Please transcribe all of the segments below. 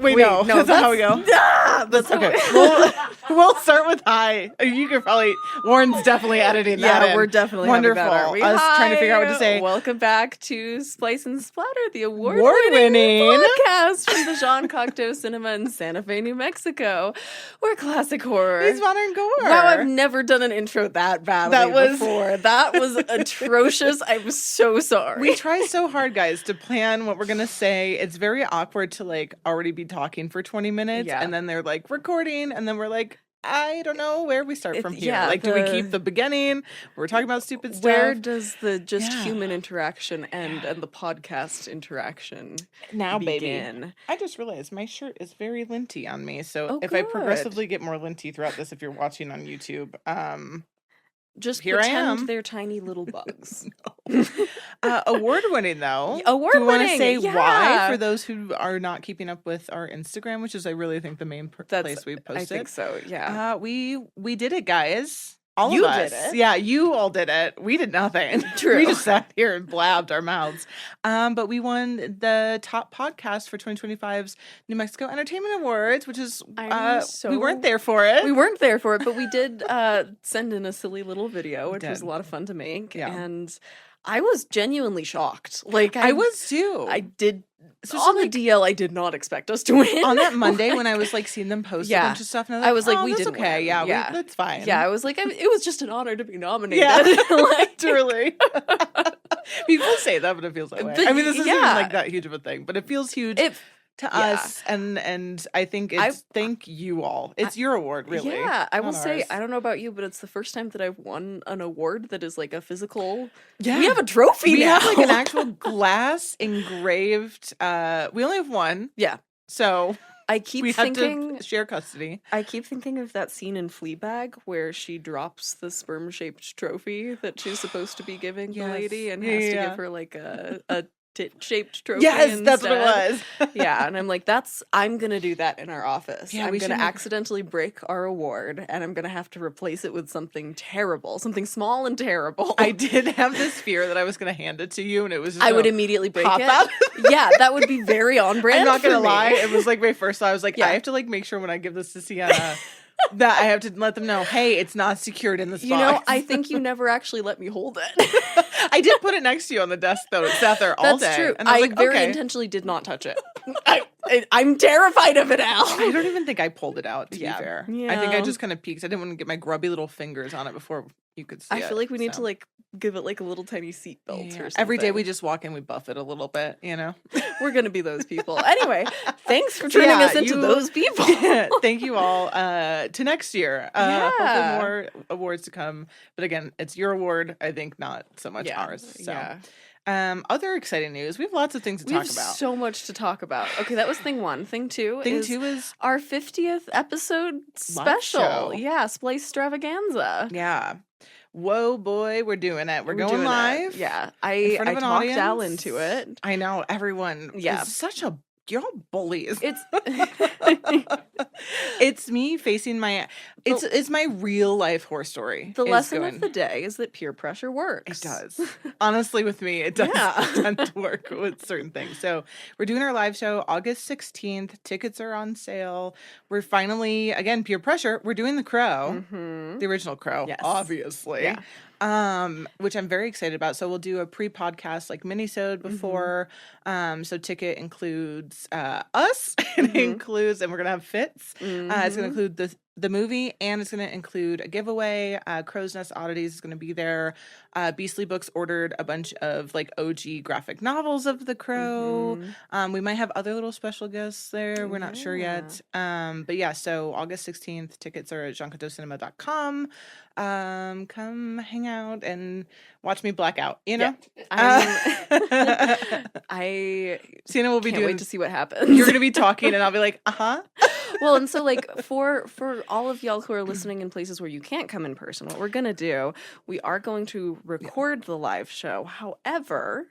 Wait, no, that's not how we go. That's okay. We'll start with hi. You could probably, Warren's definitely editing that in. We're definitely wonderful. Us trying to figure out what to say. Welcome back to Splice and Splatter, the award-winning podcast from the Jean Cocteau Cinema in Santa Fe, New Mexico. We're classic horror. It's modern gore. Wow, I've never done an intro that badly before. That was atrocious. I'm so sorry. We try so hard, guys, to plan what we're going to say. It's very awkward to like already be talking for 20 minutes and then they're like recording and then we're like, I don't know where we start from here. Do we keep the beginning? We're talking about stupid stuff. Where does the human interaction end and the podcast interaction now begin? Baby. I just realized my shirt is very linty on me. So if I progressively get more linty throughout this, if you're watching on YouTube, just here pretend I am. They're tiny little bugs. Award-winning, though. Award-winning, do you want to say why for those who are not keeping up with our Instagram, which is, I really think, the main place we posted? I think so, yeah. We did it, guys. All you of us. did it. Yeah, you all did it. We did nothing. True. We just sat here and blabbed our mouths. But we won the top podcast for 2025's New Mexico Entertainment Awards, which is we weren't there for it. We weren't there for it, but we did send in a silly little video, which was a lot of fun to make. Yeah. And I was genuinely shocked. Like I was too. I did. On the DL, I did not expect us to win. On that Monday when I was like seeing them post a bunch of stuff, and I was like, we did okay. Win. Yeah, that's fine. Yeah, I was like, it was just an honor to be nominated. Yeah, like, truly. People say that, but it feels that way. I mean, this isn't even like that huge of a thing, but it feels huge. To us, and I think it's thank you all. It's your award, really. Yeah, I will say, I don't know about you, but it's the first time that I've won an award that is like a physical. Yeah, we have a trophy. We now. have like an actual glass engraved. We only have one. Yeah, so I keep thinking have to share custody. I keep thinking of that scene in Fleabag where she drops the sperm-shaped trophy that she's supposed to be giving the lady, and has to give her like a tit-shaped trophy. Yes, instead. that's what it was. Yeah, and I'm like, I'm gonna do that in our office. Yeah, I'm gonna accidentally break our award, and I'm gonna have to replace it with something terrible, something small and terrible. I did have this fear that I was gonna hand it to you, and it was just I would immediately break it. Up. Yeah, that would be very on brand. I'm not gonna lie, me. it was like my first thought. I was like, I have to like make sure when I give this to Siena that I have to let them know, hey, it's not secured in this box. You know, I think you never actually let me hold it. I did put it next to you on the desk, though. It sat there all day. That's true. And I was very intentionally did not touch it. I'm terrified of it, Al. I don't even think I pulled it out, to be fair. Yeah. I think I just kind of peeked. I didn't want to get my grubby little fingers on it before you could see it. I feel like we need to like give it like a little tiny seat belt or something. Every day we just walk in, we buff it a little bit, you know? We're going to be those people. Anyway, thanks for turning us into those people. Thank you all. To next year. Hopefully more awards to come. But again, it's your award. I think not so much ours. So. Other exciting news. We have lots of things to talk about. So much to talk about. Okay, that was thing one. Thing two is our 50th episode special. Yeah, Splice Extravaganza. Yeah. Whoa, boy, we're doing it. We're going live. Yeah. I talked Al into it. I know. Everyone is such a... You're all bullies. It's me facing my... It's my real life horror story. The lesson of the day is that peer pressure works. It does. Honestly, with me, it does tend to work with certain things. So we're doing our live show August 16th. Tickets are on sale. We're finally, again, peer pressure. We're doing The Crow. Mm-hmm. The original Crow, obviously. Yeah. Which I'm very excited about. So we'll do a pre-podcast like mini-sode before. So ticket includes us. It includes, and we're gonna have Fitz. It's gonna include the movie, and it's going to include a giveaway. Crow's Nest Oddities is going to be there. Beastly Books ordered a bunch of like OG graphic novels of The Crow. We might have other little special guests there. We're not sure yet. But yeah, so August 16th, tickets are at jeancocteaucinema.com. Come hang out and watch me black out, you know? Siena will be can't doing... wait to see what happens. You're going to be talking and I'll be like, Well, and so like for all of y'all who are listening in places where you can't come in person, what we're going to do, we are going to record the live show. However,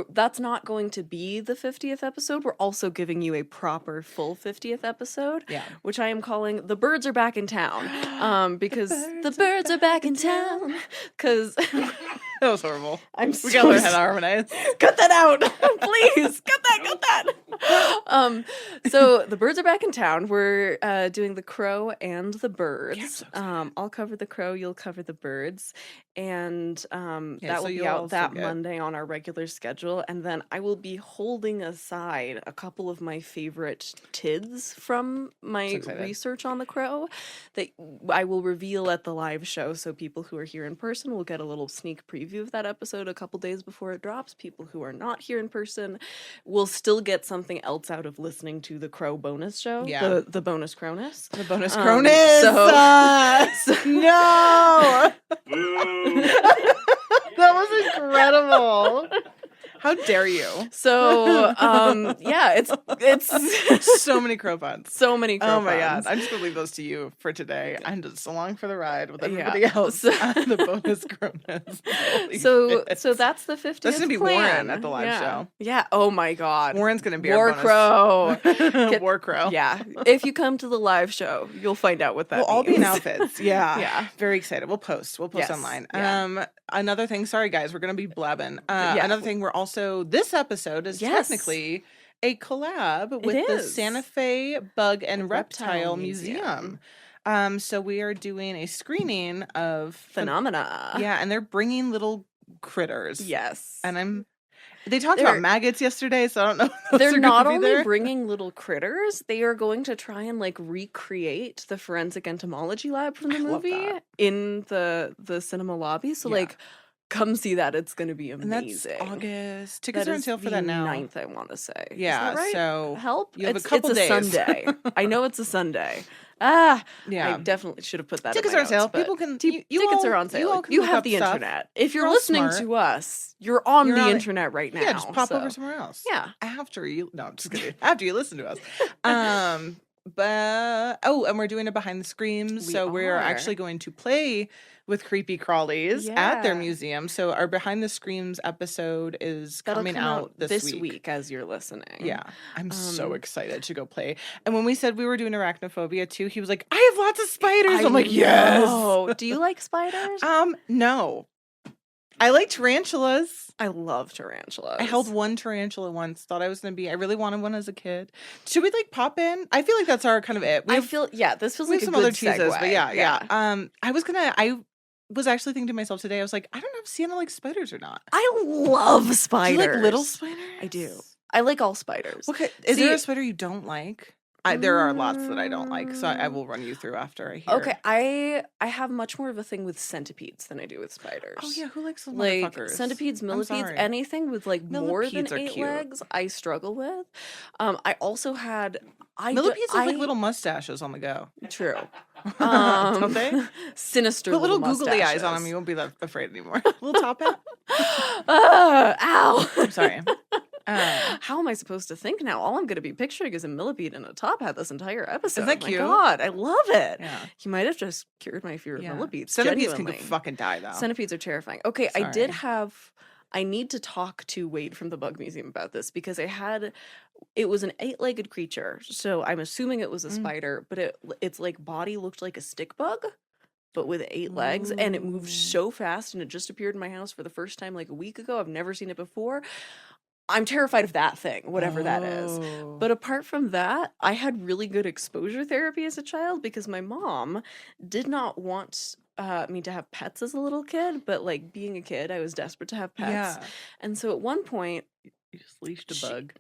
that's not going to be the 50th episode. We're also giving you a proper full 50th episode, which I am calling The Birds Are Back in Town, because the birds are back in town. Because that was horrible. We gotta learn how to harmonize. Cut that out, please. Cut that. So the birds are back in town. We're doing the crow and the birds. Yeah, I'm so excited. I'll cover the crow, you'll cover the birds, and that so will be you'll out also that get- Monday on our regular schedule. And then I will be holding aside a couple of my favorite tids from my excited. research on the crow that I will reveal at the live show. So people who are here in person will get a little sneak preview of that episode a couple days before it drops. People who are not here in person will still get something else out of listening to the crow bonus show. Yeah. The bonus Cronus. The bonus Um, Cronus. so- No. That was incredible. How dare you? So yeah, it's So many crow puns. so many crow Oh my puns. god. I'm just gonna leave those to you for today. I'm just along for the ride with Yeah. everybody else. So- The bonus Cronus. Holy So shit. so that's the 50th. That's gonna be clan. Warren at the live Yeah. show. Yeah. Oh my god. Warren's gonna be War our crow. bonus. War crow. Yeah. If you come to the live show, you'll find out what that We'll all be in means. outfits. Yeah. Yeah. Very excited. We'll post Yes. online. Yeah. Another thing, sorry guys, we're gonna be blabbing. Yeah. Another thing, we're also, this episode is Yes. technically a collab with the is. Santa Fe Bug and Reptile Reptile Museum. Museum. So we are doing a screening of Phenomena. Yeah, and they're bringing little critters. Yes. And they talked They're- about maggots yesterday, so I don't know if those They're are gonna not be only there. bringing little critters, they are going to try and like recreate the forensic entomology lab from the I love movie that. in the cinema lobby. So Yeah. like, come see that. It's going to be And that's amazing. August. Tickets That are on is sale for the that now. 9th, I want to say. Is Yeah, that right? so Help. you have a It's couple a days. Sunday. I know it's a Sunday. I yeah. definitely should have put that. Tickets in my are on sale. notes, but People can tickets all, are on sale. all can You look have up the stuff. internet. If you're You're all listening smart. to us, you're on You're the on it. internet right now. Yeah, just pop over so- somewhere else. Yeah. After you, no, I'm just kidding. After you listen to us. But and we're doing a behind the screams. We So we're are. actually going to play with creepy crawlies at their Yeah. museum. So our behind the screams episode is That'll coming come out this week as you're listening. Yeah, I'm so Um, excited to go play. And when we said we were doing arachnophobia too, he was like, "I have lots of spiders." I I'm like, "Yes." know. Do you like spiders? No. I like tarantulas. I love tarantulas. I held one tarantula once. Thought I was gonna be. I really wanted one as a kid. Should we like pop in? I feel like that's our kind of it. I feel this feels we like have a some good other teases, segue. but yeah. I was actually thinking to myself today. I was like, I don't know if Siena likes spiders or not. I love Do spiders. you like little spiders? I do. I like all spiders. Okay. Is there See- a spider you don't like? There are lots that I don't like, so I will run you through after I hear. Okay, I have much more of a thing with centipedes than I do with spiders. Oh yeah, who likes the Like motherfuckers? centipedes, I'm millipedes, sorry. anything with like more than Millipedes are 8 cute. legs, I struggle with. I also had Millipedes have like little mustaches on the go. True. Don't they? Sinister Put little little googly eyes on them. mustaches. You won't be that afraid anymore. Little top hat. Ow! I'm sorry. How am I supposed to think now? All I'm going to be picturing is a millipede in a top hat this entire episode. that Oh cute? My God, I love it. Yeah. You might have just cured my fear of millipedes. Centipedes can genuinely. fucking die though. Centipedes are terrifying. Okay, Sorry. I need to talk to Wade from the Bug Museum about this because it was an 8-legged creature. So I'm assuming it was a spider, but its like body looked like a stick bug, but with 8 legs, and it moved so fast, and it just appeared in my house for the first time like a week ago. I've never seen it before. I'm terrified of that thing, whatever that is. But apart from that, I had really good exposure therapy as a child because my mom did not want me to have pets as a little kid, but like being a kid, I was desperate to have pets. Yeah. And so at one point, You just leashed a bug.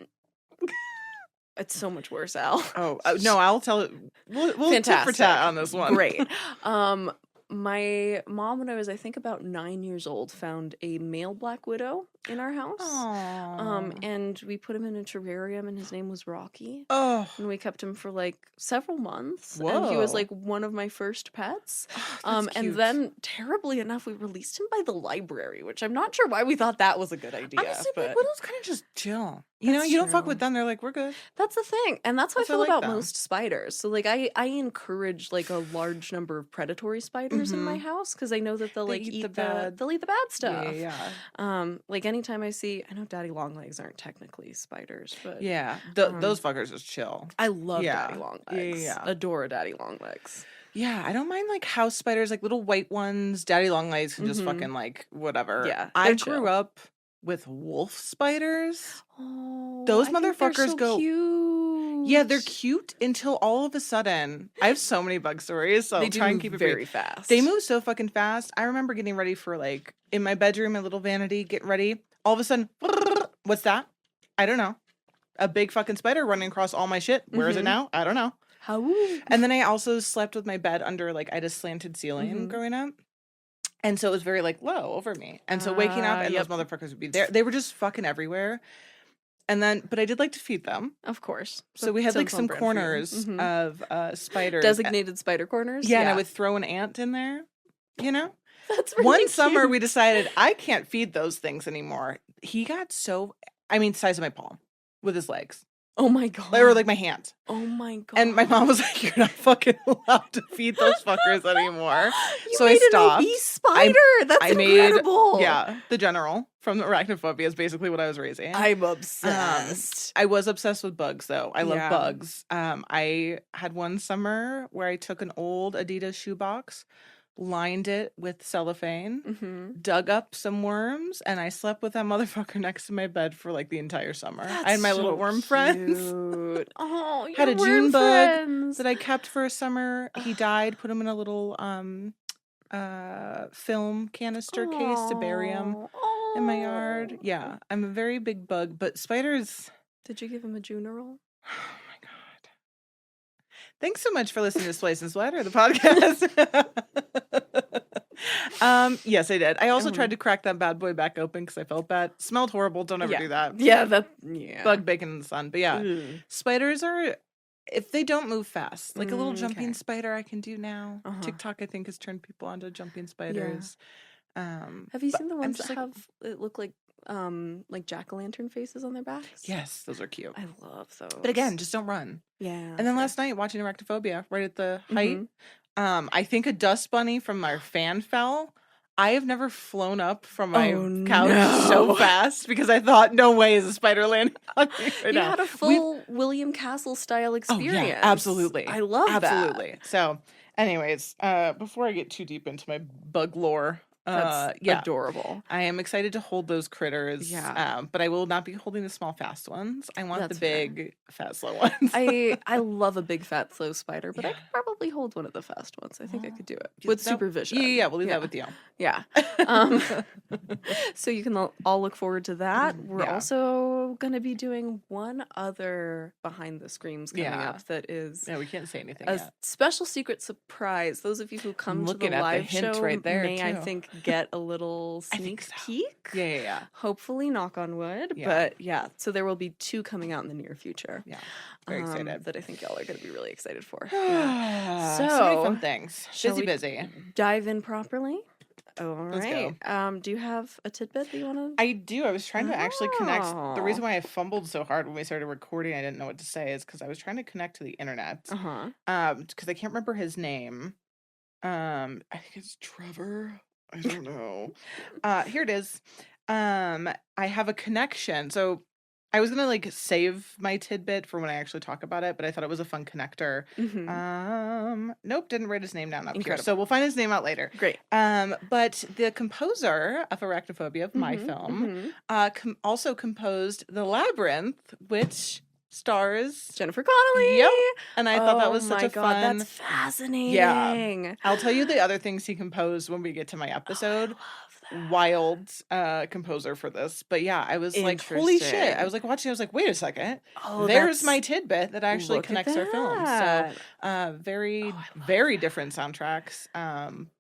it's so much worse, Al. Oh no, I'll tell it. We'll tit for Fantastic. tat on this one. Great. My mom, when I was, I think, about 9 years old, found a male black widow in our house. And we put him in a terrarium, and his name was Rocky. Oh, And we kept him for like several months. And he was Whoa. like one of my first pets. that's And cute. then, terribly enough, we released him by the library, which I'm not sure why we thought that was a good idea. honestly, but black widows kind of just chill. You know, That's you don't fuck true. with them. They're like, we're good. that's the thing. And that's how That's I why I feel like about them. most spiders. So like I encourage like a large number of predatory spiders in my house because I know that they'll They like eat eat the bad- they'll eat the bad stuff. Yeah. Like anytime I see, I know daddy longlegs aren't technically spiders, but Yeah. Those fuckers just chill. I love Yeah. daddy longlegs. Yeah. Adore daddy longlegs. Yeah, I don't mind like house spiders, like little white ones. Daddy longlegs can just Mhm. fucking like whatever. Yeah, I they're grew chill. up with wolf spiders. Oh, Those I think they're motherfuckers so go- cute. Yeah, they're cute until all of a sudden, I have so many bug stories, so They I'll do try and move keep it very brief. fast. They move so fucking fast. I remember getting ready for like, in my bedroom, my little vanity, getting ready. All of a sudden, what's that? I don't know. A big fucking spider running across all my shit. Where is it now? I don't know. How? And then I also slept with my bed under, like, I had a slanted ceiling growing up. And so it was very, like, low over me. And so waking up and those motherfuckers would be there. They were just fucking everywhere. And then, but I did like to feed them. Of course. So we had, like, some corners of spiders. Designated spider corners? Yeah, and I would throw an ant in there, you know? That's really One summer cute. we decided I can't feed those things anymore. He got so, I mean, size of my palm with his legs. Oh my god. They were like my hand. Oh my god. And my mom was like, "You're not fucking allowed to feed those fuckers anymore." You So made I stopped. An obese spider. That's incredible. Yeah, the general from the Arachnophobia is basically what I was raising. I'm obsessed. I was obsessed with bugs though. I love Yeah. bugs. I had one summer where I took an old Adidas shoebox, lined it with cellophane, dug up some worms, and I slept with that motherfucker next to my bed for like the entire summer. I had my little worm friends. Oh, Had a your June worm bug friends. that I kept for a summer. He died, put him in a little film canister case to bury him in my yard. Yeah, I'm a very big bug, but spiders. Did you give him a Juneral? Oh my god. Thanks so much for listening to Splice and Splatter, the podcast. Yes, I did. I also tried to crack that bad boy back open because I felt bad. Smelled horrible. Don't ever do that. Yeah, Bug bacon in the sun. But yeah, Ugh. spiders are, if they don't move fast, like a little jumping spider I can do now. TikTok, I think, has turned people onto jumping spiders. Have you seen the ones that have it look like jack-o'-lantern faces on their backs? Yes, those are cute. I love those. But again, just don't run. Yeah. And then last night, watching Arachnophobia, right at the height, I think a dust bunny from our fan fell. I have never flown up from my couch so fast because I thought, no way is a spider landing on me right now. You had a full William Castle style experience. Oh, yeah, absolutely. I love that. Absolutely. So, anyways, before I get too deep into my bug lore, That's adorable. I am excited to hold those critters. Yeah. But I will not be holding the small, fast ones. I want That's the big, fat, slow ones. I love a big, fat, slow spider, but I could probably hold one of the fast ones. I think I could do it with supervision. Yeah, we'll leave that with you. Yeah. So you can all look forward to that. We're also going to be doing one other behind the screens coming up that is we can't say anything a yet. special secret surprise. Those of you who come to the live show right there, may, too. I think, get a little sneak peek. Yeah. Hopefully, knock on wood. Yeah. But yeah, so there will be 2 coming out in the near future. Yeah. Very excited. That I think y'all are going to be really excited for. So many fun things. Busy. Dive in properly. All Let's right. Do you have a tidbit that you want to? I do. I was trying to actually connect. The reason why I fumbled so hard when we started recording, I didn't know what to say, is because I was trying to connect to the internet. Because I can't remember his name. I think it's Trevor. I don't know. Here it is. I have a connection. So I was gonna save my tidbit for when I actually talk about it, but I thought it was a fun connector. Nope, didn't write his name down up here. So we'll find his name out later. Great. But the composer of Arachnophobia, of my film, also composed The Labyrinth, which stars Jennifer Connelly. Yep. And I thought that was such a fun. That's fascinating. Yeah. I'll tell you the other things he composed when we get to my episode. Wild composer for this, but yeah, I was like, holy shit. I was like watching, I was like, wait a second, there's my tidbit that actually connects our films. So very different soundtracks,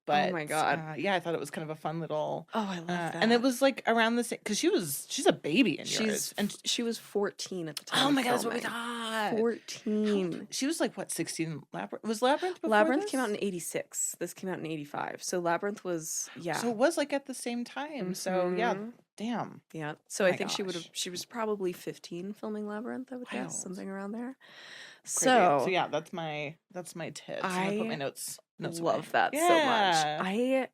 but oh my god, yeah, I thought it was kind of a fun little I love that. and it was like around the same, because she's a baby in yours, and she was 14 at the time. Oh my god, that's what we thought. 14. She was like, what, 16? Was Labyrinth before Labyrinth this? came out in 86. This came out in 85. So Labyrinth was so it was like at the same time. So yeah, damn. Yeah. So I think she was probably 15 filming Labyrinth, I would guess, something around there. So yeah, that's my tip. So I put my notes love that so much.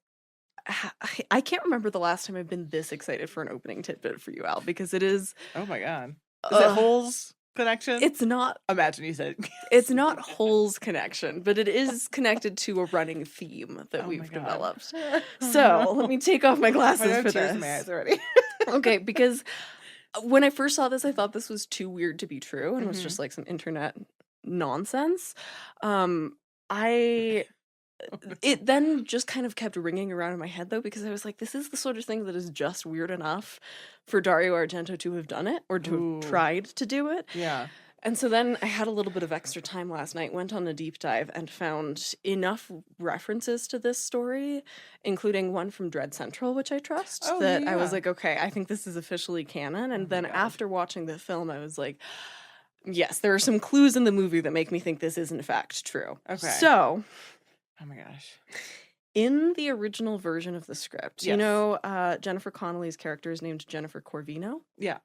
I can't remember the last time I've been this excited for an opening tidbit for you, Al, because it is. Oh my god. Is it Holes connection? It's not. Imagine you said. It's not Holes connection, but it is connected to a running theme that we've developed. So let me take off my glasses for this. My eyes already. Okay, because When I first saw this, I thought this was too weird to be true and was Mhm. just like some internet nonsense. I It then just kind of kept ringing around in my head though, because I was like, this is the sort of thing that is just weird enough for Dario Argento to have done it or to Ooh. have tried to do it. Yeah. And so then I had a little bit of extra time last night, went on a deep dive and found enough references to this story, including one from Dread Central, which I trust, Oh, that I was yeah. like, okay, I think this is officially canon. And Oh my then God. after watching the film, I was like, yes, there are some clues in the movie that make me think this is in fact true. Okay. So, Oh my gosh. in the original version of the script, you Yes. know, Jennifer Connelly's character is named Jennifer Corvino. Yeah.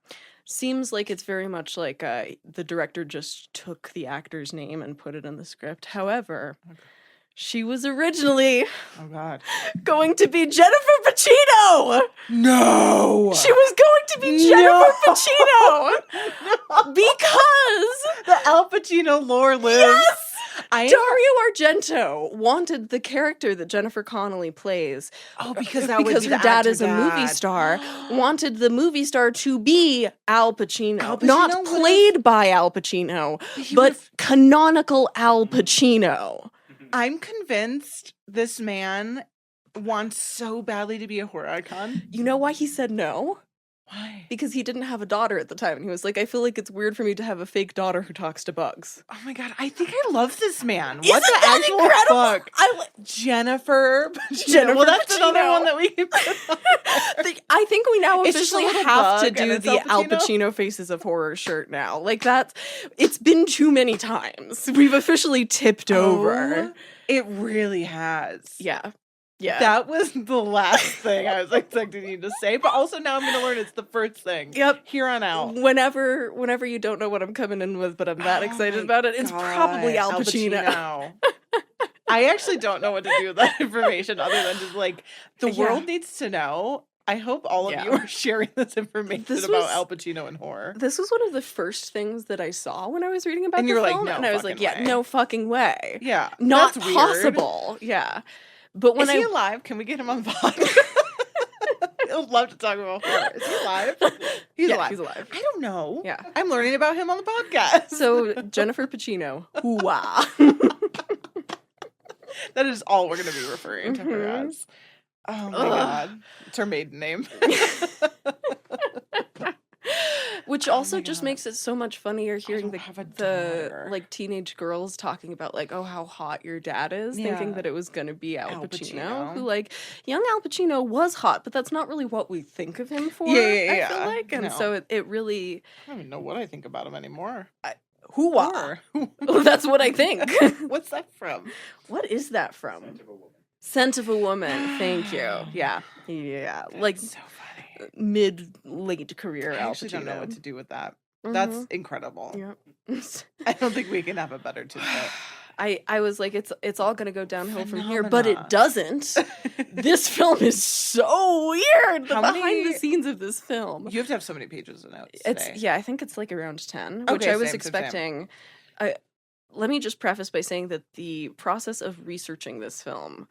Seems like it's very much like the director just took the actor's name and put it in the script. However, Okay. she was originally Oh God. going to be Jennifer Pacino. No. She was going to be Jennifer Pacino because the Al Pacino lore lives. yes, I am Dario Argento wanted the character that Jennifer Connelly plays. because that would because be her the dad actor is a movie dad. star, wanted the movie star to be Al Pacino, Al Pacino not would've- played by Al Pacino, He but would've- canonical Al Pacino. I'm convinced this man wants so badly to be a horror icon. You know why he said no? Why? Because he didn't have a daughter at the time, and he was like, I feel like it's weird for me to have a fake daughter who talks to bugs. Oh my God. I think I love this man. Isn't What the that actual incredible? fuck? Jennifer Pacino. Well, that's another Pacino. one that we can put on there. I think we now It's just a officially little have to bug and do it's the Al Al Pacino Faces of Horror shirt now. Like it's been too many times. We've officially tipped over. Oh, it really has. Yeah. Yeah. That was the last thing I was expecting you to say, but also now I'm going to learn it's the first thing. Yep. Here on out. Whenever you don't know what I'm coming in with, but I'm that excited my about it, it's God, probably Al Pacino. I actually don't know what to do with that information other than just like the Yeah. world needs to know. I hope all of Yeah. you are sharing this information This about was- Al Pacino and horror. This was one of the first things that I saw when I was reading about And the you were like, film, "No and I was like, fucking yeah, way." no fucking way. Yeah. Not that's weird. possible. Yeah. But when Is he alive? Can we get him on the pod? I would love to talk about horror. Is he alive? He's Yeah, alive. he's alive. I don't know. Yeah. I'm learning about him on the podcast. So Jennifer Pacino, hoo-wah. That is all we're going to be referring to her Mhm. as. Oh my Ugh. God. It's her maiden name. Which Oh also my just God. makes it so much funnier hearing don't have a the daughter. like teenage girls talking about like, oh, how hot your dad is, thinking Yeah. that it was gonna be Al Al Pacino, Pacino. who like young Al Pacino was hot, but that's not really what we think of him for. Yeah, I feel yeah. like, and No. so it really I don't even know what I think about him anymore. hoo-wah. Horror. That's what I think. What's that from? What is that from? Scent of a Woman. Thank you. Yeah, like so funny. mid-late career I Al actually don't know Pacino. what to do with that. That's Mhm. incredible. Yeah. I don't think we can have a better tidbit. I was like, it's all gonna go downhill from here, but Phenomena. it doesn't. This film is so weird. The How behind many- the scenes of this film. You have to have so many pages of notes It's today. I think it's like around 10, which Okay, I was same. expecting. Let me just preface by saying that the process of researching this film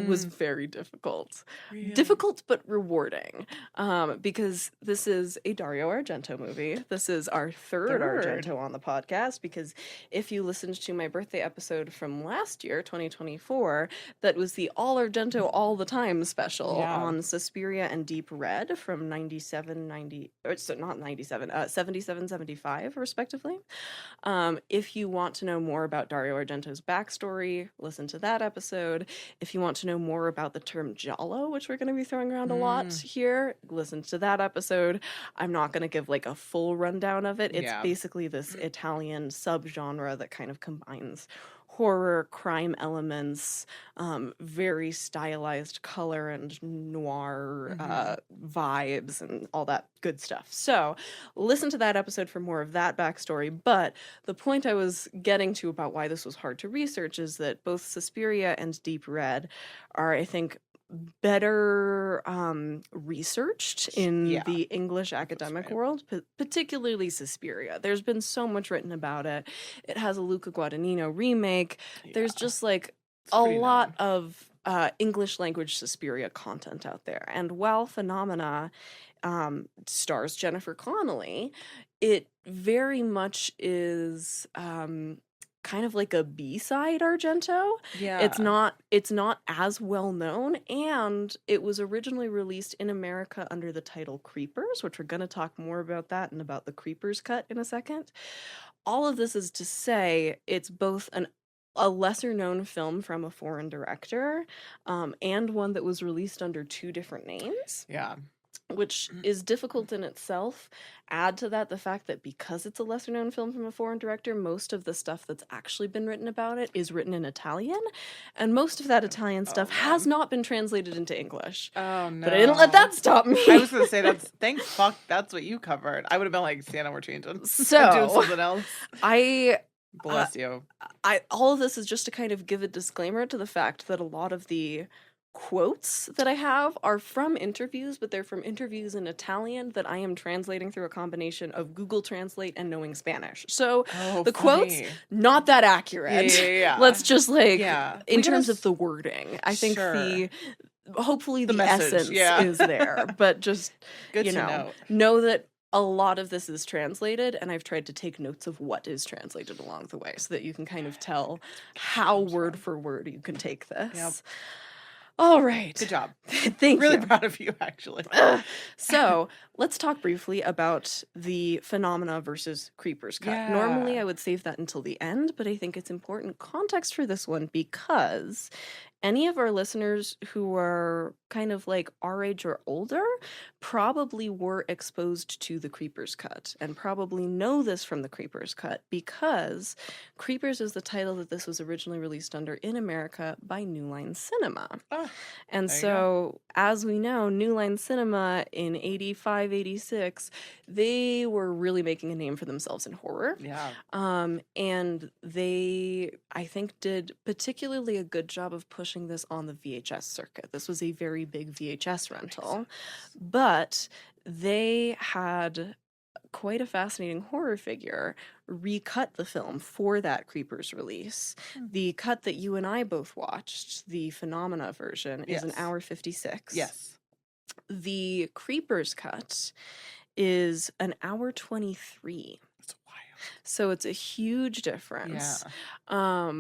was very difficult. Really? Difficult but rewarding, because this is a Dario Argento movie. This is our third Argento on the podcast, because if you listened to my birthday episode from last year, 2024, that was the All Argento All the Time special Yeah. on Suspiria and Deep Red from 77, 75, respectively. If you want to know more about Dario Argento's backstory, listen to that episode. If you want to know more about the term giallo, which we're going to be throwing around a lot here, listen to that episode. I'm not going to give like a full rundown of it. It's Yeah. basically this Italian subgenre that kind of combines horror, crime elements, very stylized color and noir vibes and all that good stuff. So listen to that episode for more of that backstory. But the point I was getting to about why this was hard to research is that both Suspiria and Deep Red are, I think, better researched in Yeah. the English academic right. world, particularly Suspiria. There's been so much written about it. It has a Luca Guadagnino remake. There's Yeah. just like It's a pretty lot known. of English language Suspiria content out there. And while Phenomena stars Jennifer Connelly, it very much is kind of like a B-side Argento. Yeah. It's not as well known, and it was originally released in America under the title Creepers, which we're going to talk more about that and about the Creepers cut in a second. All of this is to say it's both a lesser-known film from a foreign director, and one that was released under 2 different names. Yeah. Which is difficult in itself. Add to that the fact that because it's a lesser-known film from a foreign director, most of the stuff that's actually been written about it is written in Italian, and most of that Italian stuff has not been translated into English. Oh, no. But I didn't let that stop me. I was going to say, thank fuck that's what you covered. I would have been like, Siena, we're changing. So, doing something else. Bless you. All of this is just to kind of give a disclaimer to the fact that a lot of the quotes that I have are from interviews, but they're from interviews in Italian that I am translating through a combination of Google Translate and knowing Spanish. So the quotes, not that accurate. Yeah. Let's just in terms of the wording, I think hopefully the essence is there, but just, good you know that a lot of this is translated, and I've tried to take notes of what is translated along the way so that you can kind of tell how word for word you can take this. Yep. All right. Good job. Thank you. Really proud of you, actually. So let's talk briefly about the Phenomena versus Creepers cut. Yeah. Normally, I would save that until the end, but I think it's important context for this one because any of our listeners who are kind of like our age or older probably were exposed to the Creepers cut and probably know this from the Creepers cut because Creepers is the title that this was originally released under in America by New Line Cinema. Oh, and so, as we know, New Line Cinema in 85, 86, they were really making a name for themselves in horror. Yeah. And they, I think, did particularly a good job of pushing this on the VHS circuit. This was a very big VHS rental, but they had quite a fascinating horror figure recut the film for that Creepers release. The cut that you and I both watched, the Phenomena version, is an hour 56. Yes. The Creepers cut is an hour 23. That's wild. So it's a huge difference. Yeah.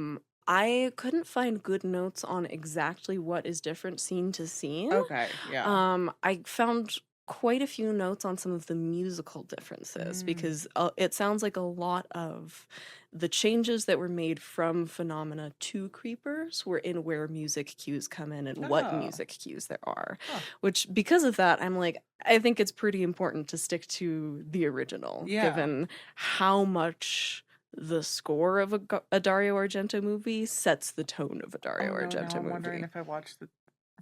I couldn't find good notes on exactly what is different scene to scene. Okay, yeah. I found quite a few notes on some of the musical differences because it sounds like a lot of the changes that were made from Phenomena to Creepers were in where music cues come in and what music cues there are. Which, because of that, I'm like, I think it's pretty important to stick to the original, given how much the score of a Dario Argento movie sets the tone of a Dario Argento movie. I'm wondering if I watched the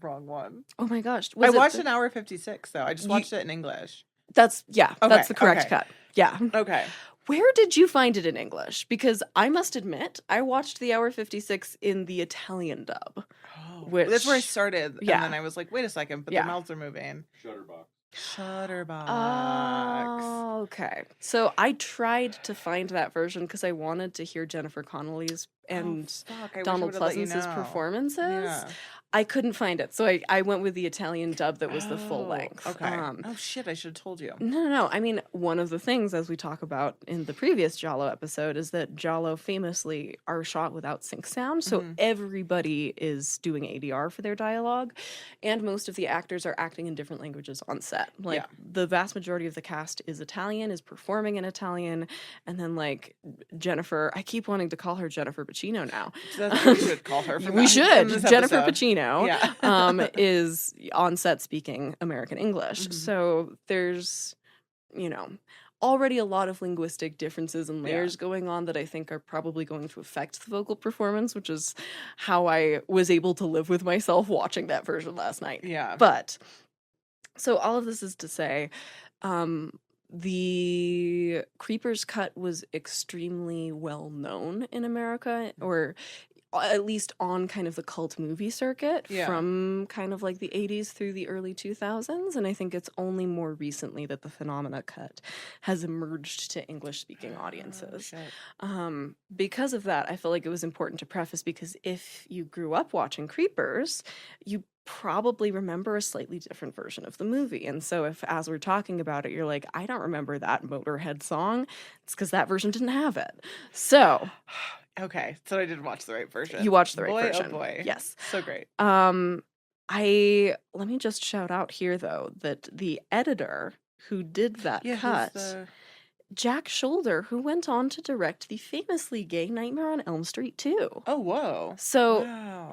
wrong one. Oh my gosh. I watched an hour 56 though. I just watched it in English. That's the correct cut. Yeah. Okay. Where did you find it in English? Because I must admit, I watched the hour 56 in the Italian dub. Oh, that's where I started. Yeah. And then I was like, wait a second, but the mouths are moving. Shutterbox. Oh, okay. So I tried to find that version because I wanted to hear Jennifer Connelly's and Donald Pleasance's performances. Yeah. I couldn't find it, so I went with the Italian dub that was the full length. Okay. Oh shit! I should have told you. No. I mean, one of the things, as we talk about in the previous Giallo episode, is that Giallo famously are shot without sync sound, so everybody is doing ADR for their dialogue, and most of the actors are acting in different languages on set. Like the vast majority of the cast is Italian, is performing in Italian, and then like Jennifer, I keep wanting to call her Jennifer Pacino now. That's what we should call her. We should. Jennifer Pacino. Is on set speaking American English. So there's, already a lot of linguistic differences and layers going on that I think are probably going to affect the vocal performance, which is how I was able to live with myself watching that version last night. Yeah. But, so all of this is to say, the Creepers cut was extremely well known in America, or at least on kind of the cult movie circuit from kind of like the 80s through the early 2000s. And I think it's only more recently that the phenomena cut has emerged to English-speaking audiences. Because of that, I feel like it was important to preface, because if you grew up watching Creepers, you probably remember a slightly different version of the movie. And so if, as we're talking about it, you're like, I don't remember that Motorhead song, it's because that version didn't have it. So... Okay, so I did watch the right version. You watched the right version. Oh boy. Yes. So great. Let me just shout out here, though, that the editor who did that cut, Jack Shoulder, who went on to direct the famously gay Nightmare on Elm Street 2. Oh, whoa. So,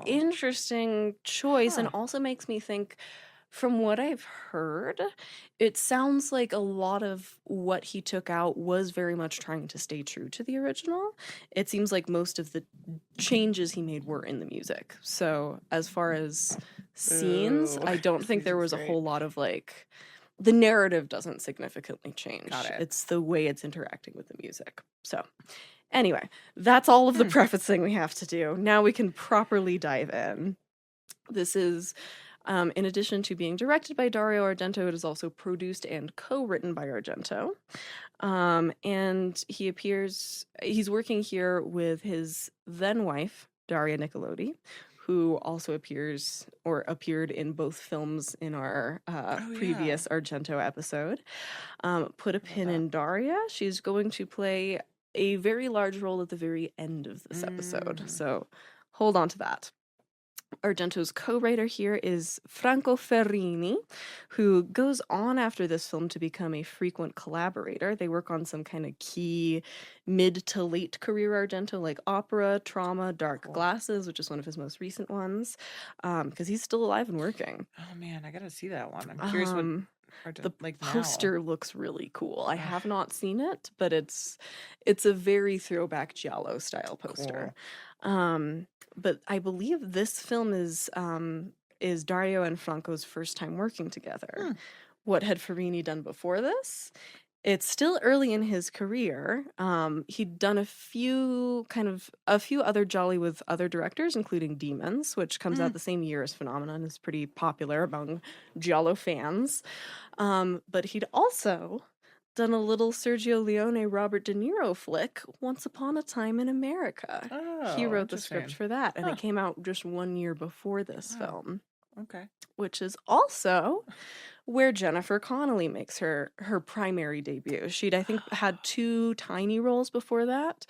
interesting choice, and also makes me think, from what I've heard, it sounds like a lot of what he took out was very much trying to stay true to the original. It seems like most of the changes he made were in the music. So as far as scenes, I don't think there was a whole lot of like... The narrative doesn't significantly change. Got it. It's the way it's interacting with the music. So anyway, that's all of the prefacing we have to do. Now we can properly dive in. This is... in addition to being directed by Dario Argento, it is also produced and co-written by Argento. And he's working here with his then wife, Daria Nicolodi, who also appeared in both films in our previous Argento episode. Put a pin in Daria. She's going to play a very large role at the very end of this episode. So hold on to that. Argento's co-writer here is Franco Ferrini, who goes on after this film to become a frequent collaborator. They work on some kind of key mid to late career Argento, like Opera, Trauma, Dark Glasses, which is one of his most recent ones, because he's still alive and working. Oh man, I gotta see that one. I'm curious what the poster looks really cool. I have not seen it, but it's a very throwback giallo style poster. Cool. But I believe this film is Dario and Franco's first time working together. What had Ferrini done before this? It's still early in his career. He'd done a few other jolly with other directors, including Demons, which comes out the same year as Phenomenon, is pretty popular among giallo fans. But he'd also done a little Sergio Leone, Robert De Niro flick, Once Upon a Time in America. He wrote the script for that, and it came out just 1 year before this film. Okay. Which is also where Jennifer Connelly makes her primary debut. She'd, I think, had 2 tiny roles before that,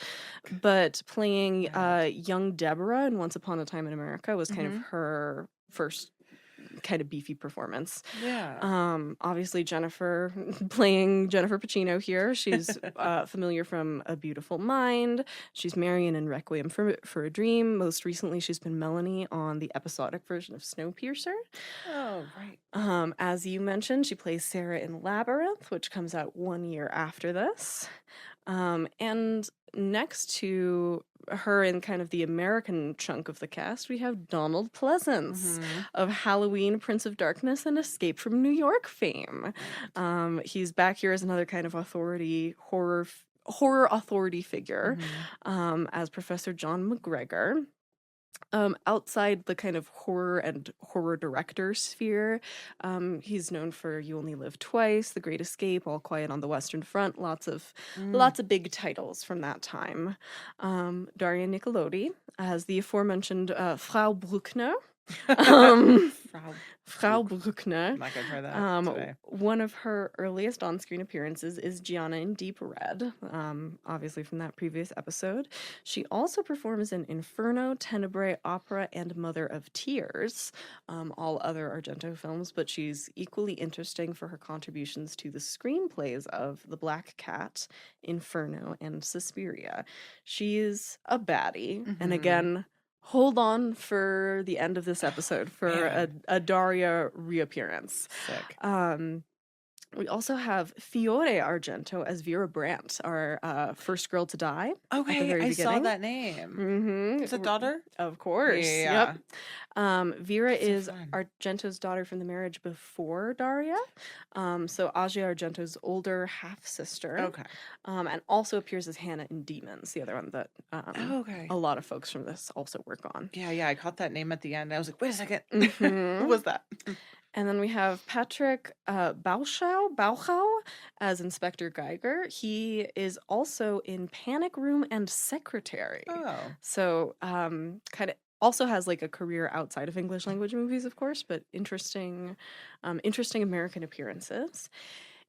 but playing young Deborah in Once Upon a Time in America was kind of her first kind of beefy performance. Obviously Jennifer playing Jennifer Pacino here. She's familiar from A Beautiful Mind. She's Marion in Requiem for a Dream. Most recently she's been Melanie on the episodic version of Snowpiercer. Oh, right. As you mentioned, she plays Sarah in Labyrinth, which comes out 1 year after this. And next to her in kind of the American chunk of the cast, we have Donald Pleasance of Halloween, Prince of Darkness, and Escape from New York fame. He's back here as another kind of horror authority figure, as Professor John McGregor. Outside the kind of horror and horror director sphere, he's known for You Only Live Twice, The Great Escape, All Quiet on the Western Front, lots of big titles from that time. Daria Nicolodi as the aforementioned Frau Bruckner. Frau Bruckner. I'm not gonna try that today. One of her earliest on-screen appearances is Gianna in Deep Red, obviously from that previous episode. She also performs in Inferno, Tenebrae, Opera, and Mother of Tears, all other Argento films, but she's equally interesting for her contributions to the screenplays of The Black Cat, Inferno, and Suspiria. She's a baddie, and again, hold on for the end of this episode for a Daria reappearance. Sick. We also have Fiore Argento as Vera Brandt, our first girl to die at the Okay, very I beginning. saw that name. Mm-hmm. It's a daughter? Of course. Yeah. Yep. Vera That's so is fun. Argento's daughter from the marriage before Daria. So Asia Argento's older half sister. Okay. And also appears as Hannah in Demons, the other one that Okay. a lot of folks from this also work on. Yeah, I caught that name at the end. I was like, wait a second. Mhm. Who was that? And then we have Patrick Bauchau as Inspector Geiger. He is also in Panic Room and Secretary. Oh. So kind of also has like a career outside of English language movies, of course, but interesting American appearances.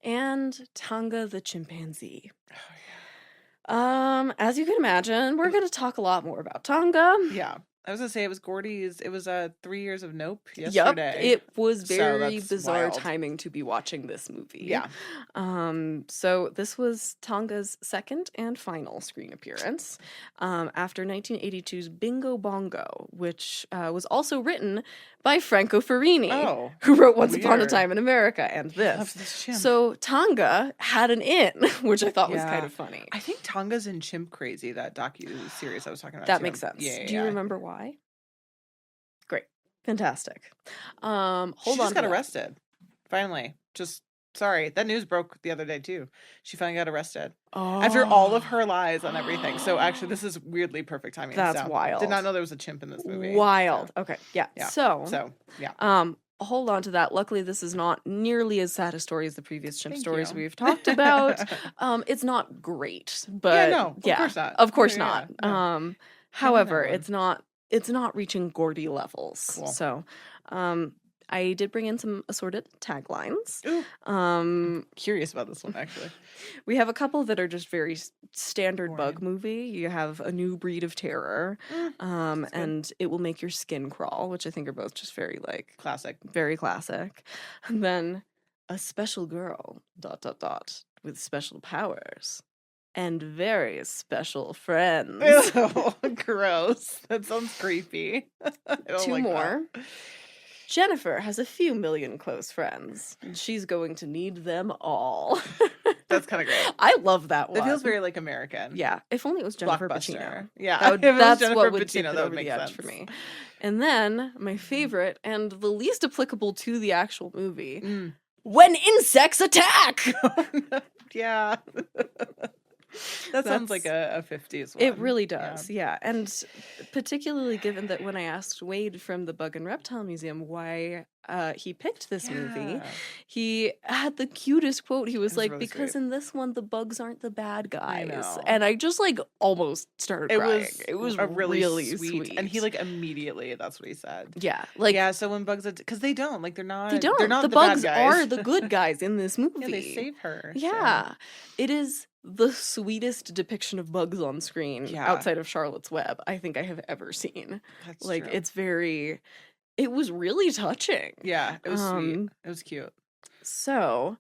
And Tonga the chimpanzee. Oh, yeah. As you can imagine, we're going to talk a lot more about Tonga. Yeah. I was gonna say it was Gordy's. It was 3 years of Nope Yep, yesterday. it was So very that's bizarre wild. timing to be watching this movie. Yeah. So this was Tonga's second and final screen appearance after 1982's Bingo Bongo, which was also written by Franco Ferrini, Oh, who wrote Once Upon a weird. Time in America and Love this. this chimp. So Tonga had an in, which I thought was kind Yeah. of funny. I think Tonga's in Chimp Crazy, that docu-series I was talking about. That too. makes sense. Yeah, Do you remember why? Great. Fantastic. Hold She on. just to got that. arrested. Finally. Sorry. That news broke the other day too. She finally got arrested. After all of her lies on everything. So actually this is weirdly perfect timing. That's so, wild. Did not know there was a chimp in this movie. Wild. Okay. Yeah. Yeah. So, yeah. hold on to that. Luckily, this is not nearly as sad a story as the previous chimp Thank stories you. we've talked about. It's not great, but of course not. Of course Yeah, not. yeah, no. However, one. it's not reaching Gordy levels. Cool. So, I did bring in some assorted taglines. Ooh. Curious about this one actually. We have a couple that are just very standard Boring. bug movie. You have A New Breed of Terror, and It Will Make Your Skin Crawl, which I think are both just very like Classic. very classic. And then A Special Girl ... with special powers and very special friends. Ew, gross. That sounds creepy. I don't Two like more. that. Jennifer has a few million close friends, and she's going to need them all. That's kind of great. I love that one. It feels very like American. Yeah, if only it was Jennifer Blockbuster. Pacino. Yeah, That's Jennifer what would Pacino, tip it that over would the make edge sense. for me. And then my favorite and the least applicable to the actual movie: When Insects Attack. Yeah. That sounds like a 50s one. It really does, yeah. And particularly given that when I asked Wade from the Bug and Reptile Museum why he picked this movie, he had the cutest quote. He was like, really because sweet. in this one, the bugs aren't the bad guys. know. And I just like almost started crying. It was a really sweet. And he like immediately, that's what he said. Yeah. Like, yeah, so when bugs, because they don't, like they're not. they don't. They're not the the bugs bad guys. are the good guys in this movie. Yeah, they save her. Yeah. It is the sweetest depiction of bugs on screen outside of Charlotte's Web I think I have ever seen. That's like, true. it was really touching. Yeah, it was sweet. It was cute. So,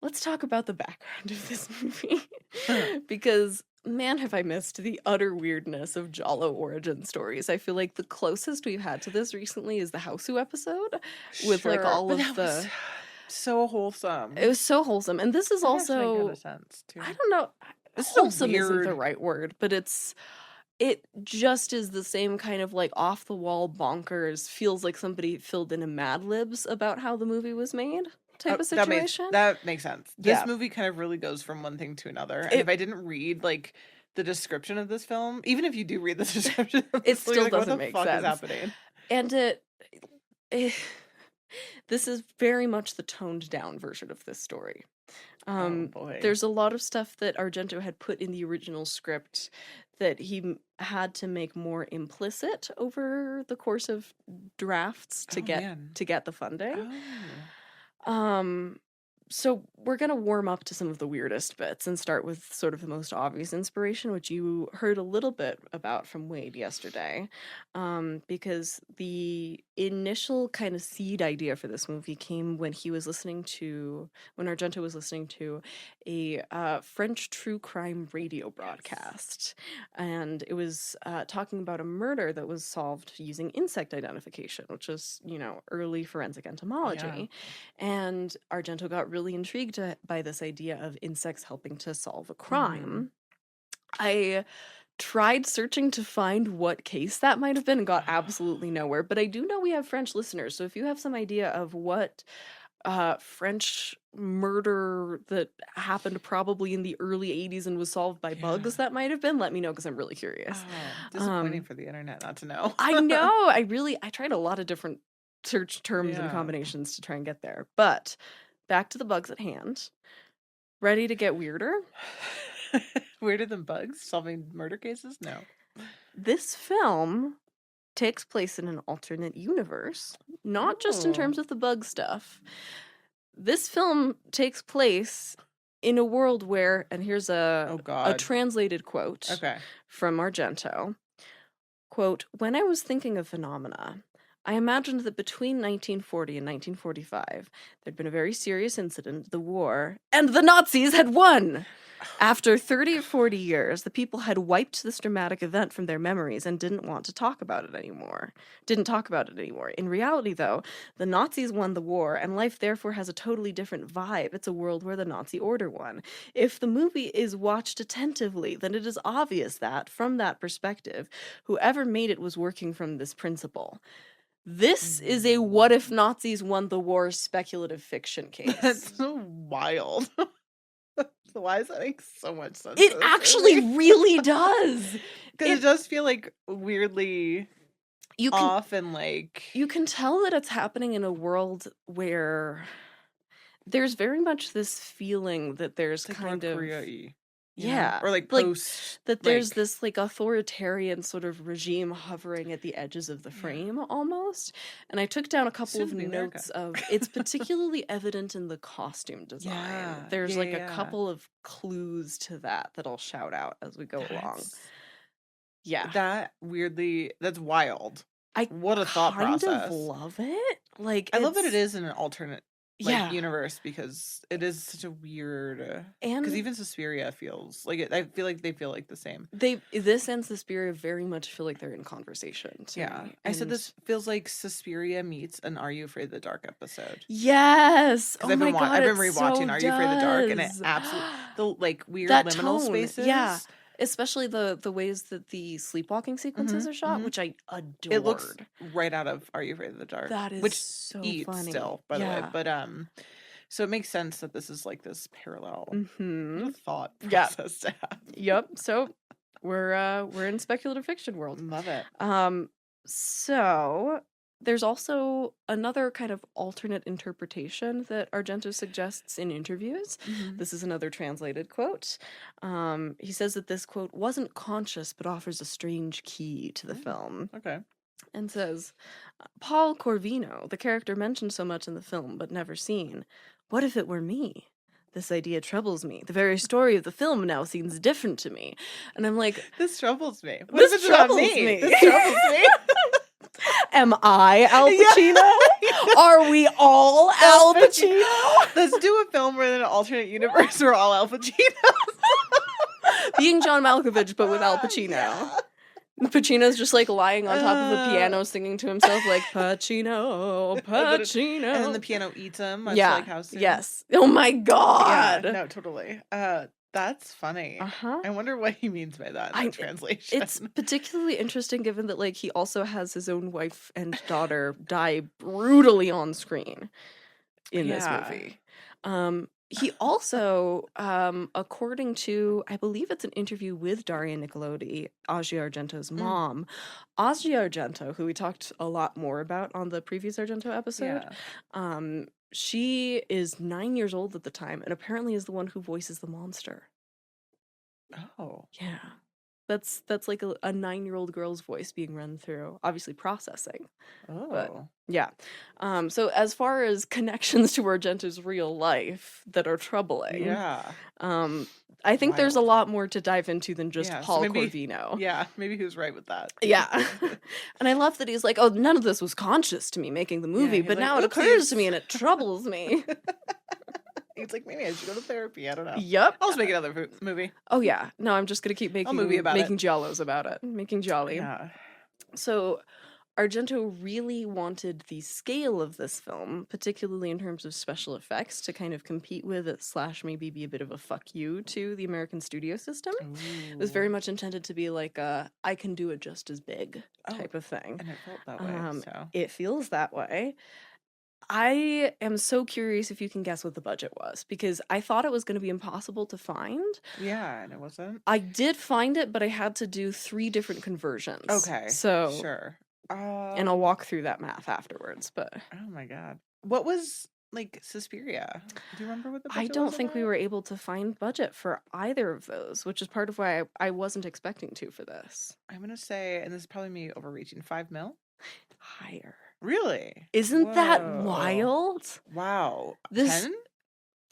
let's talk about the background of this movie. Because, man, have I missed the utter weirdness of Jalo origin stories. I feel like the closest we've had to this recently is the Hausu episode with like all of the... So wholesome. It was so wholesome. And this is also... a sense, too. I don't know. This is wholesome isn't weird... the right word, but it just is the same kind of like off the wall bonkers, feels like somebody filled in a Mad Libs about how the movie was made type of situation. That makes sense. This movie kind of really goes from one thing to another. And if I didn't read like the description of this film, even if you do read the description, it still like, doesn't make sense. What the fuck is happening? And this is very much the toned down version of this story. There's a lot of stuff that Argento had put in the original script that he had to make more implicit over the course of drafts to get the funding. So we're going to warm up to some of the weirdest bits and start with sort of the most obvious inspiration, which you heard a little bit about from Wade yesterday, because the initial kind of seed idea for this movie came when Argento was listening to a French true crime radio broadcast. And it was talking about a murder that was solved using insect identification, which is, early forensic entomology. Yeah. And Argento got really intrigued by this idea of insects helping to solve a crime. I tried searching to find what case that might have been and got absolutely nowhere, but I do know we have French listeners, so if you have some idea of what French murder that happened probably in the early 80s and was solved by bugs that might have been, let me know, because I'm really curious. Disappointing for the internet not to know. I know. I tried a lot of different search terms and combinations to try and get there, but back to the bugs at hand. Ready to get weirder? Weirder than bugs solving murder cases? No. This film takes place in an alternate universe, not just in terms of the bug stuff. This film takes place in a world where, and here's a translated quote from Argento, quote, "When I was thinking of phenomena, I imagined that between 1940 and 1945, there'd been a very serious incident, the war, and the Nazis had won. After 30 or 40 years, the people had wiped this dramatic event from their memories and didn't talk about it anymore. In reality, though, the Nazis won the war, and life therefore has a totally different vibe. It's a world where the Nazi order won. If the movie is watched attentively, then it is obvious that, from that perspective, whoever made it was working from this principle. This is a what if Nazis won the war speculative fiction case." That's so wild. Why does that make so much sense? It actually really does. Because it does feel like weirdly off and like... You can tell that it's happening in a world where there's very much this feeling that there's like kind of... Korea-y. Yeah. Or like post... that there's this like authoritarian sort of regime hovering at the edges of the frame almost. And I took down a couple of notes of it's particularly evident in the costume design. Yeah. There's a couple of clues to that I'll shout out as we go along. Yeah. That's wild. What a thought process. I kind of love it. I love that it is in an alternate universe, because it is such a weird, because even Suspiria feels like it. I feel like they feel like the same. This and Suspiria very much feel like they're in conversation. I said this feels like Suspiria meets an Are You Afraid of the Dark episode. Yes. I've been rewatching Are You Afraid of the Dark, and it absolutely the weird liminal spaces. Yeah. Especially the ways that the sleepwalking sequences are shot, which I adored. It looks right out of Are You Afraid of the Dark? That is so funny. Still, by the way. But so it makes sense that this is like this parallel thought process to have. Yep. So we're in speculative fiction world. Love it. So there's also another kind of alternate interpretation that Argento suggests in interviews. This is another translated quote. He says that this quote wasn't conscious, but offers a strange key to the film. Okay. And says, "Paul Corvino, the character mentioned so much in the film, but never seen. What if it were me? This idea troubles me. The very story of the film now seems different to me." And I'm like, this troubles me. What if it's not me? This troubles me. Am I Al Pacino? Are we all Al Pacino? Let's do a film where in an alternate universe we're all Al Pacino. Being John Malkovich, but with Al Pacino. Yeah. Pacino's just lying on top of a piano singing to himself Pacino, Pacino. And then the piano eats him. Yes. Oh my God. Yeah, no, totally. That's funny. I wonder what he means by that in translation. It's particularly interesting given that he also has his own wife and daughter die brutally on screen in this movie. He also, according to, I believe it's an interview with Daria Nicolodi, Asia Argento's mom, Asia Argento, who we talked a lot more about on the previous Argento episode, she is 9 years old at the time and apparently is the one who voices the monster. Oh. Yeah. That's like a 9-year-old girl's voice being run through, obviously processing. But Oh. yeah. So as far as connections to Argento's real life that are troubling, Yeah. I think there's a Wild. lot more to dive into than just Yeah, so Paul maybe- Corvino. Yeah, maybe he was right with that. Yeah. And I love that he's like, oh, none of this was conscious to me making the movie, he's but like, now it occurs to "Oopsies." me and it troubles me. He's like, maybe I should go to therapy. I don't know. Yep. I'll just make another movie. Oh yeah. No, I'm just gonna keep making movie about making giallos about it. Making jolly. Yeah. So Argento really wanted the scale of this film, particularly in terms of special effects, to kind of compete with it / maybe be a bit of a fuck you to the American studio system. It was very much intended to be like a I can do it just as big type of thing. And it felt that way. So It feels that way. I am so curious if you can guess what the budget was, because I thought it was going to be impossible to find. yeah, and it wasn't. I did find it, but I had to do 3 different conversions. Okay. So Sure. and I'll walk through that math afterwards, but Oh my god. What was like Suspiria? Do you remember what the budget I don't was think on we that? were able to find budget for either of those, which is part of why I wasn't expecting to for this. I'm gonna say, and this is probably me overreaching, 5 mil? Higher. Really? Isn't that Whoa. wild? Wow. This 10?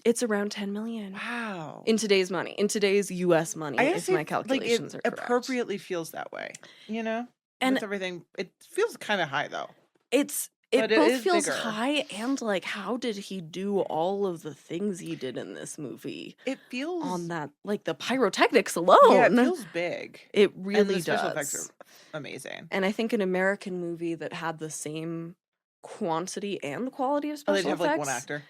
It's around 10 million. Wow. In today's money. In today's US money, I if guess my it, calculations like, are it correct. appropriately feels that way, you know? And with everything, it feels kind of high though. It But it both is feels bigger. high and like, how did he do all of the things he did in this movie It feels on that, like the pyrotechnics alone? Yeah, it feels big. It And really the special does. effects are amazing. And I think an American movie that had the same quantity and quality of Oh, special they'd have effects. like one actor.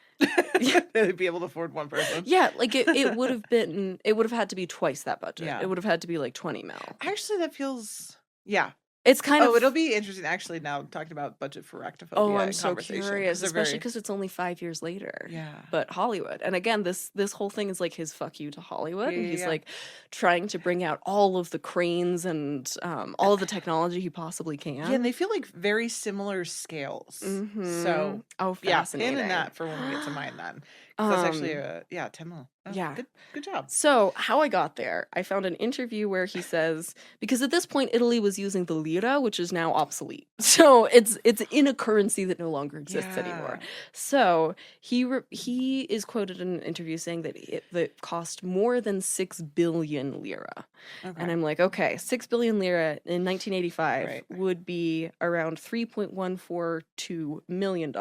Yeah. They'd be able to afford one person. Yeah, like it would have had to be twice that budget. Yeah. It would have had to be like 20 mil. Actually, that feels yeah. It's kind of it'll be interesting actually now talking about budget for Arachnophobia. Oh, I'm in so conversation, 'cause curious, they're especially very- because it's only 5 years later. Yeah. But Hollywood, and again, this whole thing is like his fuck you to Hollywood, and he's Yeah. like trying to bring out all of the cranes and all of the technology he possibly can. Yeah, and they feel like very similar scales. Mhm. So Oh, yeah, fascinating. in that for when we get to mine then. 'Cause that's actually Um, 10 mil. Oh, yeah. Good job. So, how I got there, I found an interview where he says, because at this point Italy was using the lira, which is now obsolete. So, it's in a currency that no longer exists anymore. Yeah. So, he is quoted in an interview saying that that cost more than 6 billion lira. Okay. And I'm like, okay, 6 billion lira in 1985 Right. would be around $3.142 million.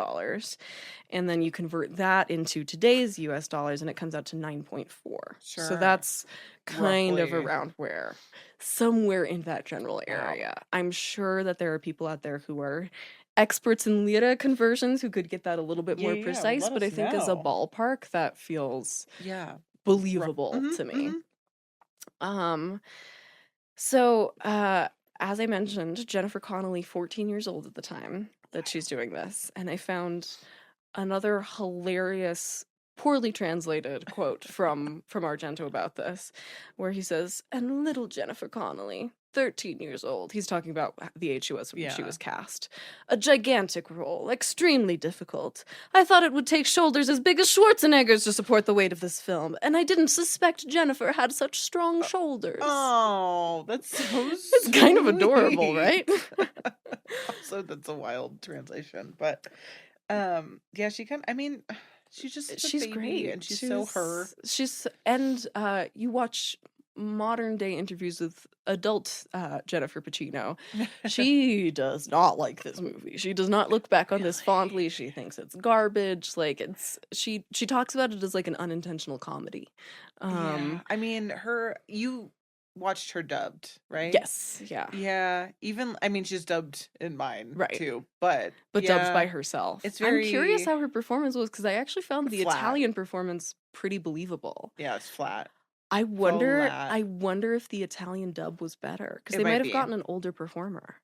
And then you convert that into today's US dollars and it comes out to 9.4. So Sure. that's kind of Roughly. around somewhere in that general Wow. area. I'm sure that there are people out there who are experts in lira conversions who could get that a little bit more Yeah, precise, let but I us think as a know. ballpark that feels Yeah. believable Mhm, to me. mhm. So as I mentioned, Jennifer Connelly, 14 years old at the time that she's doing this, and I found another hilarious, poorly translated quote from Argento about this, where he says, "And little Jennifer Connelly, 13 years old." He's talking about the age she was when she Yeah. was cast. "A gigantic role, extremely difficult. I thought it would take shoulders as big as Schwarzenegger's to support the weight of this film, and I didn't suspect Jennifer had such strong shoulders." Oh, that's so It's kind of adorable, sweet. right? Also, that's a wild translation, but yeah, she's just such a She's baby, great, and she's so her. You watch modern day interviews with adult Jennifer Pacino. She does not like this movie. She does not look back on this fondly. She thinks it's garbage. Like she talks about it as like an unintentional comedy. Yeah, you watched her dubbed, right? Yes, yeah. Yeah, even she's dubbed in mine, Right. too, but But dubbed by herself. It's I'm curious very how her performance was, because I actually found the flat. Italian performance pretty believable. Yeah, it's flat. I wonder Flat. if the Italian dub was better, because It they might might have be. gotten an older performer.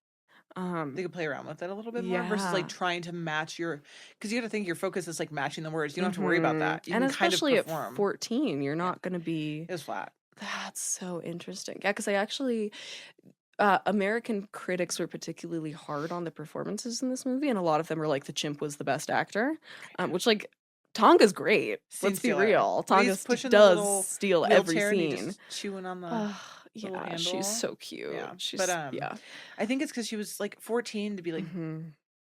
They could play around with it a little bit more versus Yeah. like trying to match because you got to think your focus is like matching the words. You don't have to worry about that. You And can especially kind of at perform. 14, you're not going to be. It was flat. That's so interesting. Yeah, because I actually. American critics were particularly hard on the performances in this movie, and a lot of them were like the chimp was the best actor, which like Tonga's great. Scene Let's be stealer. real. When Tonga he's pushing the little does steal every wheelchair and he's scene. just chewing on the. little Yeah, handle. she's so cute. Yeah, She's, but yeah. I think it's because she was like 14 to be like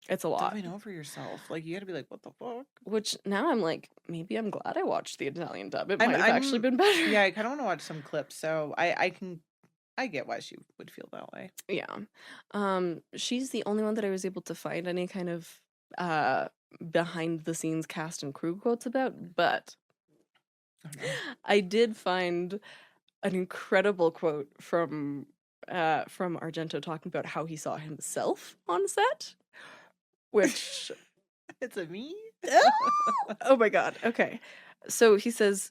It's a lot. diving over yourself. Like you got to be like, what the fuck? Which now I'm like, maybe I'm glad I watched the Italian dub. It might have actually been better. Yeah, I kind of want to watch some clips, so I get why she would feel that way. Yeah. She's the only one that I was able to find any kind of behind the scenes cast and crew quotes about, but I did find an incredible quote from Argento talking about how he saw himself on set, which it's a me. Oh my god. Okay. So he says,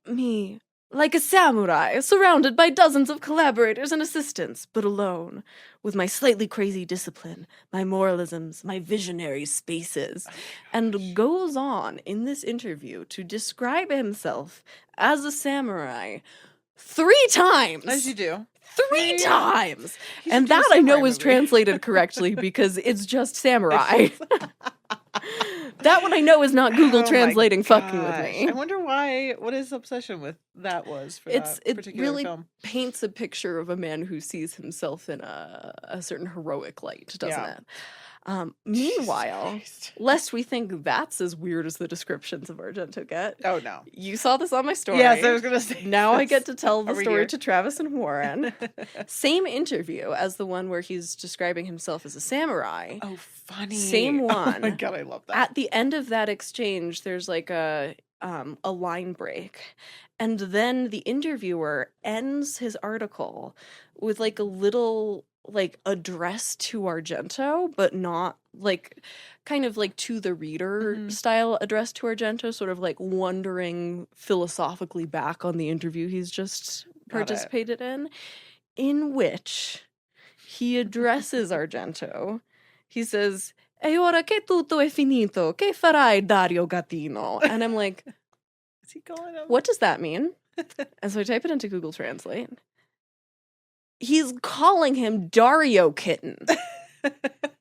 me, like a samurai, surrounded by dozens of collaborators and assistants, but alone, with my slightly crazy discipline, my moralisms, my visionary spaces, and goes on in this interview to describe himself as a samurai 3 times. As you do. 3 times! And that I know is translated correctly because it's just samurai. That one I know is not Google translating fucking with me. I wonder what his obsession with that was for that particular really film. Paints a picture of a man who sees himself in a certain heroic light, doesn't it? Meanwhile, lest we think that's as weird as the descriptions of Argento get. Oh, no. You saw this on my story. Yes, I was going to say. Now I get to tell the story to Travis and Warren. Same interview as the one where he's describing himself as a samurai. Oh, funny. Same one. Oh, my God, I love that. At the end of that exchange, there's like a line break. And then the interviewer ends his article with like a little like address to Argento, but not like kind of like to the reader style address to Argento, sort of like wondering philosophically back on the interview he's just participated in which he addresses Argento. He says, "E ora che tutto è finito, che farai, Dario Gattino?" And I'm like, is he calling him? What does that mean? And so I type it into Google Translate. He's calling him Dario Kitten.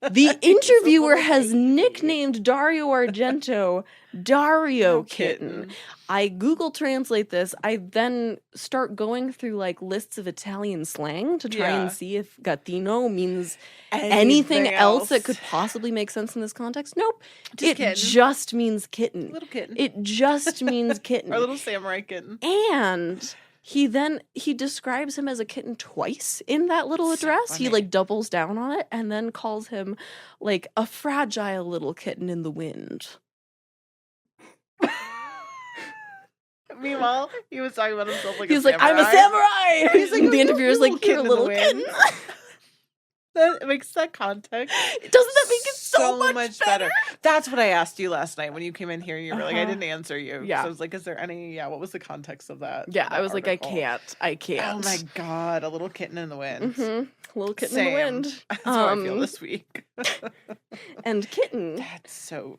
The interviewer has nicknamed Dario Argento Dario Kitten. I Google Translate this. I then start going through like lists of Italian slang to try and see if Gattino means anything else that could possibly make sense in this context. Nope. Just means kitten. Little kitten. It just means kitten. Our little samurai kitten. And he describes him as a kitten twice in that little address. He like doubles down on it and then calls him like a fragile little kitten in the wind. Meanwhile, he was talking about himself like He's like, I'm a samurai. He's like, the interviewer's like, you're a little kitten. That makes that context. Doesn't that make it so much better? That's what I asked you last night when you came in here. You were like, I didn't answer you. Yeah. So I was like, is there any? Yeah. What was the context of that? Yeah, that I was article? like, I can't. Oh my God, a little kitten in the wind. Little kitten in the wind. That's how I feel this week. And Kitten. It's so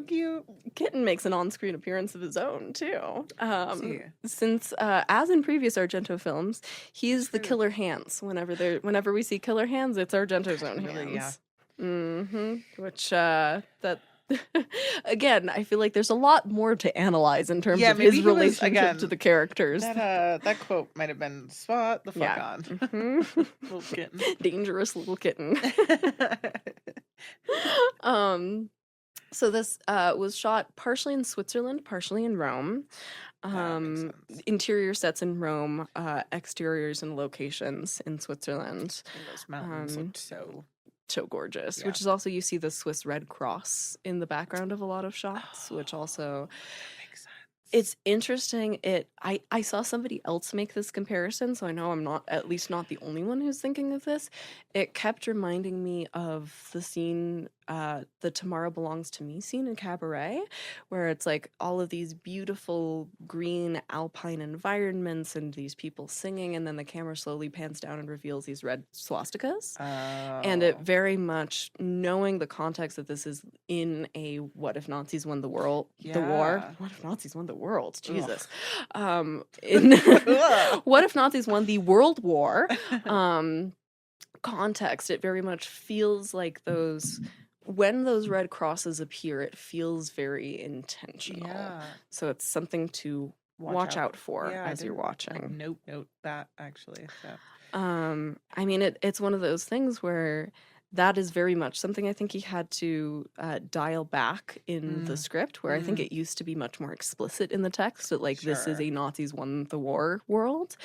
cute. Kitten makes an on-screen appearance of his own too. Since as in previous Argento films, he's the killer hands. Whenever we see killer hands, it's Argento's own hands. Which that again, I feel like there's a lot more to analyze in terms of his relationship to the characters. That quote might have been spot the fuck on. Little kitten. Dangerous little kitten. So this was shot partially in Switzerland, partially in Rome. Interior sets in Rome, exteriors and locations in Switzerland. And those mountains looked so gorgeous, which is also, you see the Swiss Red Cross in the background of a lot of shots, which also makes sense. It's interesting. I saw somebody else make this comparison, so I know I'm not the only one who's thinking of this. It kept reminding me of the scene, the Tomorrow Belongs to Me scene in Cabaret, where it's like all of these beautiful green alpine environments and these people singing, and then the camera slowly pans down and reveals these red swastikas. And it very much, knowing the context that this is in a what if Nazis won the war? What if Nazis won the world? Jesus. In what if Nazis won the World War? Context, it very much feels like when those red crosses appear, it feels very intentional. So it's something to watch out for Yeah, as you're watching. Note that actually. So. I mean, it's one of those things where that is very much something I think he had to dial back in the script, where I think it used to be much more explicit in the text that, like, this is a Nazis won the war world,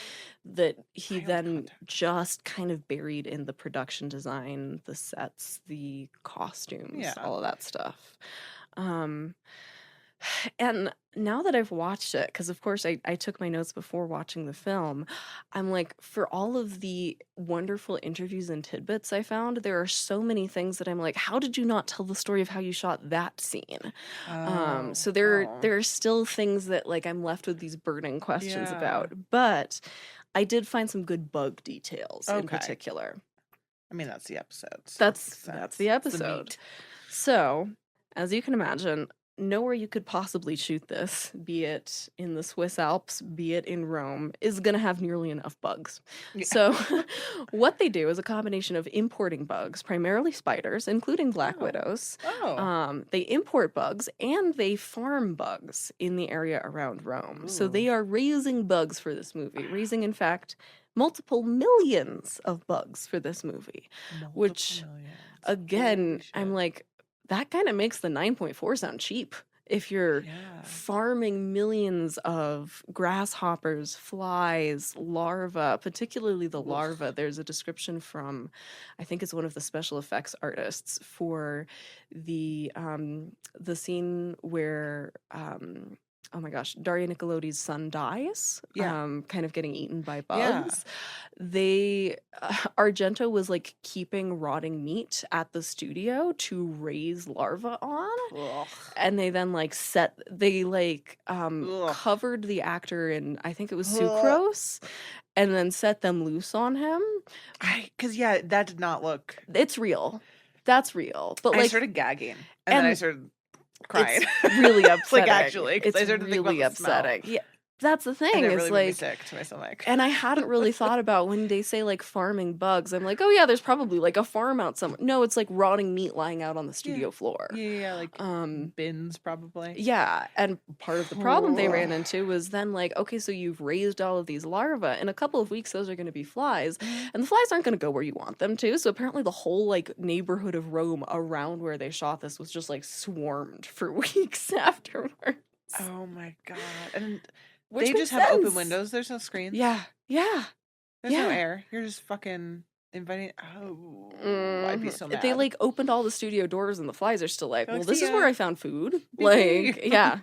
that he then just kind of buried in the production design, the sets, the costumes, all of that stuff. And now that I've watched it, because of course I took my notes before watching the film, I'm like, for all of the wonderful interviews and tidbits I found, there are so many things that I'm like, how did you not tell the story of how you shot that scene? So there are still things that, like, I'm left with these burning questions about, but I did find some good bug details in particular. I mean, that's the episode. So that's the episode. So, as you can imagine, nowhere you could possibly shoot this, be it in the Swiss Alps, be it in Rome, is going to have nearly enough bugs. Yeah. So what they do is a combination of importing bugs, primarily spiders, including black widows. They import bugs and they farm bugs in the area around Rome. So they are raising bugs for this movie, raising, in fact, multiple millions of bugs for this movie, which, again, I'm like, that kind of makes the 9.4 sound cheap. If you're farming millions of grasshoppers, flies, larvae, particularly the larvae, there's a description from, I think it's one of the special effects artists for the scene where oh my gosh, Daria Nicolodi's son dies, kind of getting eaten by bugs. They, Argento was, like, keeping rotting meat at the studio to raise larvae on. And they then, like, covered the actor in, I think it was sucrose, and then set them loose on him. Because, that did not look... It's real. That's real. But, like, I started gagging, and then I started crying. It's really upsetting. Like, actually, it's I started really upsetting. Yeah, that's the thing. And it it's really like made me sick to my stomach. And I hadn't really thought about when they say, like, farming bugs. I'm like, oh yeah, there's probably, like, a farm out somewhere. No, it's like rotting meat lying out on the studio floor. Yeah, like bins probably. Yeah, and part of the problem they ran into was then, like, okay, so you've raised all of these larvae. In a couple of weeks, those are going to be flies, and the flies aren't going to go where you want them to. So apparently, the whole, like, neighborhood of Rome around where they shot this was just, like, swarmed for weeks afterwards. Oh my god! And Which they just have open windows. There's no screens. Yeah. There's no air. You're just fucking inviting. I'd be so mad. They, like, opened all the studio doors and the flies are still like, well, this is where I found food. Like, yeah.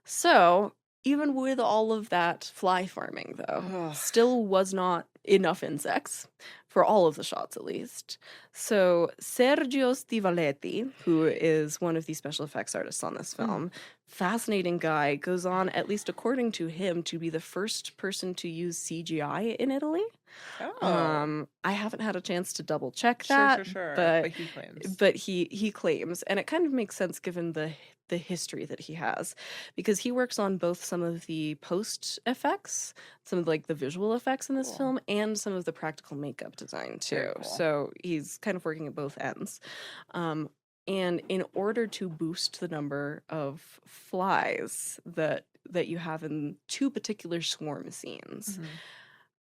So, even with all of that fly farming, though, still was not enough insects, for all of the shots at least. So Sergio Stivaletti, who is one of the special effects artists on this film, fascinating guy, goes on, at least according to him, to be the first person to use CGI in Italy. I haven't had a chance to double check that, sure. But he claims. But he claims, and it kind of makes sense given the history that he has, because he works on both some of the post effects, some of, like, the visual effects in this film, and some of the practical makeup design too. Cool. So he's kind of working at both ends. And in order to boost the number of flies that you have in two particular swarm scenes,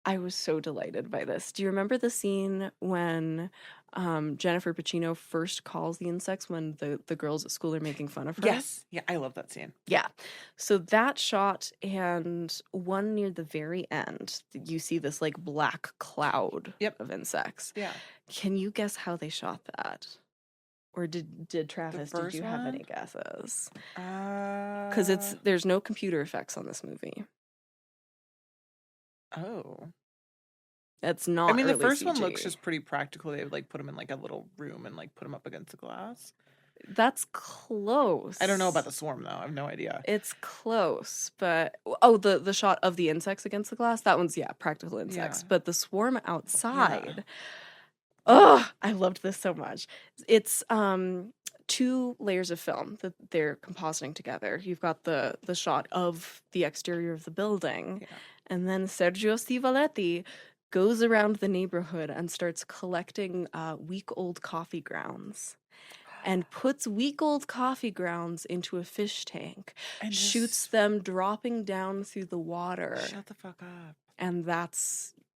I was so delighted by this. Do you remember the scene when Jennifer Pacino first calls the insects when the girls at school are making fun of her? Yes. Yeah, I love that scene. Yeah. So that shot and one near the very end, you see this, like, black cloud of insects. Yeah. Can you guess how they shot that? Or did Travis, did you have any guesses? Because there's no computer effects on this movie. Oh. That's not. I mean, the first CG. one looks just pretty practical. They would, like, put them in, like, a little room and, like, put them up against the glass. That's close. I don't know about the swarm though. I have no idea. It's close, but the shot of the insects against the glass, that one's practical insects. But the swarm outside. Oh, I loved this so much. It's 2 layers of film that they're compositing together. You've got the shot of the exterior of the building, and then Sergio Stivaletti goes around the neighborhood and starts collecting week-old coffee grounds and puts week old coffee grounds into a fish tank, And shoots them dropping down through the water. Shut the fuck up. And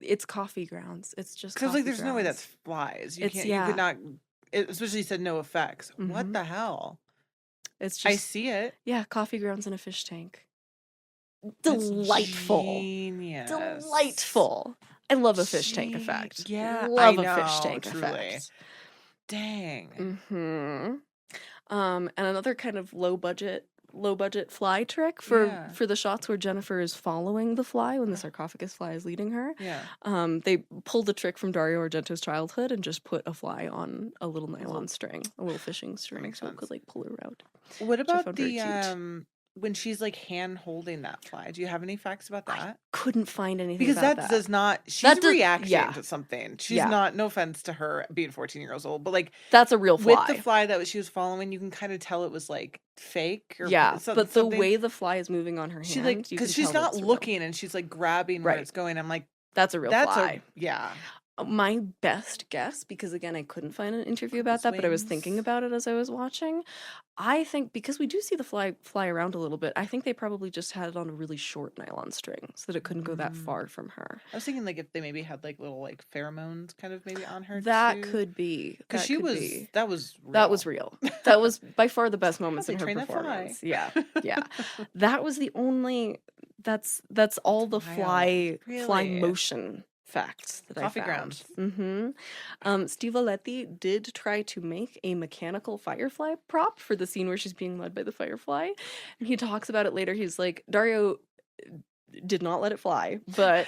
it's coffee grounds. It's just because coffee like there's grounds. no way that's flies. You It's- can't. yeah. You could not. Especially you said no effects. What Mhm. the hell? It's just I see it. yeah, coffee grounds in a fish tank. It's Delightful. Genius. Delightful. I love a fish tank effect. Yeah, love I a fish know, tank truly. effect. Dang. And another kind of low budget fly trick for the shots where Jennifer is following the fly when the sarcophagus fly is leading her. Yeah. They pulled a trick from Dario Argento's Childhood and just put a fly on a little nylon string, a little fishing string, Makes so it sense. could like pull her out. What I about found very the cute. when she's like hand holding that fly? Do you have any facts about that? Couldn't find anything Because about that does not. She's That does- reacting yeah. to something. She's Yeah. not. No offense to her being 14 years old, but like That's a real fly. with the fly that she was following, you can kind of tell it was like fake. Or Yeah, but the something. way the fly is moving on her hand, She like you because can she's tell not it's real. looking and she's like grabbing where Right. it's going. I'm like, That's a real that's fly. yeah. My best guess, because again, I couldn't find an interview about that, but I was thinking Wings. about it as I was watching. I think because we do see the fly around a little bit, I think they probably just had it on a really short nylon string so that it couldn't go that far from her. I was thinking like if they maybe had like little like pheromones kind of maybe on her. That too. could be. Because That she could was be. that was real. That was real. That was by far the best moments in How'd they her train that fly? performance. Yeah, yeah. That was the only. That's all the fly Really? motion facts that Coffee I found. grounds. Steve Aletti did try to make a mechanical firefly prop for the scene where she's being led by the firefly, and he talks about it later. He's like, Dario did not let it fly, but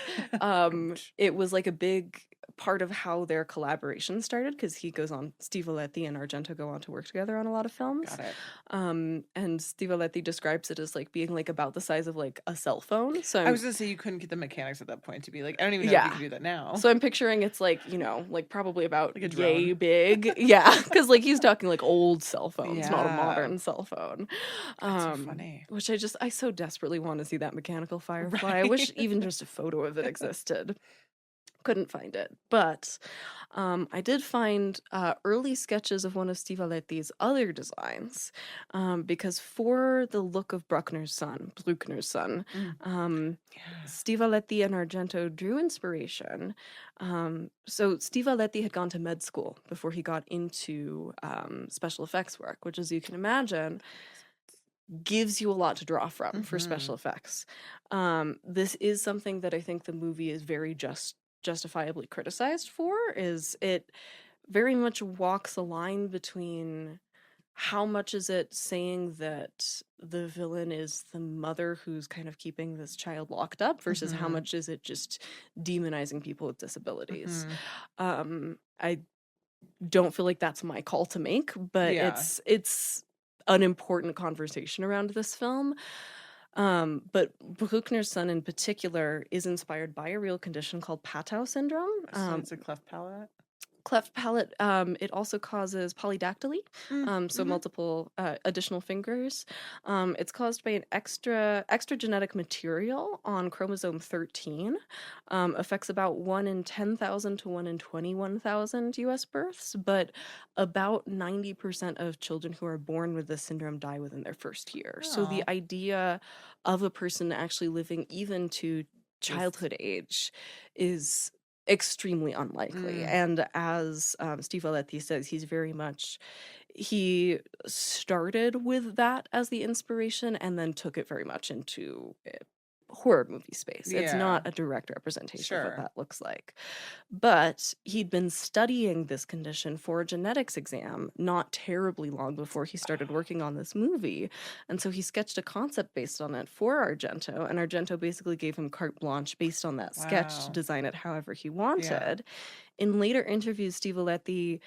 it was like a big part of how their collaboration started because Steve Aletti and Argento go on to work together on a lot of films. Got it. And Steve Aletti describes it as like being like about the size of like a cell phone. So I was gonna say you couldn't get the mechanics at that point to be like I don't even know if you can do that now. So I'm picturing it's like, like probably about Like a yay drone. big. Yeah, because like he's talking like old cell phones, not a Yeah. modern cell phone. That's so funny. Which I so desperately want to see that mechanical firefly. I wish even just a photo of it existed. Couldn't find it, but I did find early sketches of one of Steve Aletti's other designs, because for the look of Bruckner's son, Steve Aletti and Argento drew inspiration. So Steve Aletti had gone to med school before he got into special effects work, which, as you can imagine, gives you a lot to draw from for special effects. This is something that I think the movie is very justifiably criticized for, is it very much walks a line between how much is it saying that the villain is the mother who's kind of keeping this child locked up versus how much is it just demonizing people with disabilities. I don't feel like that's my call to make, but it's an important conversation around this film. But Bruckner's son in particular is inspired by a real condition called Patau syndrome. So it's a cleft palate. Cleft palate. It also causes polydactyly, so multiple additional fingers. It's caused by an extra genetic material on chromosome 13. Affects about 1 in 10,000 to 1 in 21,000 U.S. births, but about 90% of children who are born with this syndrome die within their first year. So the idea of a person actually living even to childhood age is extremely unlikely. And as Steve Aletti says, he started with that as the inspiration and then took it very much into horror movie space. It's not a direct representation of what that looks like. But he'd been studying this condition for a genetics exam not terribly long before he started working on this movie. And so he sketched a concept based on it for Argento, and Argento basically gave him carte blanche based on that sketch to design it however he wanted. In later interviews, Steve Aletti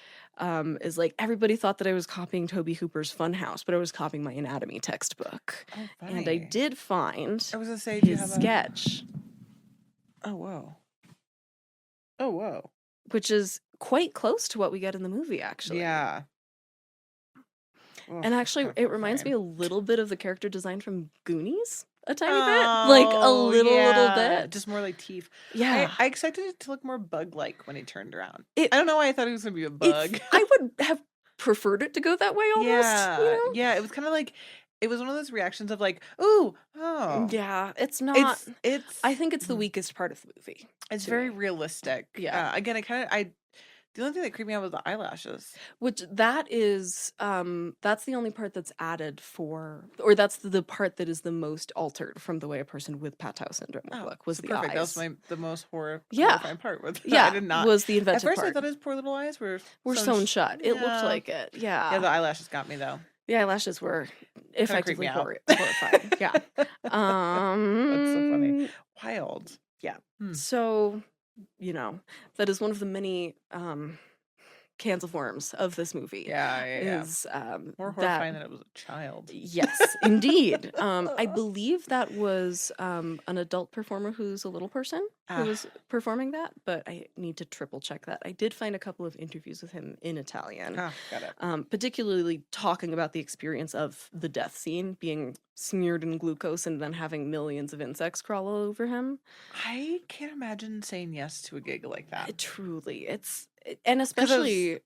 is like, everybody thought that I was copying Toby Hooper's Funhouse, but I was copying my anatomy textbook. Oh, funny. And I did find I was gonna say, his sketch. Oh, whoa. Which is quite close to what we get in the movie, actually. Yeah. And actually, it reminds me a little bit of the character design from Goonies. A tiny bit. Like, a little bit. Just more like teeth. Yeah. I expected it to look more bug-like when he turned around. I don't know why I thought he was going to be a bug. I would have preferred it to go that way almost. Yeah. You know? Yeah. It was kind of like, it was one of those reactions of like, ooh, oh. Yeah, it's not. It's I think it's the weakest part of the movie. It's to very me. realistic. Yeah. Again, the only thing that creeped me out was the eyelashes. Which that is, that's the only part that's added or that's the part that is the most altered from the way a person with Patau syndrome would look, was the perfect. eyes. That was the most Yeah. horrifying part. Yeah, I did not. was the inventive At first, part. I thought his poor little eyes were sewn shut. It looked Yeah. like it. Yeah. Yeah, the eyelashes got me though. The eyelashes were effectively me out. horrifying. Yeah. That's so funny. Wild. Yeah. Hmm. So, that is one of the many cans of worms of this movie. Yeah. Is more horrifying than it was a child. Yes, indeed. I believe that was an adult performer who's a little person who was performing that, but I need to triple check that. I did find a couple of interviews with him in Italian. Got it. Particularly talking about the experience of the death scene, being smeared in glucose and then having millions of insects crawl all over him. I can't imagine saying yes to a gig like that. Truly, and especially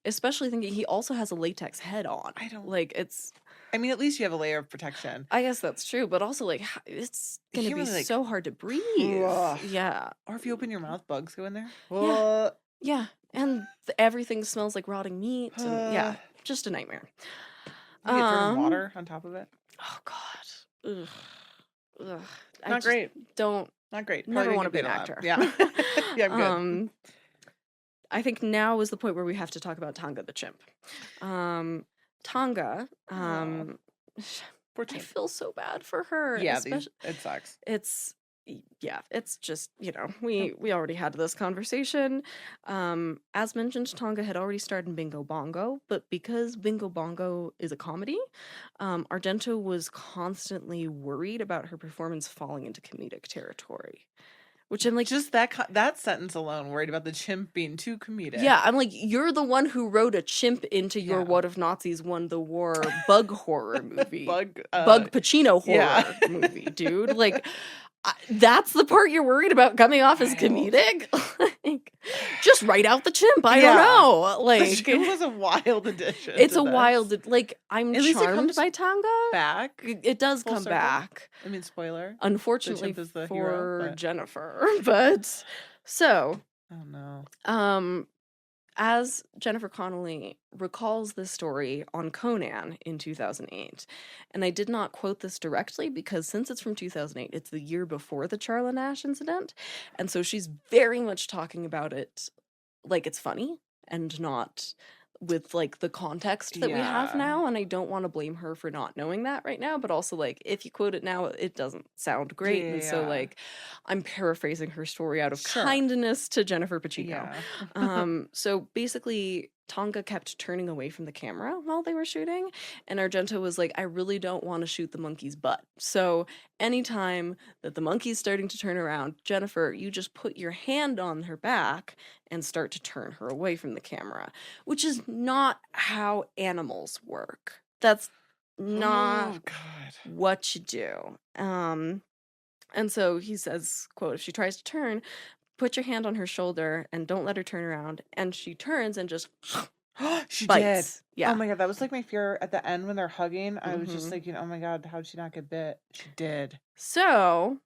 thinking he also has a latex head on. I don't like it's. I mean, at least you have a layer of protection. I guess that's true, but also like it's gonna be really, so hard to breathe. Yeah. Or if you open your mouth, bugs go in there. Yeah, and everything smells like rotting meat. And, just a nightmare. You get certain water on top of it. Oh God. Ugh. Not great. Not great. Never want to be an actor. Yeah. Yeah, I'm good. I think now is the point where we have to talk about Tonga the chimp. Tonga, poor chimp. I feel so bad for her. Yeah, it sucks. It's just, we already had this conversation. As mentioned, Tonga had already starred in Bingo Bongo, but because Bingo Bongo is a comedy, Argento was constantly worried about her performance falling into comedic territory. Which I'm like, just that sentence alone, worried about the chimp being too comedic. Yeah, I'm like, you're the one who wrote a chimp into your What If Nazis Won the War bug horror movie. Bug Pacino horror movie, dude. Like, that's the part you're worried about coming off as comedic? Like, just write out the chimp. I don't know. Like, the chimp was a wild addition. It's a wild, like, I'm At least charmed by Tonga. Back. It does come back. I mean, spoiler. Unfortunately the chimp is the for hero, Jennifer. But, so. Oh no. As Jennifer Connelly recalls this story on Conan in 2008, and I did not quote this directly because since it's from 2008, it's the year before the Charla Nash incident, and so she's very much talking about it like it's funny and not with like the context that we have now, and I don't want to blame her for not knowing that right now, but also like if you quote it now it doesn't sound great, and so like I'm paraphrasing her story out of kindness to Jennifer Pacino. So basically Tonga kept turning away from the camera while they were shooting, and Argento was like, I really don't want to shoot the monkey's butt. So anytime that the monkey's starting to turn around, Jennifer, you just put your hand on her back and start to turn her away from the camera, which is not how animals work. That's not what you do. And so he says, quote, if she tries to turn, put your hand on her shoulder and don't let her turn around. And she turns and just she bites. Did. Yeah. Oh my God. That was like my fear at the end when they're hugging. I was just thinking, oh my God, how did she not get bit? She did. So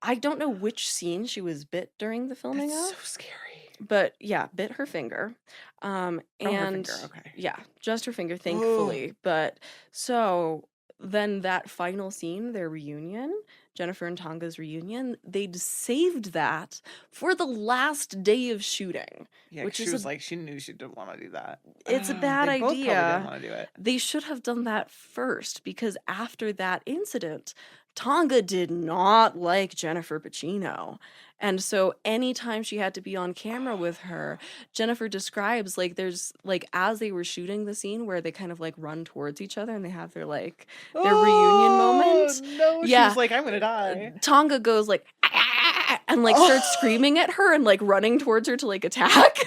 I don't know which scene she was bit during the filming That's of. so scary. But yeah, bit her finger. And her finger. Okay. Yeah, just her finger, thankfully. But so then that final scene, their reunion, Jennifer and Tonga's reunion, they'd saved that for the last day of shooting. Yeah, which she was like, she knew she didn't want to do that. It's a bad idea. Both probably didn't want to do it. They should have done that first, because after that incident, Tonga did not like Jennifer Pacino. And so anytime she had to be on camera with her, Jennifer describes like there's like as they were shooting the scene where they kind of like run towards each other and they have their like their reunion moment. No, she's like, I'm gonna die. Tonga goes like and like starts screaming at her and like running towards her to like attack.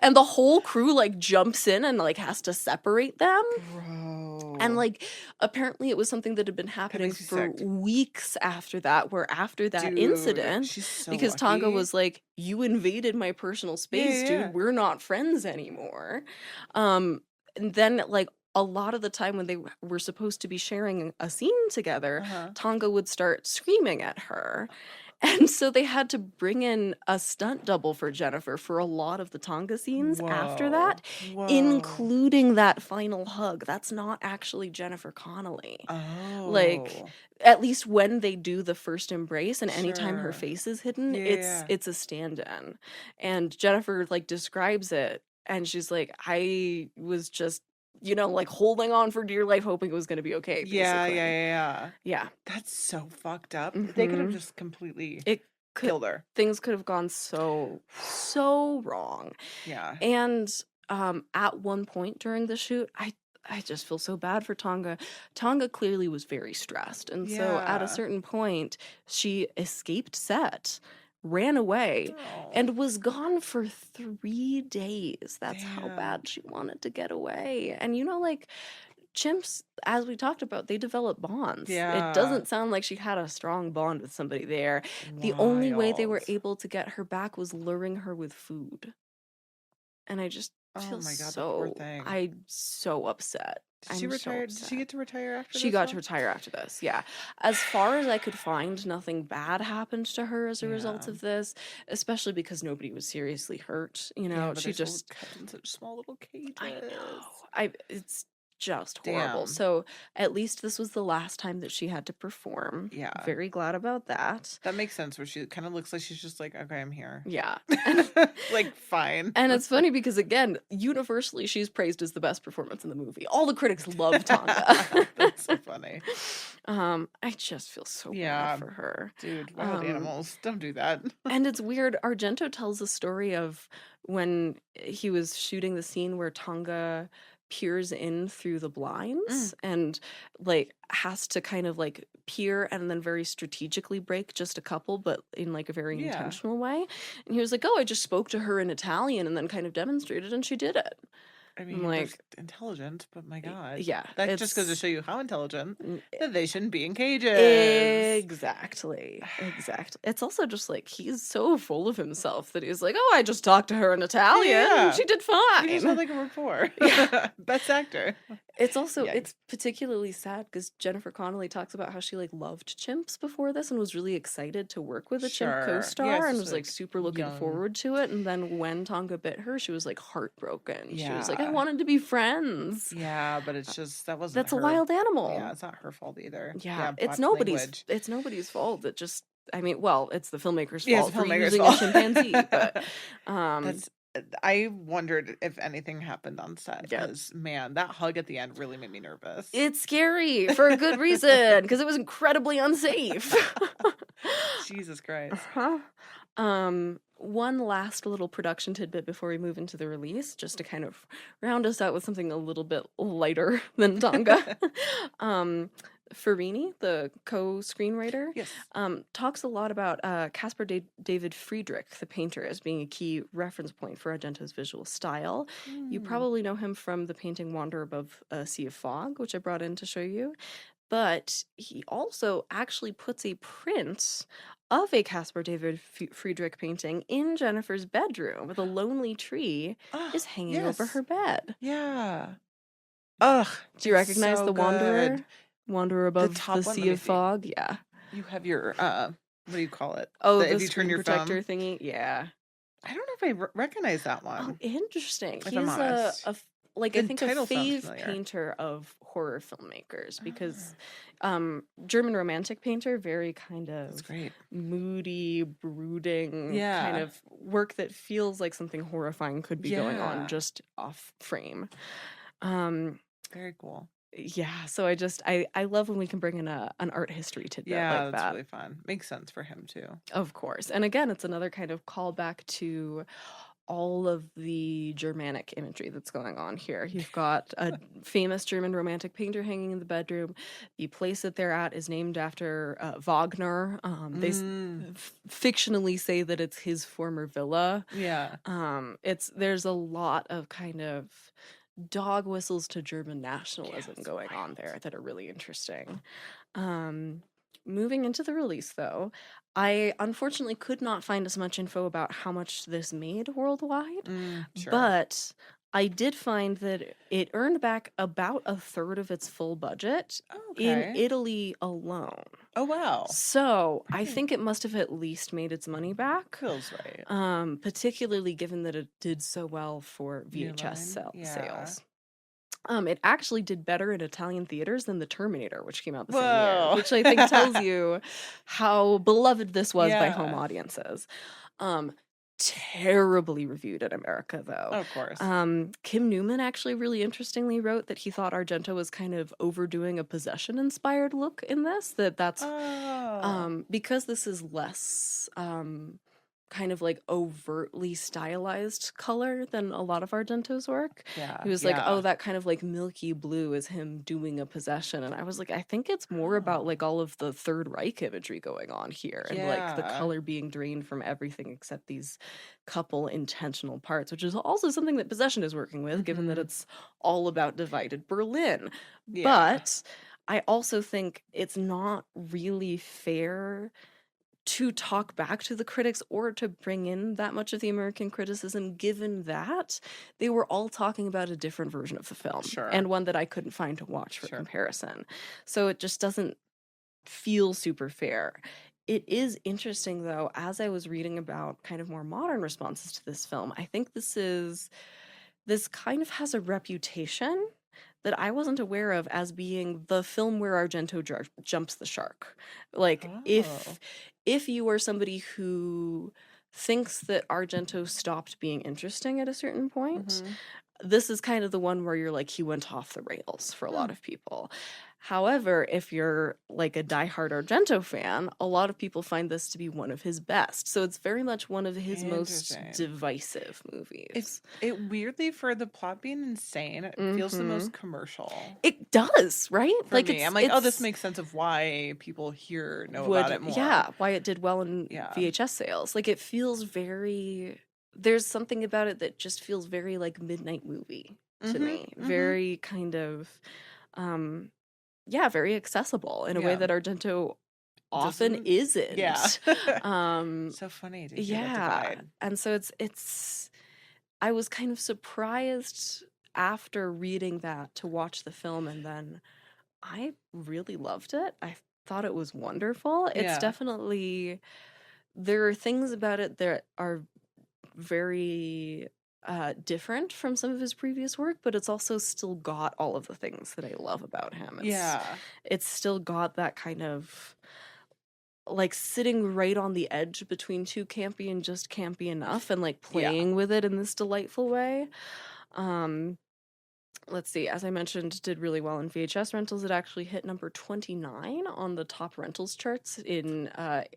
And the whole crew like jumps in and like has to separate them. Gross. And like apparently it was something that had been happening makes me for sick. weeks after that, where after that Dude, incident, she's so because Tonga lucky. was like, you invaded my personal space, yeah. dude. We're not friends anymore. And then like a lot of the time when they were supposed to be sharing a scene together, Tonga would start screaming at her. And so they had to bring in a stunt double for Jennifer for a lot of the Tonga scenes after that, including that final hug. That's not actually Jennifer Connelly. Oh. Like, at least when they do the first embrace and anytime her Sure. face is hidden, Yeah. it's a stand-in. And Jennifer like describes it and she's like, I was just, you know, like holding on for dear life, hoping it was going to be okay. Basically. Yeah. That's so fucked up. They could have just completely killed her. Things could have gone so wrong. Yeah. And at one point during the shoot, I just feel so bad for Tonga. Tonga clearly was very stressed. And so at a certain point, she escaped set, ran away, and was gone for 3 days. That's how bad she wanted to get away. And you know, like, chimps, as we talked about, they develop bonds. It doesn't sound like she had a strong bond with somebody there. The only way they were able to get her back was luring her with food. And I just feel I'm so upset. Did she retire? Did she get to retire after this? She got to retire after this, yeah. As far as I could find, nothing bad happened to her as a result of this, especially because nobody was seriously hurt. You know, she just kept in such small little cages. I know. It's just horrible. So at least this was the last time that she had to perform. Yeah. Very glad about that. That makes sense, where she kind of looks like she's just like, okay, I'm here. Yeah. Like, fine. And it's funny because, again, universally, she's praised as the best performance in the movie. All the critics love Tonga. That's so funny. I just feel so bad for her. Dude, wild animals. Don't do that. And it's weird. Argento tells a story of when he was shooting the scene where Tonga peers in through the blinds and like has to kind of like peer and then very strategically break just a couple, but in like a very intentional way. And he was like, oh, I just spoke to her in Italian and then kind of demonstrated and she did it. I mean, like, intelligent, but my God. Yeah. That just goes to show you how intelligent that they shouldn't be in cages. Exactly. It's also just like, he's so full of himself that he's like, oh, I just talked to her in Italian and she did fine. He just had like a rapport. Best actor. It's also, it's particularly sad because Jennifer Connelly talks about how she like loved chimps before this and was really excited to work with a chimp co-star and was like super looking forward to it. And then when Tonga bit her, she was like heartbroken. She was like, I wanted to be friends. Yeah, but it's just, that's a wild animal. Yeah, it's not her fault either. Yeah, it's nobody's fault. It just, I mean, well, it's the filmmaker's fault for using a chimpanzee, but I wondered if anything happened on set because, man, that hug at the end really made me nervous. It's scary for a good reason because it was incredibly unsafe. Jesus Christ. One last little production tidbit before we move into the release, just to kind of round us out with something a little bit lighter than Tonga. Farini, the co-screenwriter, talks a lot about Caspar David Friedrich, the painter, as being a key reference point for Argento's visual style. You probably know him from the painting Wander Above a Sea of Fog, which I brought in to show you. But he also actually puts a print of a Caspar David Friedrich painting in Jennifer's bedroom with a lonely tree is hanging over her bed. Yeah. Ugh. Do you recognize the Wanderer? Wander Above the Sea of Fog? Yeah. You have your, what do you call it? Oh, the if you turn your protector thumb thingy? Yeah. I don't know if I recognize that one. Oh, interesting. He's a like, I think a fave painter of horror filmmakers because German romantic painter, very kind of moody, brooding kind of work that feels like something horrifying could be going on just off frame. Very cool. Yeah, so I love when we can bring in an art history tidbit like that. Yeah, that's really fun. Makes sense for him too. Of course. And again, it's another kind of callback to all of the Germanic imagery that's going on here. You've got a famous German romantic painter hanging in the bedroom. The place that they're at is named after Wagner. They fictionally say that it's his former villa. Yeah. There's a lot of kind of dog whistles to German nationalism Yes, going on wild. there that are really interesting. Moving into the release, though, I unfortunately could not find as much info about how much this made worldwide, Sure. but I did find that it earned back about a third of its full budget in Okay. Italy alone. Oh, wow. So I Pretty- think it must have at least made its money back. Feels right. Particularly given that it did so well for New VHS line? Yeah. sales. It actually did better in Italian theaters than The Terminator, which came out the same year, Whoa. which I think tells you how beloved this was by home Yeah. audiences. Terribly reviewed in America, though. Of course. Kim Newman actually really interestingly wrote that he thought Argento was kind of overdoing a possession-inspired look in this. That's Oh. because this is less kind of like overtly stylized color than a lot of Argento's work. Yeah. He was like, yeah. oh, that kind of like milky blue is him doing a possession. And I was like, I think it's more about Oh. like all of the Third Reich imagery going on here and like the Yeah. color being drained from everything except these couple intentional parts, which is also something that Possession is working with, given that Mhm. it's all about divided Berlin. Yeah. But I also think it's not really fair to talk back to the critics or to bring in that much of the American criticism, given that they were all talking about a different version of the film Sure. and one that I couldn't find to watch for Sure. comparison. So it just doesn't feel super fair. It is interesting, though, as I was reading about kind of more modern responses to this film, I think this kind of has a reputation that I wasn't aware of as being the film where Argento jumps the shark. Like, Oh. if you are somebody who thinks that Argento stopped being interesting at a certain point, Mhm. this is kind of the one where you're like, he went off the rails for a lot Hmm. of people. However, if you're like a diehard Argento fan, a lot of people find this to be one of his best. So it's very much one of his most Interesting. divisive movies. It weirdly, for the plot being insane, it feels the most commercial. It does, right? For like me, I'm like, oh, this makes sense of why people here know about it more. Yeah, why it did well in Yeah. VHS sales. Like, it feels very. There's something about it that just feels very like midnight movie to Mhm, me. mhm. Very kind of, yeah, very accessible in a way Yeah. that Argento often Doesn't- isn't. Yeah. Um, So funny to hear that yeah, divide. and so it's. I was kind of surprised after reading that to watch the film, and then I really loved it. I thought it was wonderful. It's Yeah. definitely, there are things about it that are very different from some of his previous work, but it's also still got all of the things that I love about him. It's still got that kind of like sitting right on the edge between too campy and just campy enough, and like playing with it in this delightful way. Let's see, as I mentioned, did really well in VHS rentals. It actually hit number 29 on the top rentals charts in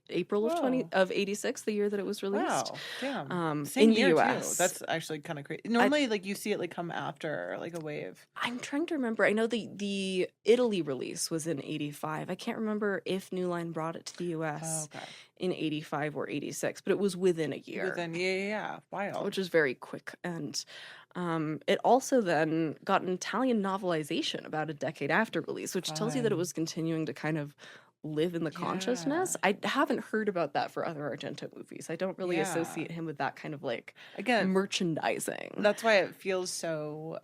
April of 86, the year that it was released. Wow, damn. In Same the year US. too. That's actually kind of crazy. Normally, like you see it like come after like a wave. I'm trying to remember. I know the Italy release was in 85. I can't remember if New Line brought it to the US in 85 or 86, but it was within a year. Yeah. Wild. Which is very quick. And it also then got an Italian novelization about a decade after release, which tells you that it was continuing to kind of live in the consciousness. I haven't heard about that for other Argento movies. I don't really associate him with that kind of like merchandising. That's why it feels so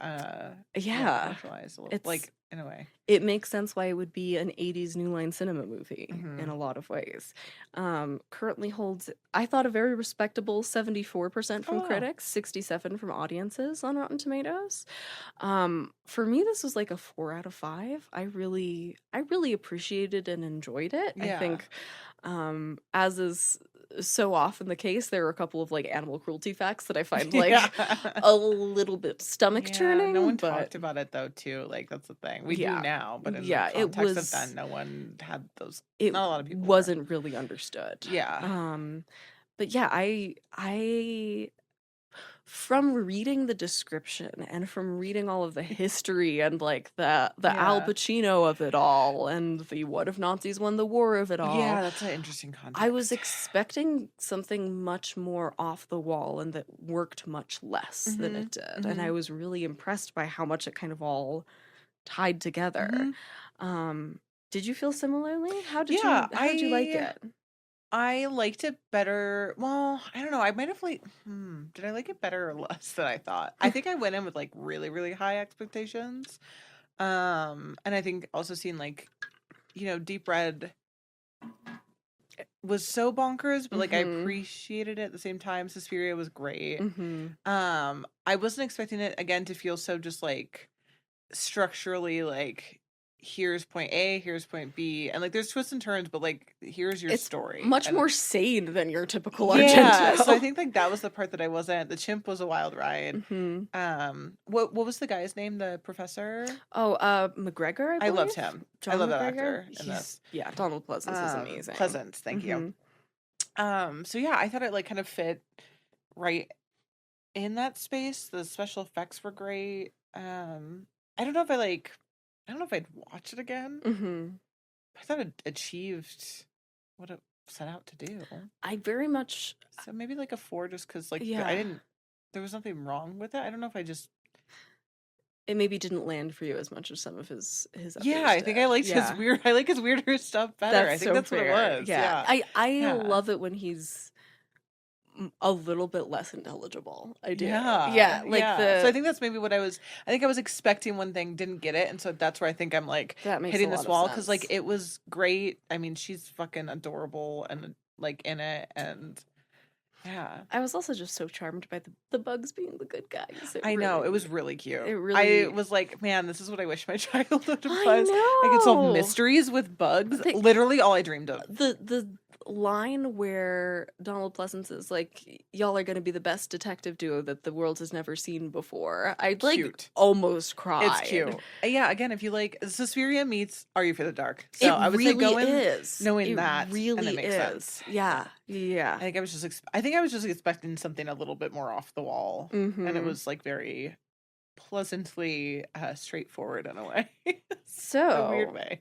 commercialized, it's like in a way. It makes sense why it would be an 80s New Line Cinema movie in a lot of ways. Currently holds, I thought, a very respectable 74% from critics, 67 from audiences on Rotten Tomatoes. For me, this was like a 4 out of 5. I really appreciated and enjoyed it. I think, as is so often the case, there are a couple of like animal cruelty facts that I find like a little bit stomach turning. No one talked about it though, too. Like that's the thing. We do now, but in the context of then, no one had those. Not a lot of people. Wasn't really understood. Yeah. But yeah, I from reading the description and from reading all of the history and like the Al Pacino of it all and the what if Nazis won the war of it all. Yeah, that's an interesting context. I was expecting something much more off the wall and that worked much less than it did. And I was really impressed by how much it kind of all tied together. Did you feel similarly? How did you like it? I liked it better. Well, I don't know. I might have did I like it better or less than I thought? I think I went in with like really, really high expectations. And I think also seeing like, Deep Red was so bonkers, but like I appreciated it at the same time. Suspiria was great. I wasn't expecting it again to feel so just like structurally like here's point A, here's point B, and like there's twists and turns, but like here's your story. Much more sane than your typical Argento. So I think like that was the part that I wasn't. The chimp was a wild ride. What was the guy's name? The professor? Oh, McGregor. I loved him. I love that actor. Yeah, Donald Pleasance is amazing. Pleasance, thank you. So yeah, I thought it like kind of fit right in that space. The special effects were great. I don't know if I'd watch it again. I thought it achieved what it set out to do. I very much... So maybe like a 4 just because like there was nothing wrong with it. I don't know if I just... It maybe didn't land for you as much as some of his Yeah, I think I liked his weird... I like his weirder stuff better. I think that's what it was. Yeah. I love it when he's a little bit less intelligible. I do. Yeah. So I think that's maybe what I think I was expecting one thing, didn't get it, and so that's where I think I'm like hitting this wall because like it was great. I mean, she's fucking adorable and like in it, and I was also just so charmed by the bugs being the good guys. I know, it was really cute. I was like, man, this is what I wish my childhood was. I could solve mysteries with bugs. Literally all I dreamed of. The line where Donald Pleasance is like, y'all are going to be the best detective duo that the world has never seen before. I like almost cried. It's cute. Yeah, again, if you like Suspiria meets Are You for the Dark? So I would say go in knowing that. Really and it makes sense. Yeah. I think I was just expecting something a little bit more off the wall, and it was like very pleasantly straightforward in a way. So a weird way.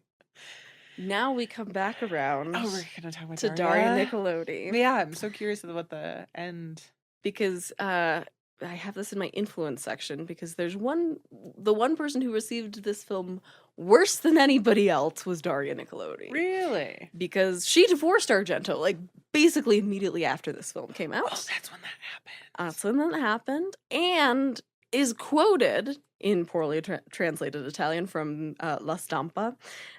Now we come back around. Oh, we're gonna talk about to Daria Nicolodi. Yeah, I'm so curious about the end because I have this in my influence section because the one person who received this film worse than anybody else was Daria Nicolodi. Really? Because she divorced Argento like basically immediately after this film came out. Oh, that's when that happened. That's when that happened, and is quoted in poorly translated Italian from La Stampa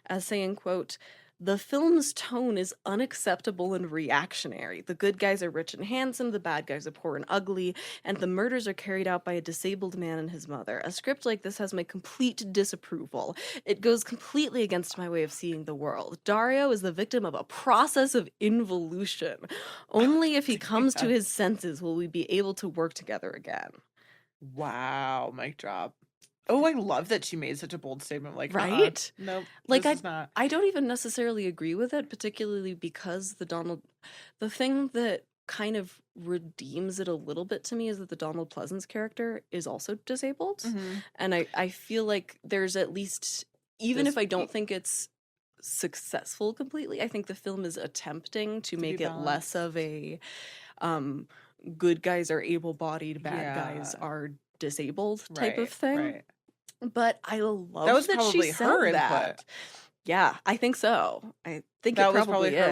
as saying, quote, "The film's tone is unacceptable and reactionary. The good guys are rich and handsome, the bad guys are poor and ugly, and the murders are carried out by a disabled man and his mother. A script like this has my complete disapproval. It goes completely against my way of seeing the world. Dario is the victim of a process of involution. Only if he comes to his senses will we be able to work together again." Wow, mic drop. Oh, I love that she made such a bold statement. Like, right? Nope. Like, I don't even necessarily agree with it, particularly because the thing that kind of redeems it a little bit to me is that the Donald Pleasance character is also disabled. And I feel like there's at least, even if I don't think it's successful completely, I think the film is attempting to make it less of a good guys are able-bodied, bad guys are disabled type of thing. Right. But I love that was that probably she said her that. Input. Yeah, I think so. I think that it was probably is.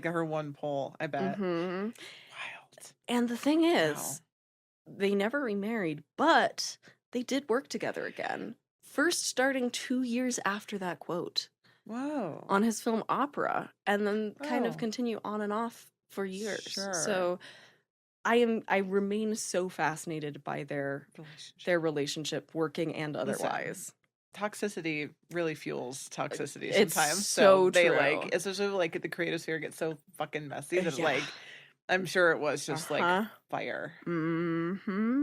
her one poll, I bet. Wild. And the thing is, they never remarried, but they did work together again. First starting 2 years after that quote. Whoa. On his film Opera, and then kind of continue on and off for years. Sure. So I remain so fascinated by their relationship, working and otherwise. Toxicity really fuels toxicity it's sometimes. So they true. Especially like the creative sphere gets so fucking messy that like I'm sure it was just like fire. And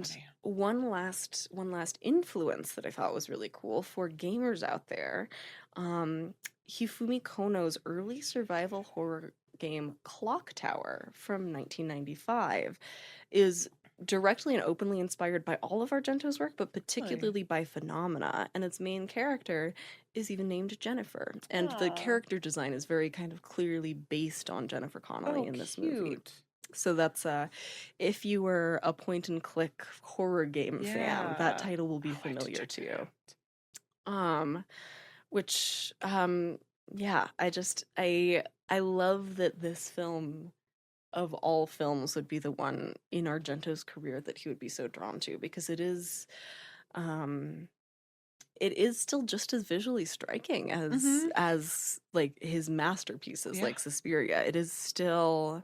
so one last influence that I thought was really cool for gamers out there, Hifumi Kono's early survival horror game Clock Tower from 1995 is directly and openly inspired by all of Argento's work, but particularly by phenomena. And its main character is even named Jennifer. And the character design is very kind of clearly based on Jennifer Connelly in this movie. So that's if you were a point and click horror game fan, that title will be familiar to you. I love that this film, of all films, would be the one in Argento's career that he would be so drawn to, because it is still just as visually striking as like his masterpieces like Suspiria. It is still,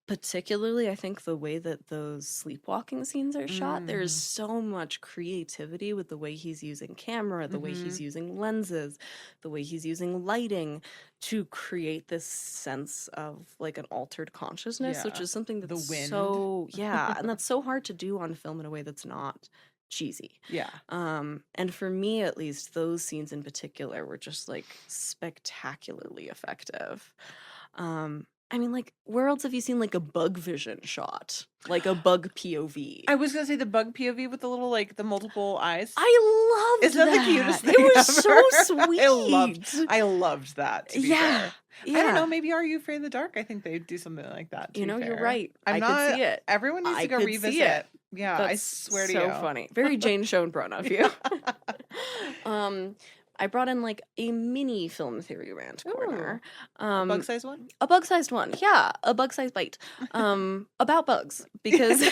particularly, I think, the way that those sleepwalking scenes are shot. There is so much creativity with the way he's using camera, the way he's using lenses, the way he's using lighting to create this sense of like an altered consciousness, which is something that's and that's so hard to do on film in a way that's not cheesy. And for me, at least, those scenes in particular were just like spectacularly effective. I mean, like, where else have you seen, like, a bug vision shot? Like, a bug POV? I was gonna say the bug POV with the little, like, the multiple eyes. I loved that. Isn't that the cutest thing It was ever? so sweet. I loved that, to be fair. Yeah. I don't know, maybe Are You Afraid of the Dark? I think they'd do something like that, You know, you're right. I could see it. Everyone needs to go revisit it. Yeah, That's I swear to you. so funny. Very Jane Schoenbrunn of you. I brought in like a mini film theory rant corner. A bug-sized one? A bug-sized one, yeah. A bug-sized bite. About bugs. Because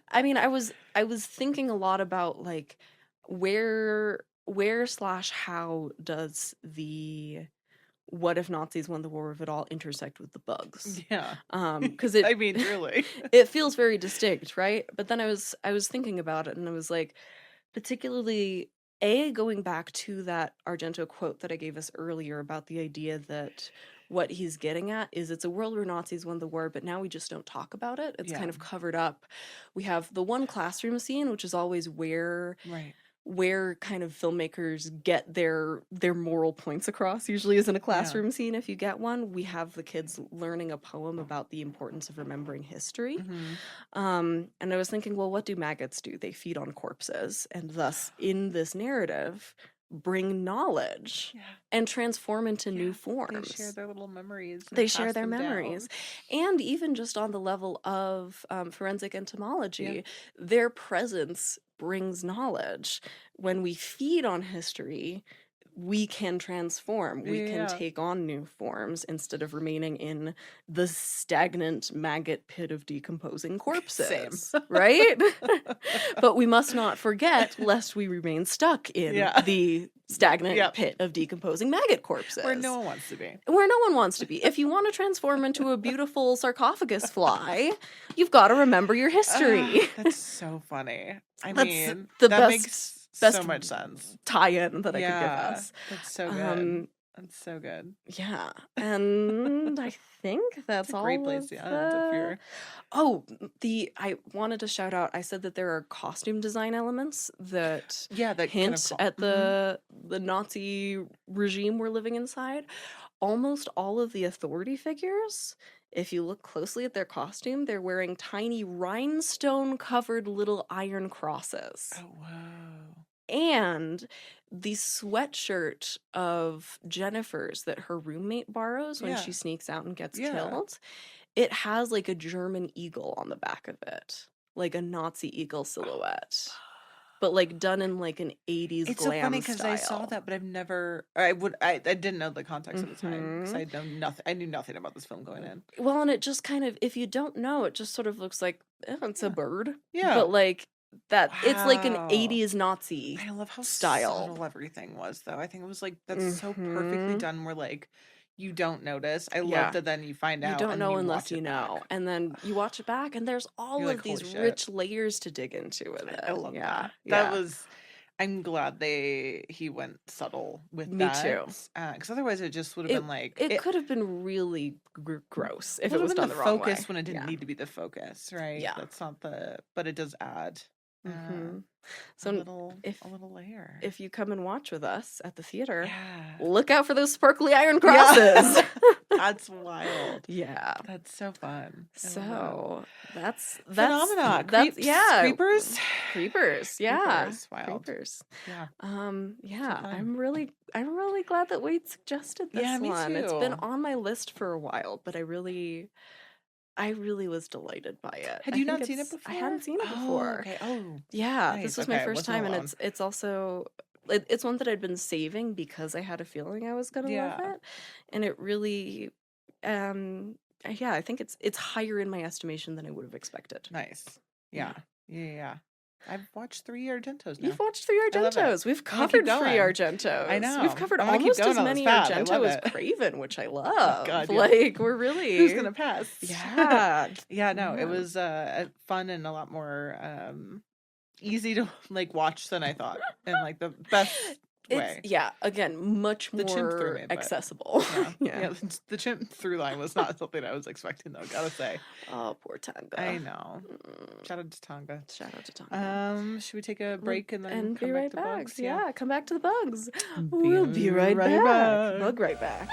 I mean, I was thinking a lot about like where / how does the what if Nazis won the war if it all intersect with the bugs? Yeah. Because it, I mean, really. It feels very distinct, right? But then I was thinking about it, and I was like, particularly going back to that Argento quote that I gave us earlier about the idea that what he's getting at is it's a world where Nazis won the war, but now we just don't talk about it. It's kind of covered up. We have the one classroom scene, which is always where kind of filmmakers get their moral points across, usually is in a classroom scene if you get one. We have the kids learning a poem about the importance of remembering history. And I was thinking, well, what do maggots do? They feed on corpses, and thus in this narrative bring knowledge and transform into new forms. They share their little memories. They share their memories. And even just on the level of forensic entomology, their presence brings knowledge. When we feed on history, we can transform. We can take on new forms instead of remaining in the stagnant maggot pit of decomposing corpses. Right? But we must not forget, lest we remain stuck in the stagnant pit of decomposing maggot corpses. Where no one wants to be. Where no one wants to be. If you want to transform into a beautiful sarcophagus fly, you've got to remember your history. That's so funny. That's mean, the that best, makes best so much sense. Tie-in that I could give us. That's so good. That's so good. Yeah, and I think that's it's a all. Great place to end. I wanted to shout out. I said that there are costume design elements that that hint at the Nazi regime we're living inside. Almost all of the authority figures, if you look closely at their costume, they're wearing tiny rhinestone-covered little iron crosses. Oh, wow. And the sweatshirt of Jennifer's that her roommate borrows when she sneaks out and gets killed, it has like a German eagle on the back of it. Like a Nazi eagle silhouette. But like done in like an 80s it's glam so funny because style. I saw that, but I didn't know the context at the time because I knew nothing about this film going in. Well, and it just kind of, if you don't know, it just sort of looks like it's a bird. Yeah. But like that, it's like an 80s Nazi I love how style. subtle everything was, though. I think it was like, that's so perfectly done where like you don't notice. I love that then you find out. You don't know and unless you know. back. And then you watch it back and there's all You're of like, these "Holy shit." rich layers to dig into with it. I love that. Yeah. That was, I'm glad he went subtle with Me that. too. Because otherwise it just would have been like. It could have been really gross if it was been done the wrong way. focus when it didn't need to be the focus, right? Yeah. That's not but it does add So a little layer. If you come and watch with us at the theater, Yeah. look out for those sparkly iron crosses. That's wild. Yeah. That's so fun. So that's phenomena. That's Creepers. Creepers. Yeah. Creepers. Wild. Creepers. Yeah. Yeah. I'm really glad that Wade suggested this me one. It's too. been on my list for a while, but I really was delighted by it. Had you not seen it before? I hadn't seen it before. Okay. Oh, yeah. nice. This was Okay, my first time, alone. and it's also it's one that I'd been saving because I had a feeling I was gonna love it, and it really, I think it's higher in my estimation than I would have expected. Nice. Yeah. I've watched 3 Argentos now. You've watched 3 Argentos. We've covered 3 Argentos. I know. We've covered almost as many Argento as Craven, which I love. Oh, God, yeah. Like, we're really... Who's gonna pass? Yeah. No, it was fun and a lot more easy to like watch than I thought, and like the best way. Again, much The chimp more through me, but- accessible. Yeah, the chimp through line was not something I was expecting though, gotta say. Oh, poor Tonga. I know. Shout out to Tonga. Shout out to Tonga. Should we take a break and then come be right back to back? bugs? Yeah, come back to the bugs. We'll be right back. Bug right back.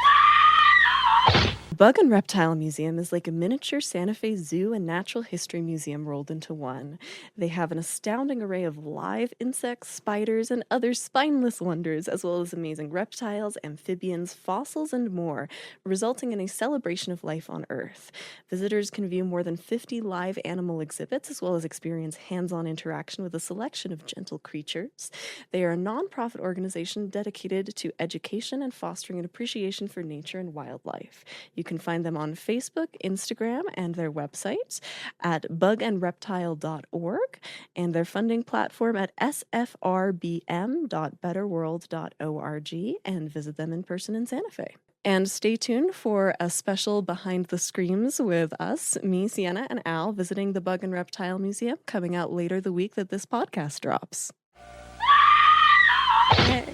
Bug and Reptile Museum is like a miniature Santa Fe zoo and natural history museum rolled into one. They have an astounding array of live insects, spiders, and other spineless wonders, as well as amazing reptiles, amphibians, fossils, and more, resulting in a celebration of life on Earth. Visitors can view more than 50 live animal exhibits, as well as experience hands-on interaction with a selection of gentle creatures. They are a non-profit organization dedicated to education and fostering an appreciation for nature and wildlife. You can find them on Facebook, Instagram, and their website at bugandreptile.org and their funding platform at sfrbm.betterworld.org, and visit them in person in Santa Fe. And stay tuned for a special Behind the Screams with us, me, Siena, and Al, visiting the Bug and Reptile Museum, coming out later the week that this podcast drops.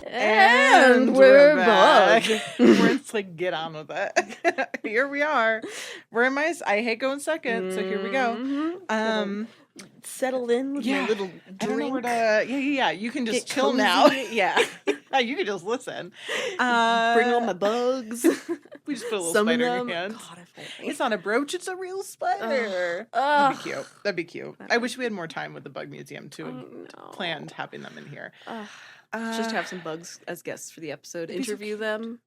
And we're back. We're just like, get on with it. Here we are. We're in I hate going second, so here we go. Settle in with my little drink. I don't know where to. Yeah. You can just Get chill cozy. now. Yeah. You can just listen. Bring all my bugs. We just put a little Some spider of in your them. hand. God, It's not a brooch, it's a real spider. That'd be cute. That'd be cute. I wish we had more time with the Bug Museum too. Planned having them in here. Just have some bugs as guests for the episode. Interview them.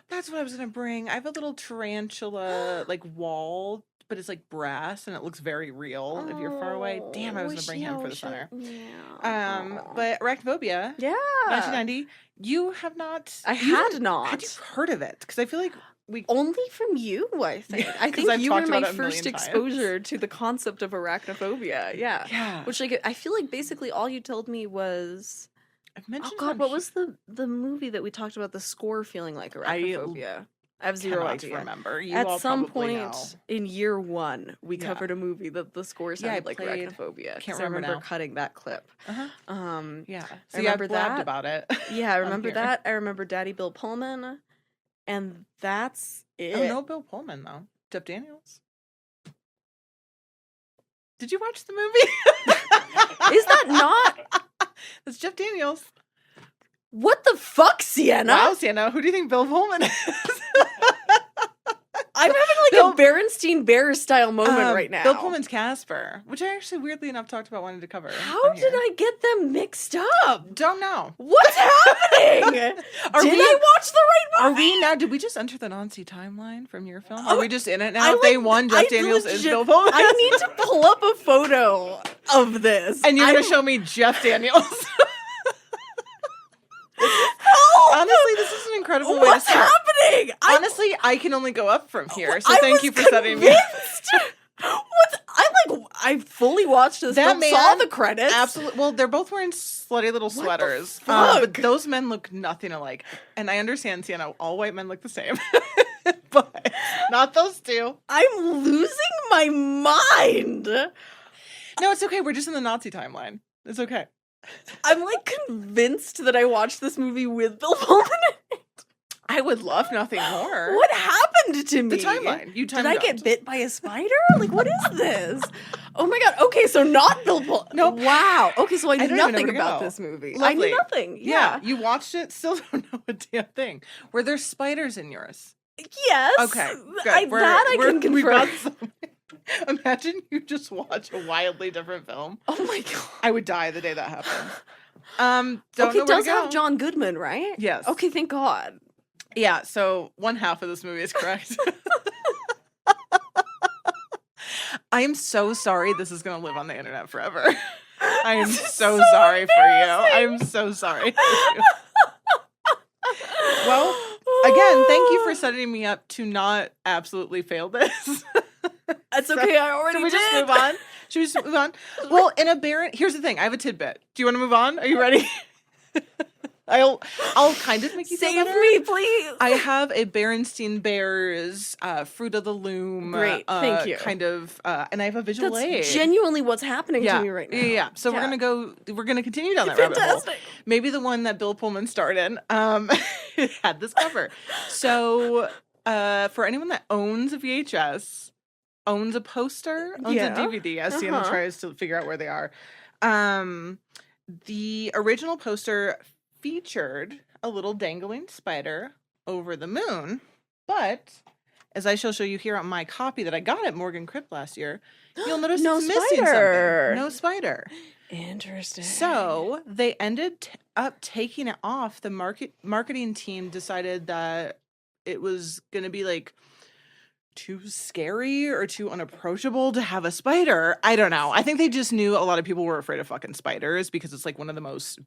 That's what I was gonna bring. I have a little tarantula like wall, but it's like brass and it looks very real if you're far away. Damn, I was gonna bring him for the center. Yeah. But Arachnophobia, 1990. You have not. I had not. Had you heard of it? Because I feel like we only from you, I think. I think I've you were talked my about it a first million times. exposure to the concept of arachnophobia. Yeah. Yeah. Which like I feel like basically all you told me was I've mentioned. oh god, what was the movie that we talked about the score feeling like arachnophobia? I have zero idea. Remember. You At all some probably point know. in year 1, we covered a movie that the score sounded like played- arachnophobia. can't I remember remember now. cutting that clip. Yeah. I So yeah, I've remember blabbed that. about it. Yeah, I remember here. that. I remember Daddy Bill Pullman, and that's it. Oh, no Bill Pullman though. Jeff Daniels. Did you watch the movie? Is that not? That's Jeff Daniels. What the fuck, Siena? Wow, Sienna, who do you think Bill Pullman is? I'm having like a Berenstein Bears style moment right now. Bill Pullman's Casper, which I actually weirdly enough talked about wanting to cover. How did I get them mixed up? Don't know. What's happening? Did I watch the right movie? Are we now? Did we just enter the Nazi timeline from your film? Are we just in it now? I Day one, Jeff Daniels is Bill Pullman. I need to pull up a photo of this. And you're going to show me Jeff Daniels. Honestly, this is an incredible way to What's start. happening? Honestly, I can only go up from here. So thank you for setting me up. I fully watched this film, saw the credits. Absolutely. Well, they're both wearing slutty little sweaters. But those men look nothing alike. And I understand, Sienna, all white men look the same. But not those two. I'm losing my mind. No, it's okay. We're just in the Nazi timeline. It's okay. I'm like convinced that I watched this movie with Bill Pullman in it. I would love nothing more. What happened to me? The timeline. You timed Did I out. get bit by a spider? Like, what is this? Oh my god. Okay, so not Bill Pullman. Nope. Wow. Okay, so I knew don't even know nothing where to about go. this movie. I Lovely. knew nothing. Yeah. You watched it, still don't know a damn thing. Were there spiders in yours? Yes. Okay, good. I can confirm. We've got some. Imagine you just watch a wildly different film. Oh my god. I would die the day that happened. Okay, it does have John Goodman, right? Yes. Okay, thank God. Yeah, so one half of this movie is correct. I am so sorry this is going to live on the internet forever. I am so sorry for you. I am so sorry for you. Well, again, thank you for setting me up to not absolutely fail this. That's okay, I already Should we did. just move on? Should we just move on? Well, in a Baron, here's the thing. I have a tidbit. Do you want to move on? Are you ready? I'll kind of make you feel Save better. me, please. I have a Berenstein Bears Fruit of the Loom. Great, thank you. Kind of, and I have a visual aid. That's genuinely what's happening to me right now. Yeah. So we're gonna continue down that rabbit hole. Fantastic. Maybe the one that Bill Pullman starred in had this cover. So for anyone that owns a VHS, owns a poster, owns a DVD, as Siena tries to figure out where they are. The original poster featured a little dangling spider over the moon, but as I shall show you here on my copy that I got at Morgan Crypt last year, you'll notice it's missing something. No spider. Interesting. So they ended up taking it off. The marketing team decided that it was going to be like too scary or too unapproachable to have a spider. I don't know. I think they just knew a lot of people were afraid of fucking spiders because it's like one of the most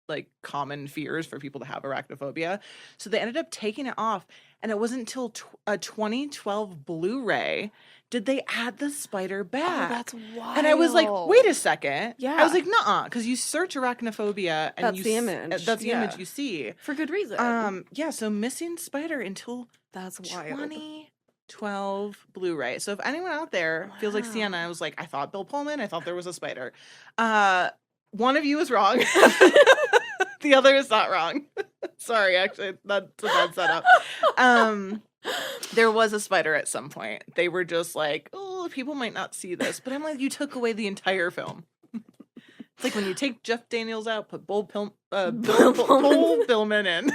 like common fears for people to have arachnophobia. So they ended up taking it off, and it wasn't until a 2012 Blu-ray did they add the spider back. Oh, that's wild. And I was like, wait a second. Yeah. I was like, nuh-uh, because you search arachnophobia and that's the image. That's the image you see. For good reason. Yeah, so missing spider until that's wild. 2012 Blu-ray. So if anyone out there feels like Siena, I was like, I thought Bill Pullman, I thought there was a spider. One of you is wrong. The other is not wrong. Sorry, actually, that's a bad setup. There was a spider at some point. They were just like, oh, people might not see this. But I'm like, you took away the entire film. It's like when you take Jeff Daniels out, put Bill Pullman in.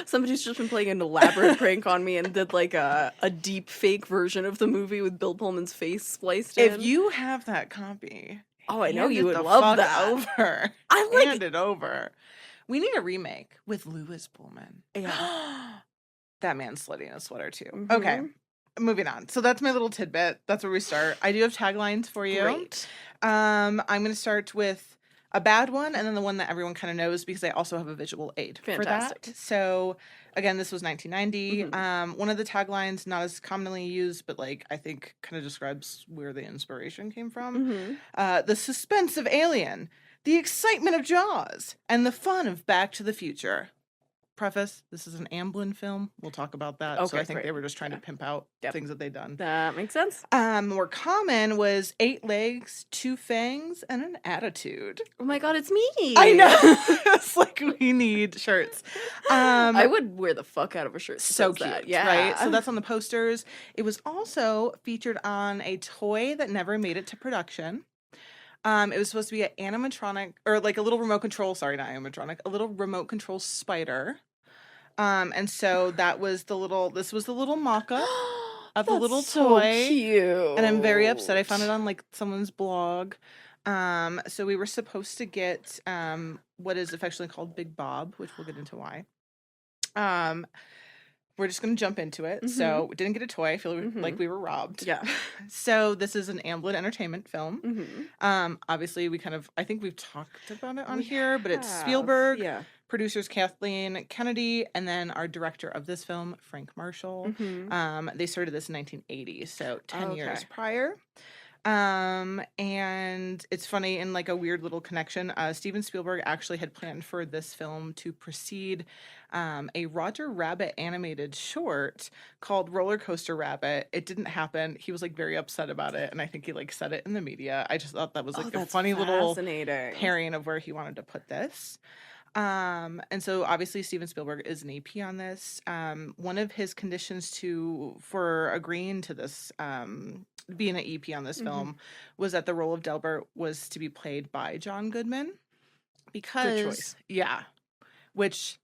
Somebody's just been playing an elaborate prank on me and did like a deep fake version of the movie with Bill Pullman's face spliced in. If you have that copy... Oh, I know you would love that. Over. Hand it over. We need a remake with Louis Pullman. Yeah. That man's slitting a sweater too. Mm-hmm. Okay. Moving on. So that's my little tidbit. That's where we start. I do have taglines for you. Great. I'm going to start with a bad one and then the one that everyone kind of knows because I also have a visual aid Fantastic. for that. So again, this was 1990. Mm-hmm. One of the taglines, not as commonly used, but like I think kind of describes where the inspiration came from. Mm-hmm. The suspense of Alien, the excitement of Jaws, and the fun of Back to the Future. Preface, this is an Amblin film. We'll talk about that. Okay, so I think great. they were just trying to pimp out things that they'd done. That makes sense. More common was 8 legs, 2 fangs, and an attitude. Oh my god, it's me. I know. It's like we need shirts. I would wear the fuck out of a shirt. That So says cute, that. Yeah. right? So that's on the posters. It was also featured on a toy that never made it to production. It was supposed to be an animatronic, or like a little remote control, sorry, not animatronic, a little remote control spider. And so this was the little mock-up of the little toy. So cute. And I'm very upset. I found it on like someone's blog. So we were supposed to get what is affectionately called Big Bob, which we'll get into why. We're just going to jump into it. Mm-hmm. So we didn't get a toy. I feel like we were robbed. Yeah. So this is an Amblin Entertainment film. Mm-hmm. Obviously we've talked about it on here, but it's Spielberg. Yeah. Producers Kathleen Kennedy, and then our director of this film, Frank Marshall. Mm-hmm. They started this in 1980, so 10 years Okay. prior. And it's funny, in like a weird little connection, Steven Spielberg actually had planned for this film to precede a Roger Rabbit animated short called Roller Coaster Rabbit. It didn't happen. He was like very upset about it, and I think he like said it in the media. I just thought that was like a funny little pairing of where he wanted to put this. And so obviously Steven Spielberg is an EP on this. One of his conditions for agreeing to this being an EP on this film was that the role of Delbert was to be played by John Goodman. Because, Good choice. Yeah. Which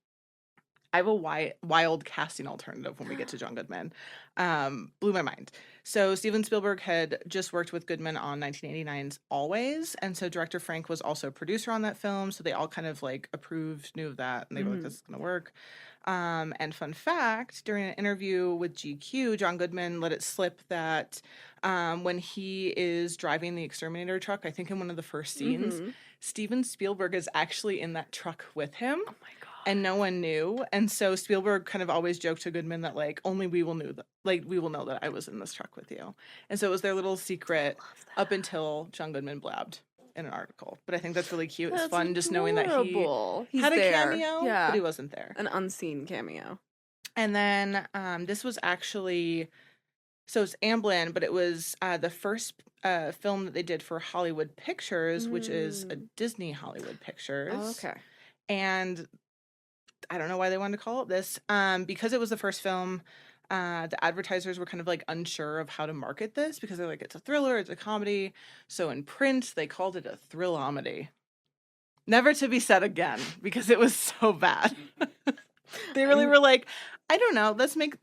I have a wild casting alternative when we get to John Goodman. Blew my mind. So Steven Spielberg had just worked with Goodman on 1989's Always, and so director Frank was also a producer on that film, so they all kind of like approved, knew of that, and they were like, this is going to work. And fun fact, during an interview with GQ, John Goodman let it slip that when he is driving the exterminator truck, I think in one of the first scenes, Steven Spielberg is actually in that truck with him. Oh my God. And no one knew. And so Spielberg kind of always joked to Goodman that like only we will know that I was in this truck with you. And so it was their little secret up until John Goodman blabbed in an article. But I think that's really cute. It's fun just knowing that he had a cameo, but he wasn't there. An unseen cameo. And then this was actually, so it's Amblin, but it was the first film that they did for Hollywood Pictures, which is a Disney Hollywood Pictures. Oh, okay. And I don't know why they wanted to call it this. Because it was the first film, the advertisers were kind of like unsure of how to market this because they're like, it's a thriller, it's a comedy. So in print, they called it a thrill-omedy. Never to be said again because it was so bad. They really were like, I don't know, let's make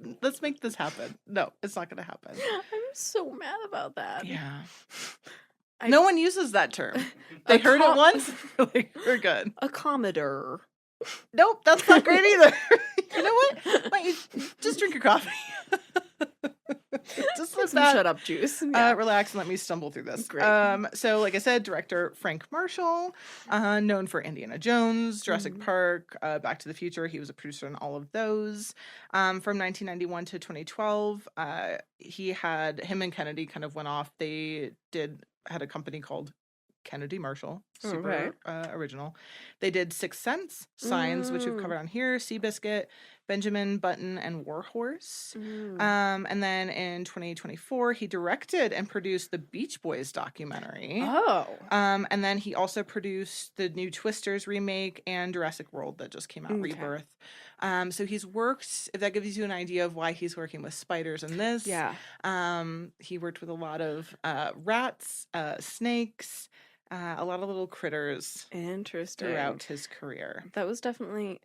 this happen. No, it's not going to happen. I'm so mad about that. Yeah. No one uses that term. They heard it once. Like, we're good. A commodore. Nope, that's not great either. You know what? Why don't you just drink your coffee? Just let that shut up, juice. Relax and let me stumble through this. Great. So, like I said, director Frank Marshall, known for Indiana Jones, Jurassic Park, Back to the Future. He was a producer on all of those. From 1991 to 2012, him and Kennedy kind of went off. They had a company called Kennedy Marshall, super original. They did Sixth Sense, Signs, which we've covered on here, Seabiscuit, Benjamin Button, and Warhorse. And then in 2024, he directed and produced the Beach Boys documentary. Oh. And then he also produced the new Twisters remake and Jurassic World that just came out, Rebirth. So he's worked, if that gives you an idea of why he's working with spiders in this. Yeah. He worked with a lot of rats, snakes, a lot of little critters. Interesting. Throughout his career. That was definitely,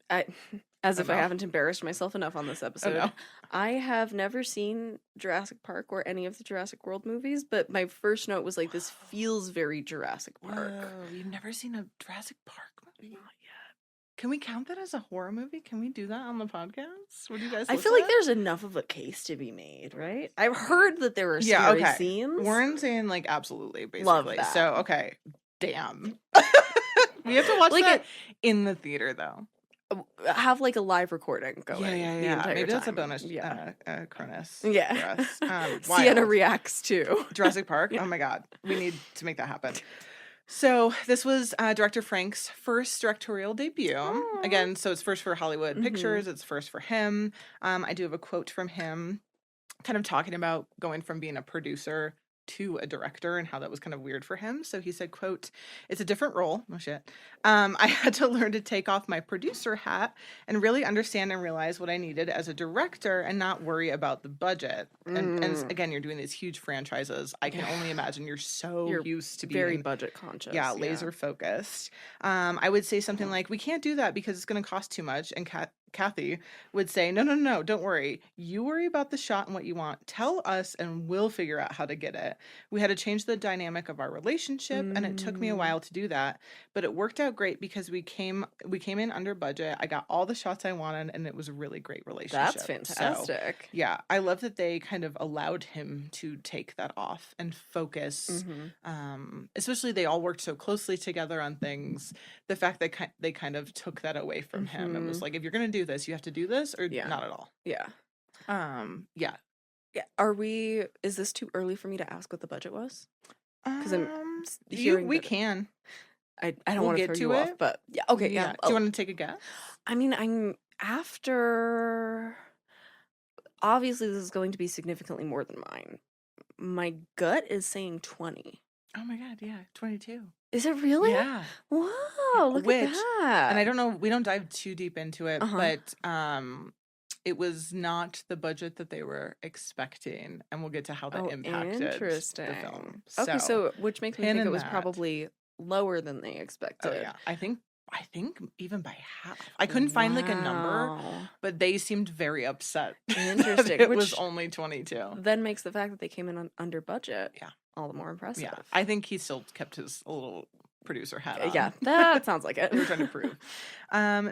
as if I haven't embarrassed myself enough on this episode. I have never seen Jurassic Park or any of the Jurassic World movies, but my first note was like, this feels very Jurassic Park. Whoa, you've never seen a Jurassic Park movie? Not yet. Can we count that as a horror movie? Can we do that on the podcast? What do you guys? I feel like there's enough of a case to be made, right? I've heard that there were scary scenes. Warren's saying like absolutely, basically. Love that. So okay, damn. We have to watch that in the theater though. Have like a live recording going. Yeah. Maybe that's a time. bonus. Cronus. Yeah. For us. Siena reacts to Jurassic Park. Oh my god, we need to make that happen. So this was director Frank's first directorial debut. Aww. Again, so it's first for Hollywood Pictures. It's first for him. I do have a quote from him kind of talking about going from being a producer to a director and how that was kind of weird for him. So he said, quote, "It's a different role." Oh shit. I had to learn to take off my producer hat and really understand and realize what I needed as a director and not worry about the budget. And again, you're doing these huge franchises. I can only imagine you're used to being very budget conscious. Yeah, laser focused. I would say something like, "We can't do that because it's going to cost too much." And Kathy would say, no, don't worry. You worry about the shot and what you want. Tell us and we'll figure out how to get it. We had to change the dynamic of our relationship and it took me a while to do that, but it worked out great because we came in under budget. I got all the shots I wanted and it was a really great relationship. That's fantastic. So, yeah, I love that they kind of allowed him to take that off and focus. Especially they all worked so closely together on things. The fact that they kind of took that away from him and was like, if you're going to do this, you have to do this or not at all. Yeah. Yeah. Is this too early for me to ask what the budget was? Because I'm hearing we can. I don't want to throw you off, but yeah. Okay. Yeah. Do you want to take a guess? I mean, I'm after. Obviously, this is going to be significantly more than mine. My gut is saying 20. Oh my god, yeah, 22. Is it really? Yeah. Wow, look at that. And I don't know, we don't dive too deep into it, but it was not the budget that they were expecting, and we'll get to how that impacted interesting. the film. Okay, so which makes me think it was that. probably lower than they expected. Oh yeah, I think even by half. I couldn't find like a number, but they seemed very upset. Interesting. It was only 22. Then makes the fact that they came in under budget, all the more impressive. Yeah, I think he still kept his little producer hat on. Yeah, that sounds like it. They were trying to prove.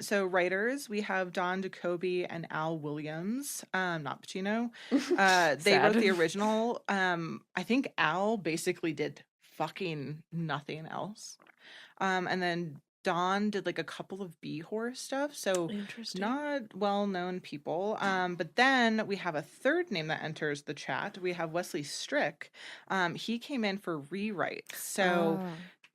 So writers, we have Don Jacoby and Al Williams, not Pacino. They wrote the original. I think Al basically did fucking nothing else. And then Don did like a couple of B-horror stuff, so not well-known people. But then we have a third name that enters the chat. We have Wesley Strick. He came in for rewrites. So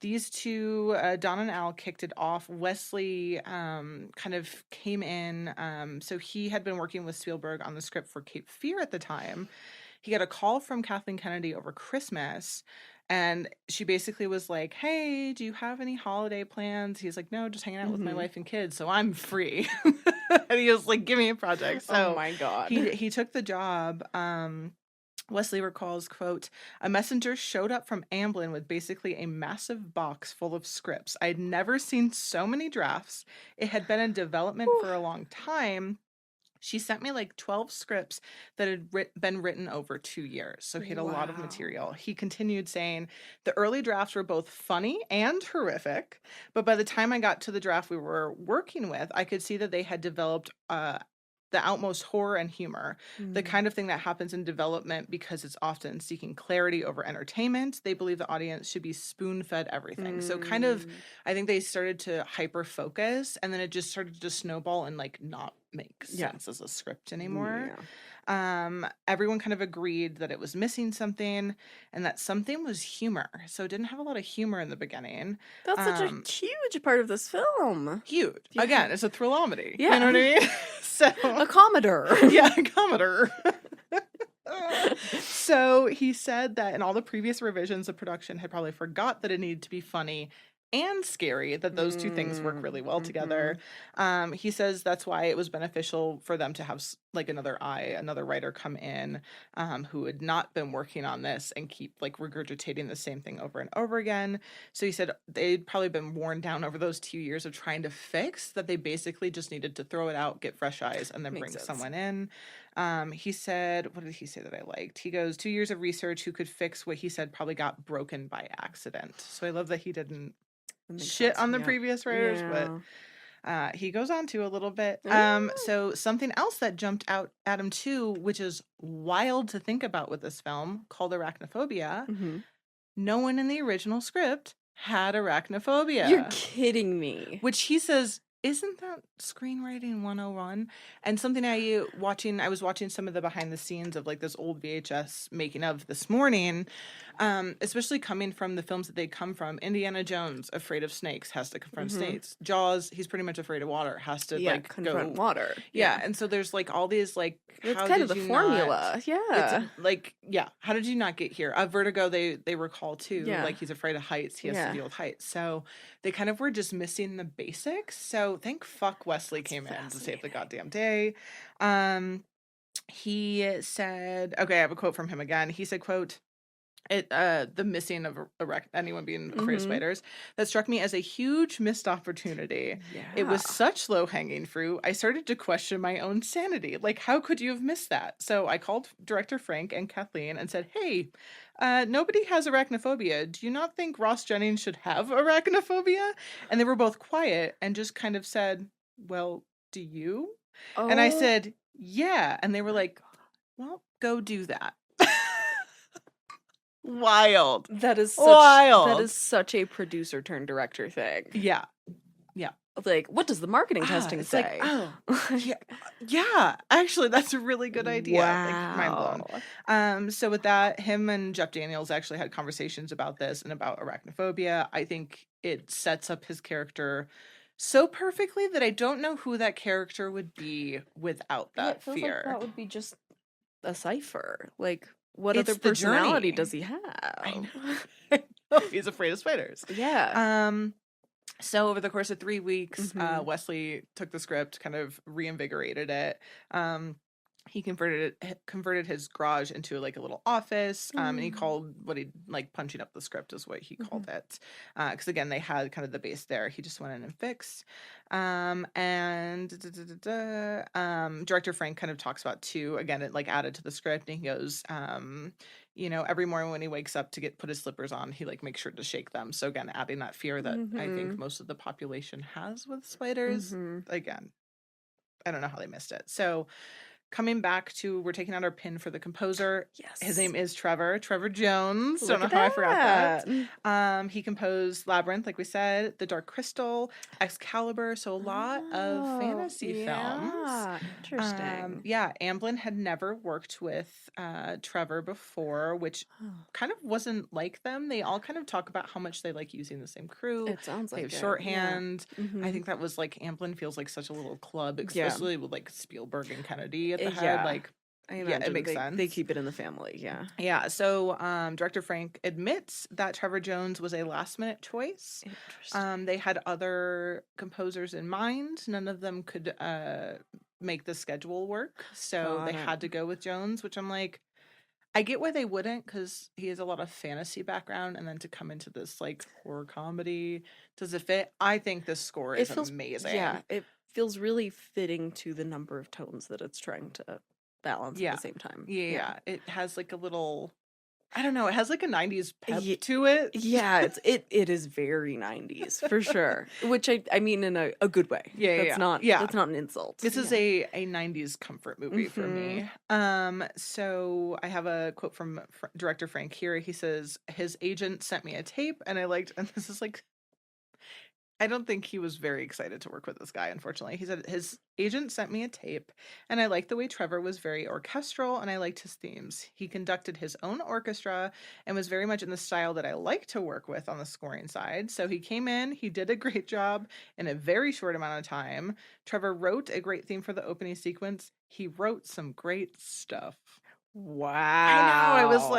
these two, Don and Al, kicked it off. Wesley kind of came in. So he had been working with Spielberg on the script for Cape Fear at the time. He got a call from Kathleen Kennedy over Christmas. And she basically was like, hey, do you have any holiday plans? He's like, no, just hanging out with my wife and kids, so I'm free. And he was like, give me a project. So oh my God. He took the job. Wesley recalls, quote, a messenger showed up from Amblin with basically a massive box full of scripts. I had never seen so many drafts. It had been in development for a long time. She sent me like 12 scripts that had been written over 2 years. So he had a lot of material. He continued saying, the early drafts were both funny and horrific. But by the time I got to the draft we were working with, I could see that they had developed the utmost horror and humor, the kind of thing that happens in development because it's often seeking clarity over entertainment. They believe the audience should be spoon-fed everything. So kind of, I think they started to hyper-focus, and then it just started to snowball and like not make sense as a script anymore. Everyone kind of agreed that it was missing something, and that something was humor. So it didn't have a lot of humor in the beginning. That's such a huge part of this film. Huge. Yeah. Again, it's a thrillomedy. Yeah. You know what I mean? So a Commodore. Yeah, a Commodore. So he said that in all the previous revisions of production had probably forgot that it needed to be funny and scary, that those two things work really well together. He says that's why it was beneficial for them to have like another writer come in who had not been working on this and keep like regurgitating the same thing over and over again. So he said they'd probably been worn down over those 2 years of trying to fix, that they basically just needed to throw it out, get fresh eyes, and then bring someone in. He said, what did he say that I liked? He goes, 2 years of research who could fix what he said probably got broken by accident. So I love that he didn't shit on the previous writers, but he goes on to a little bit. So something else that jumped out at him too, which is wild to think about with this film, called Arachnophobia. No one in the original script had arachnophobia. You're kidding me. Which he says, isn't that screenwriting 101? And something I was watching some of the behind the scenes of like this old VHS making of this morning, especially coming from the films that they come from. Indiana Jones, afraid of snakes, has to confront snakes. Jaws, he's pretty much afraid of water, has to like confront water. Yeah, and so there's like all these like, it's kind of the formula. It's like, how did you not get here? Vertigo, they recall too. Like he's afraid of heights, he has to deal with heights. So they kind of were just missing the basics. So thank fuck Wesley came in to save the goddamn day. He said, okay, I have a quote from him again. He said, quote, the missing of anyone being afraid of spiders, that struck me as a huge missed opportunity. It was such low-hanging fruit. I started to question my own sanity. Like, how could you have missed that? So I called director Frank and Kathleen and said, hey, nobody has arachnophobia. Do you not think Ross Jennings should have arachnophobia? And they were both quiet and just kind of said, well, do you? And I said, yeah. And they were like, well, go do that. Wild. That is such a producer turned director thing. Yeah. Like, what does the marketing testing say? Like, yeah. Actually, that's a really good idea. Like, mind blown. So with that, him and Jeff Daniels actually had conversations about this and about arachnophobia. I think it sets up his character so perfectly that I don't know who that character would be without that fear. Like that would be just a cipher. Like, what other personality does he have? I know. He's afraid of spiders. Yeah. So over the course of 3 weeks, Mhm. Wesley took the script, kind of reinvigorated it. He converted his garage into like a little office, and he called what he like punching up the script is what he called it, because again they had kind of the base there. He just went in and fixed, and director Frank kind of talks about too. Again, it like added to the script, and he goes, every morning when he wakes up to put his slippers on, he like makes sure to shake them. So again, adding that fear that I think most of the population has with spiders. Again, I don't know how they missed it. So coming back to, we're taking out our pin for the composer. Yes. His name is Trevor Jones. Look Don't know at how I forgot that. that. He composed Labyrinth, like we said, The Dark Crystal, Excalibur, so a lot of fantasy films. Interesting. Amblin had never worked with Trevor before, which kind of wasn't like them. They all kind of talk about how much they like using the same crew. It sounds They like have shorthand. Yeah. I think that was like Amblin feels like such a little club, especially with like Spielberg and Kennedy at the head. Yeah. Like, I imagine it makes sense. They keep it in the family, yeah. Yeah, so director Frank admits that Trevor Jones was a last-minute choice. Interesting. They had other composers in mind. None of them could make the schedule work, so they had to go with Jones, which I'm like, I get why they wouldn't, because he has a lot of fantasy background, and then to come into this like horror comedy, does it fit? I think this score is amazing. Yeah, it feels really fitting to the number of tones that it's trying to balance at the same time. Yeah. It has like a little, I don't know, it has like a 90s pep to it. Yeah, it is very 90s for sure. Which I mean in a good way. That's not an insult. This is a 90s comfort movie for me. So I have a quote from director Frank here. He says, his agent sent me a tape, and and this is like, I don't think he was very excited to work with this guy, unfortunately. He said, his agent sent me a tape, and I liked the way Trevor was very orchestral, and I liked his themes. He conducted his own orchestra and was very much in the style that I like to work with on the scoring side. So he came in, he did a great job in a very short amount of time. Trevor wrote a great theme for the opening sequence. He wrote some great stuff. Wow. I know. I was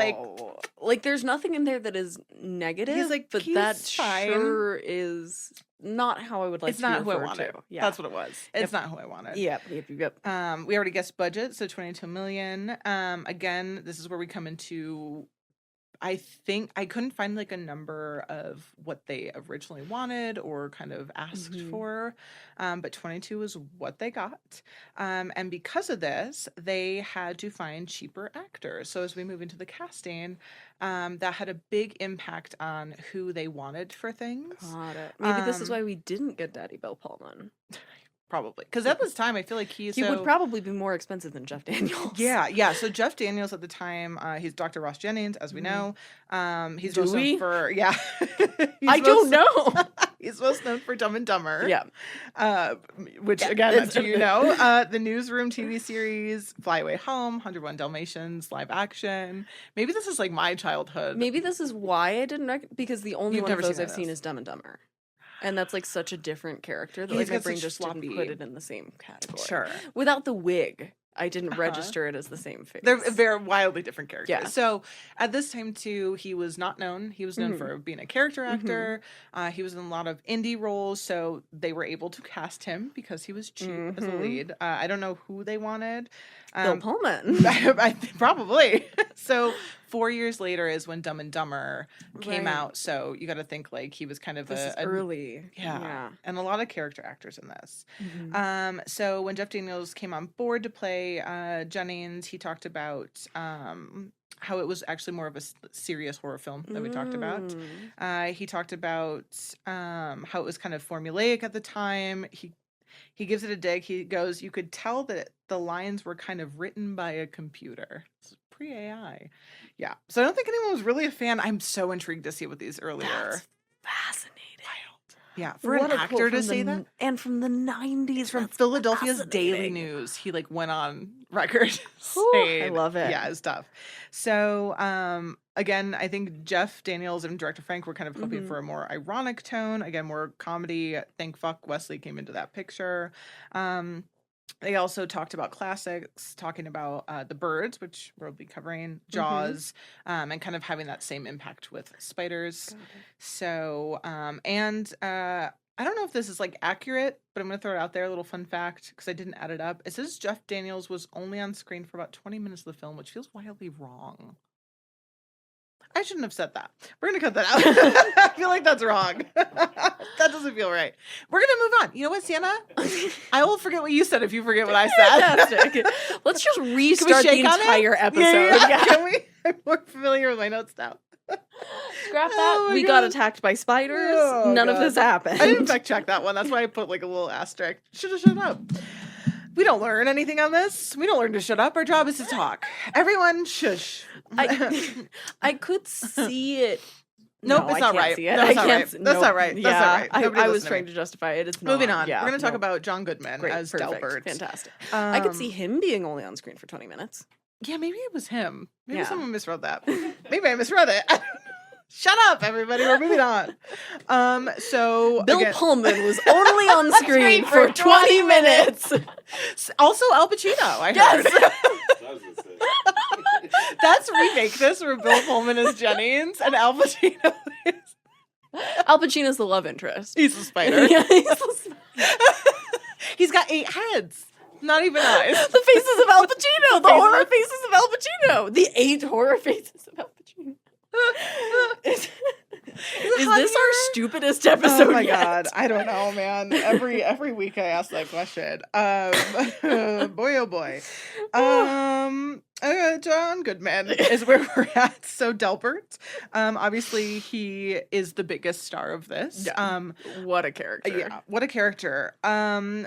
like, there's nothing in there that is negative. He's like, but that sure is not how I would like it's to not be who I referred wanted. to. Yeah. That's what it was. It's not who I wanted. Yep. We already guessed budget, so 22 million. Again, this is where we come into, I think I couldn't find like a number of what they originally wanted or kind of asked for, but 22 was what they got. And because of this, they had to find cheaper actors. So as we move into the casting, that had a big impact on who they wanted for things. Got it. Maybe this is why we didn't get Daddy Bill Pullman. Probably. Because at this time, I feel like he would probably be more expensive than Jeff Daniels. Yeah. So Jeff Daniels at the time, he's Dr. Ross Jennings, as we know. He's most known for, I don't know. He's most known for Dumb and Dumber. Yeah. Which, again, do you know? The Newsroom TV series, Fly Away Home, 101 Dalmatians, live action. Maybe this is like my childhood. Maybe this is why I didn't because the only one of those I've seen is Dumb and Dumber. And that's like such a different character that like my brain just didn't put it in the same category. Sure. Without the wig, I didn't register it as the same face. They're very wildly different characters. Yeah. So at this time too, he was not known. He was known for being a character actor. He was in a lot of indie roles, so they were able to cast him because he was cheap as a lead. I don't know who they wanted. Bill Pullman. Probably. So 4 years later is when Dumb and Dumber came out. So you got to think like he was kind of early. Yeah. And a lot of character actors in this. So when Jeff Daniels came on board to play Jennings, he talked about how it was actually more of a serious horror film that we talked about. He talked about how it was kind of formulaic at the time. He gives it a dig. He goes, you could tell that the lines were kind of written by a computer. It's pre-AI. Yeah. So I don't think anyone was really a fan. I'm so intrigued to see what these earlier. That's fascinating. Wild. Yeah. For an actor to say that. And from the 90s. From Philadelphia's Daily News. He like went on record saying, I love it. Yeah, it's tough. So again, I think Jeff Daniels and director Frank were kind of hoping for a more ironic tone. Again, more comedy. Thank fuck Wesley came into that picture. They also talked about classics, talking about The Birds, which we'll be covering, Jaws, and kind of having that same impact with spiders. So, I don't know if this is like accurate, but I'm going to throw it out there. A little fun fact because I didn't add it up. It says Jeff Daniels was only on screen for about 20 minutes of the film, which feels wildly wrong. I shouldn't have said that. We're going to cut that out. I feel like that's wrong. That doesn't feel right. We're going to move on. You know what, Sienna? I will forget what you said if you forget what I said. Fantastic. Let's just restart the entire episode. Yeah. Can we? I'm more familiar with my notes now. Scrap that. We got attacked by spiders. None of this happened. I didn't fact check that one. That's why I put like a little asterisk. Should have shut up. We don't learn anything on this. We don't learn to shut up. Our job is to talk. Everyone, shush. I could see it. Nope, No, it's not right. See it. No, it's not right. Nope. That's not right. That's not right. I was trying to justify it. It's not. Moving on. Yeah, We're going to talk about John Goodman Great, as perfect, Delbert. Fantastic. I could see him being only on screen for 20 minutes. Yeah, maybe it was him. Maybe Yeah. someone misread that. Maybe I misread it. Shut up, everybody. We're moving on. So Bill again, Pullman was only on screen for 20 minutes. Also Al Pacino, I heard. Yes. That's remake this where Bill Pullman is Jennings and Al Pacino is... Al Pacino's the love interest. He's the spider. Yeah, he's the spider. He's got 8 heads. Not even eyes. The faces of Al Pacino. The horror faces of Al Pacino. The 8 horror faces of Al Pacino. Is this our stupidest episode? Oh my yet? god, I don't know, man. Every week I ask that question. Boy, oh boy. John Goodman is where we're at. So Delbert, obviously he is the biggest star of this. Yeah. What a character. Yeah, what a character.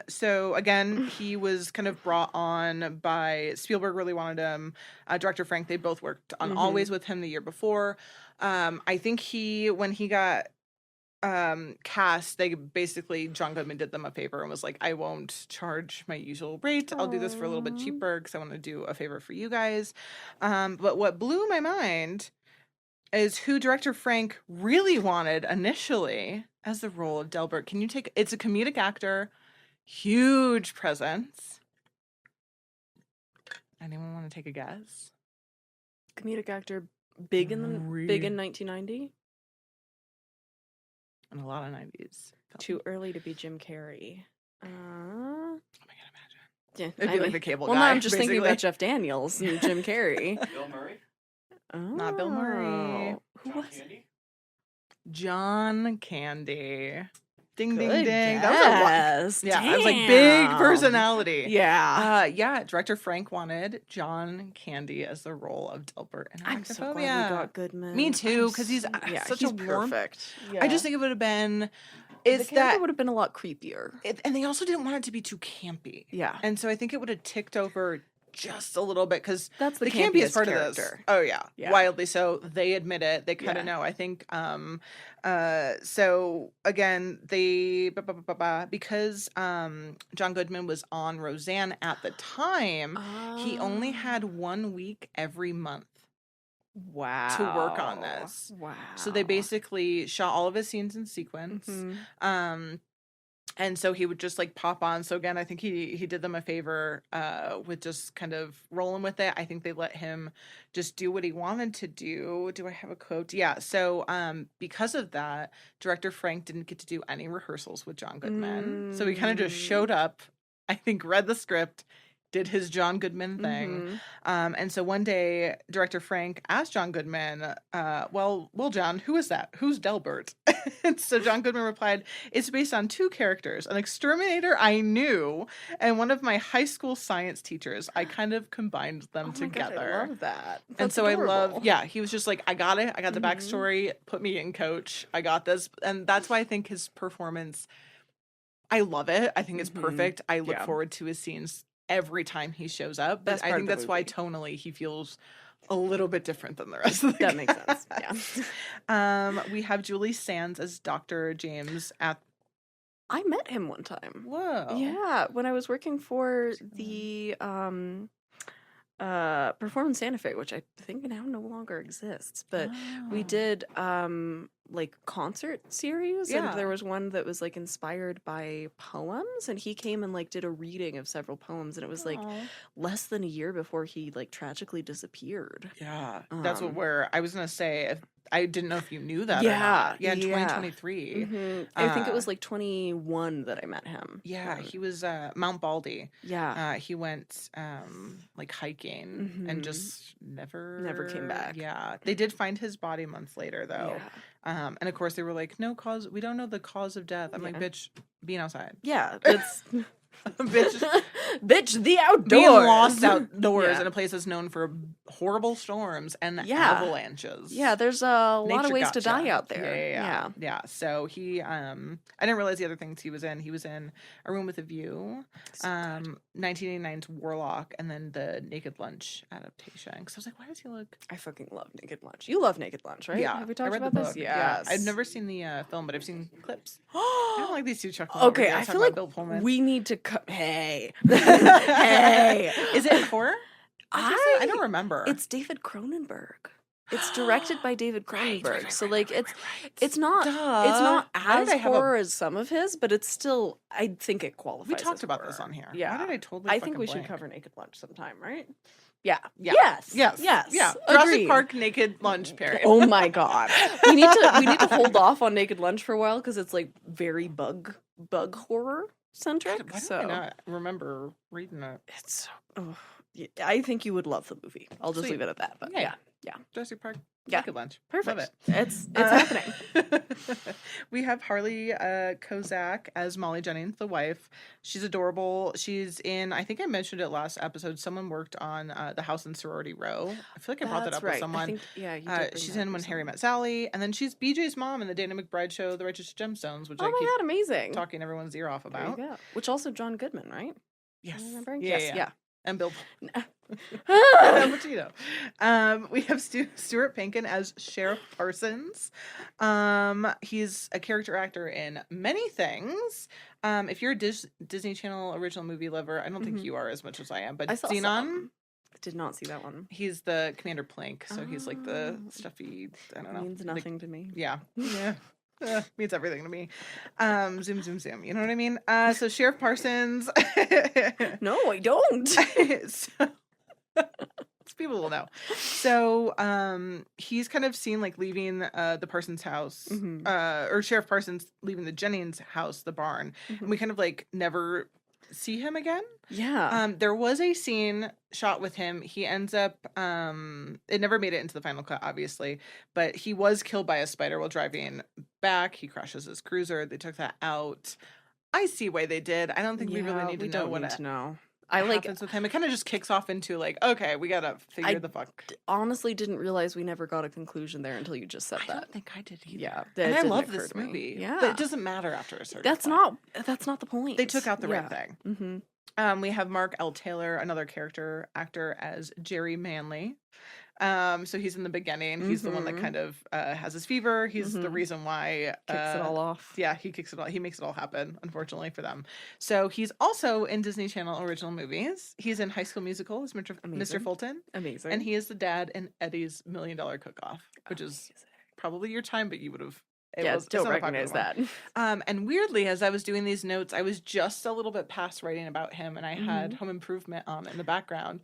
So again, he was kind of brought on by Spielberg. Really wanted him. Director Frank. They both worked on Always with him the year before. I think when he got cast, they basically, John Goodman did them a favor and was like, I won't charge my usual rate. I'll do this for a little bit cheaper because I want to do a favor for you guys. But what blew my mind is who director Frank really wanted initially as the role of Delbert. It's a comedic actor, huge presence. Anyone want to take a guess? Comedic actor, big in 1990. In a lot of 90s. Too early to be Jim Carrey. Oh my god, imagine. Yeah, It'd be like the cable guy. Well, no, I'm just thinking basically. about Jeff Daniels and Jim Carrey. Bill Murray? Not Bill Murray. Who John was Candy? John Candy. Ding, ding, Good ding. guess. That was I was like, big Damn. personality. Yeah. Yeah, director Frank wanted John Candy as the role of Delbert in I'm so Arachnophobia. glad we got Goodman. Me too, because he's such a warm. perfect. I just think it would have been. the It's character that, would have been a lot creepier. and they also didn't want it to be too campy. Yeah. And so I think it would have ticked over just a little bit because That's the campy is campiest part of this. character. Oh yeah, Yeah. wildly so. They admit it. They kind of know. I think. So again, because John Goodman was on Roseanne at the time, he only had 1 week every month wow to work on this. Wow. So they basically shot all of his scenes in sequence. And so he would just like pop on. So again, I think he did them a favor with just kind of rolling with it. I think they let him just do what he wanted to do. Do I have a quote? Yeah. So because of that, director Frank didn't get to do any rehearsals with John Goodman. So he kind of just showed up, I think read the script, did his John Goodman thing. And so one day, director Frank asked John Goodman, well, John, who is that? Who's Delbert? And so John Goodman replied, it's based on 2 characters, an exterminator I knew and one of my high school science teachers. I kind of combined them together. God, I love that. And That's so adorable. he was just like, I got it. I got the backstory. Put me in, coach. I got this. And that's why I think his performance, I love it. I think it's perfect. I look forward to his scenes every time he shows up. But I think that's why tonally he feels a little bit different than the rest of the That makes sense. Yeah. We have Julie Sands as Dr. James at... I met him one time. Whoa. Yeah, when I was working for the Performance Santa Fe, which I think now no longer exists. But we did like concert series, Yeah. and there was one that was like inspired by poems, and he came and like did a reading of several poems, and it was like Aw. less than a year before he like tragically disappeared. Yeah, that's what Um, I was gonna say. If I didn't know if you knew that or Yeah, not. Yeah, in yeah. 2023. I think it was Uh, like 21 that I met him. Yeah, he was Mount Baldy. Yeah. He went like hiking and just Never came back. Yeah, they did find his body months later though. Yeah. And of course they were like, no cause. We don't know the cause of death. I'm like, Yeah. bitch, being outside. Yeah, it's Bitch, bitch the outdoors. being lost outdoors Yeah. in a place that's known for horrible storms and Yeah. avalanches. Yeah, there's a lot of Nature ways to gotcha. die out there. Yeah. So he, I didn't realize the other things he was in. He was in A Room with a View, So good. 1989's Warlock, and then the Naked Lunch adaptation. Because I was like, why does he look? I fucking love Naked Lunch. You love Naked Lunch, right? Yeah. Have we I talked read about the this? book. Yes. Yeah. I've never seen the film, but I've seen clips. I don't like these two chuckling. over Okay, here I talking feel about like Bill Pullman. we need to hey. Hey. Is it horror? I don't remember. It's David Cronenberg. It's directed by David Cronenberg. So like it's not Duh. Why as did I have a- horror as some of his, but it's still I think it qualifies. We talked as about horror. this on here. Yeah. Why did I totally? I think fucking we should blank? cover Naked Lunch sometime, right? Yeah. Yeah. Yes. Yes. Yes. Yeah. Agreed. Jurassic Park Naked Lunch period. Oh my god. We need to hold off on Naked Lunch for a while because it's like very bug horror centric. God, why So do I not remember reading it? it's I think you would love the movie. I'll just Sweet. leave it at that. But Yeah. yeah. Jurassic Park Yeah. Naked Lunch. Perfect. Love it. It's happening. We have Harley Kozak as Molly Jennings, the wife. She's adorable. She's in, I think I mentioned it last episode, someone worked on The House in Sorority Row. I feel like I brought that That's up right. with someone. I think, you did bring She's that in up When with Harry someone. Met Sally, and then she's BJ's mom in the Dana McBride show, The Righteous Gemstones, which Oh I my keep god, amazing. talking everyone's ear off There you about. go. Which also John Goodman, right? Yes. Remember? Yeah, Yes, yeah. And Bill Al yeah. Pacino. We have Stuart Pankin as Sheriff Parsons. He's a character actor in many things. If you're a Disney Channel original movie lover, I don't think you are as much as I am, but I saw Xenon, some. Did not see that one. he's the Commander Plank, so he's like the Oh. stuffy, I don't know. Means nothing to me. Yeah. Yeah. Means everything to me. Zoom, zoom, zoom. You know what I mean? So Sheriff Parsons. No, I don't. So, people will know. So he's kind of seen like leaving the Parsons house, or Sheriff Parsons leaving the Jennings house, the barn. And we kind of like never see him again. Yeah. There was a scene shot with him. He ends up it never made it into the final cut, obviously, but he was killed by a spider while driving back. He crashes his cruiser. They took that out. I see why they did. I don't think we really need to know what happens with him. It kind of just kicks off into like, okay, we gotta figure the fuck. Honestly didn't realize we never got a conclusion there until you just said I that. don't think I did either. Yeah, and that I didn't love occur this to me. movie. Yeah, but it doesn't matter after a certain that's point. not the point. They took out the right thing. Mm-hmm. We have Mark L. Taylor, another character actor, as Jerry Manley. So he's in the beginning. He's the one that kind of has his fever. He's the reason why Kicks it all off. Yeah, he kicks it all. He makes it all happen, unfortunately for them. So he's also in Disney Channel original movies. He's in High School Musical as Mr. Fulton. Amazing. And he is the dad in Eddie's $1 Million Cook-Off, which is probably your time, but you would have. Don't recognize that. And weirdly, as I was doing these notes, I was just a little bit past writing about him, and I had Home Improvement on in the background,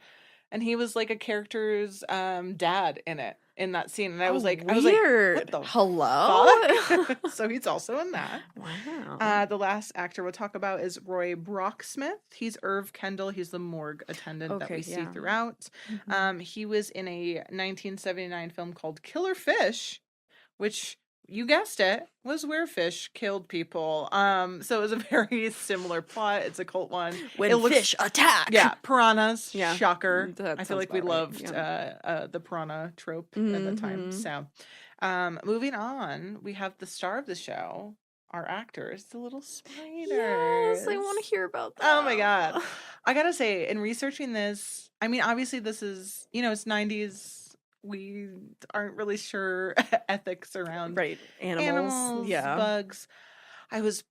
and he was like a character's dad in that scene, and I was like, weird. What the hello? fuck? So he's also in that. Wow. The last actor we'll talk about is Roy Brocksmith. He's Irv Kendall. He's the morgue attendant that we see throughout. He was in a 1979 film called Killer Fish, which, you guessed it, was where fish killed people. So it was a very similar plot. It's a cult one. When fish attack. Yeah, piranhas. Yeah. Shocker. That I feel sounds like we about right. loved the piranha trope at the time. So moving on, we have the star of the show, our actors, the little spiders. Yes, I want to hear about that. Oh my god. I gotta say, in researching this, I mean, obviously this is, it's 90s. We aren't really sure ethics around animals, bugs. I was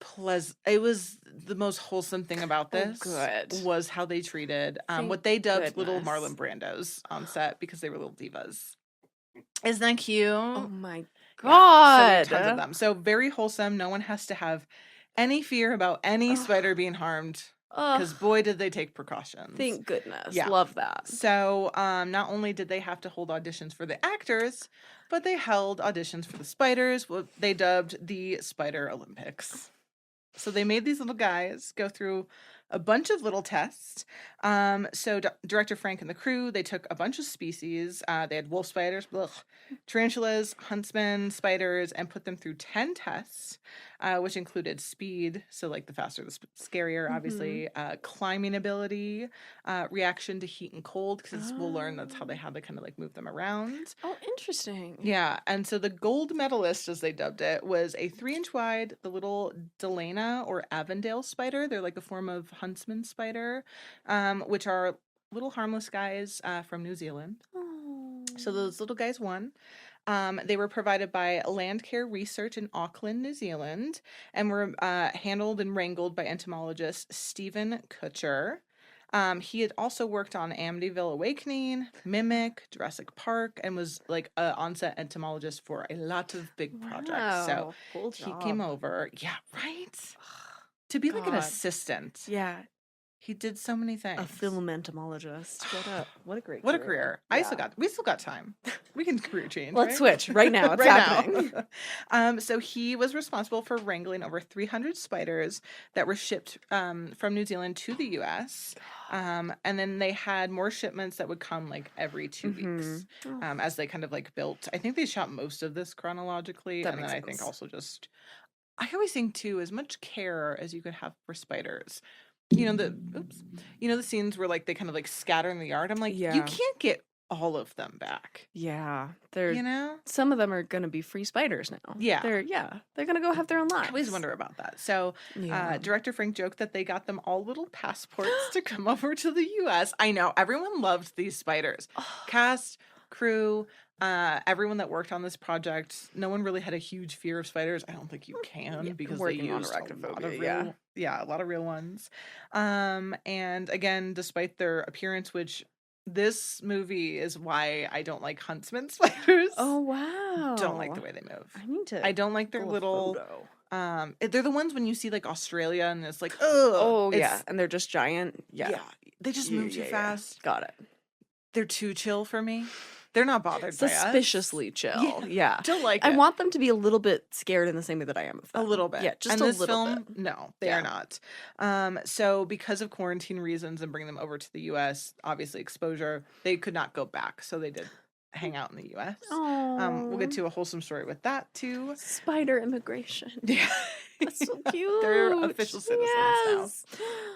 It was the most wholesome thing about this. Good. Was how they treated what they dubbed little Marlon Brandos on set because they were little divas. Isn't that cute? Oh my God. So tons of them. So very wholesome. No one has to have any fear about any spider being harmed. Because boy, did they take precautions. Thank goodness. Yeah. Love that. So not only did they have to hold auditions for the actors, but they held auditions for the spiders, what they dubbed the Spider Olympics. So they made these little guys go through a bunch of little tests. So director Frank and the crew, they took a bunch of species. They had wolf spiders, tarantulas, huntsmen, spiders, and put them through 10 tests, which included speed, so like the faster the scarier, obviously, climbing ability, reaction to heat and cold, because we'll learn that's how they had to kind of like move them around. Oh, interesting. Yeah, and so the gold medalist, as they dubbed it, was a 3-inch wide, the little Delana or Avondale spider. They're like a form of huntsman spider, which are little harmless guys from New Zealand. Oh. So those little guys won. They were provided by Landcare Research in Auckland, New Zealand, and were handled and wrangled by entomologist Stephen Kutcher. He had also worked on Amityville Awakening, Mimic, Jurassic Park, and was like an on-set entomologist for a lot of big projects. So cool he came over. Yeah, right? To be like an assistant. Yeah. He did so many things. A film entomologist. What a great What a career. Yeah. We still got time. We can career change. Let's switch right now. It's Right happening. now. So he was responsible for wrangling over 300 spiders that were shipped from New Zealand to the US. And then they had more shipments that would come like every 2 weeks as they kind of like built. I think they shot most of this chronologically. That and makes then sense. I think also just, I always think too, as much care as you could have for spiders. The scenes where like they kind of like scatter in the yard. I'm like, you can't get all of them back. Yeah. Some of them are going to be free spiders now. Yeah. They're going to go have their own lives. I always wonder about that. So director Frank joked that they got them all little passports to come over to the US. I know. Everyone loved these spiders. Cast, crew, everyone that worked on this project, no one really had a huge fear of spiders. I don't think you can because they used arachnophobia. A lot of real ones. And again, despite their appearance, which this movie is why I don't like huntsman spiders. Oh wow! Don't like the way they move. I don't like their little. Photo. They're the ones when you see like Australia and it's like, and they're just giant. Yeah, they just move too fast. Got it. They're too chill for me. They're not bothered by us. Suspiciously chill. Yeah. Don't like it. I want them to be a little bit scared in the same way that I am of them. A little bit. Yeah, just and a this little film, bit. No, they are not. So because of quarantine reasons and bringing them over to the US, obviously exposure, they could not go back. So they did hang out in the US. We'll get to a wholesome story with that too. Spider immigration. Yeah. That's so cute. They're official citizens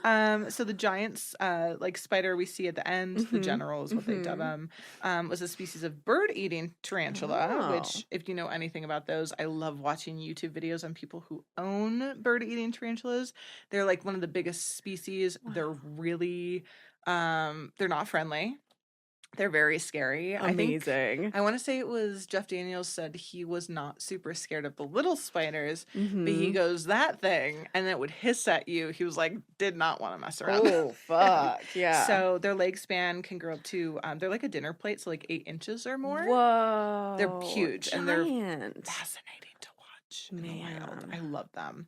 now. So the giants, like spider we see at the end, the general is what they dub them, was a species of bird-eating tarantula, which, if you know anything about those, I love watching YouTube videos on people who own bird-eating tarantulas. They're like one of the biggest species. Wow. They're really, they're not friendly. They're very scary. Amazing. I want to say it was Jeff Daniels said he was not super scared of the little spiders, but he goes, that thing, and it would hiss at you. He was like, did not want to mess around. Oh, fuck. Yeah. So their leg span can grow up to, they're like a dinner plate, so like 8 inches or more. Whoa. They're huge. Giant. And they're fascinating to watch. Man. I love them.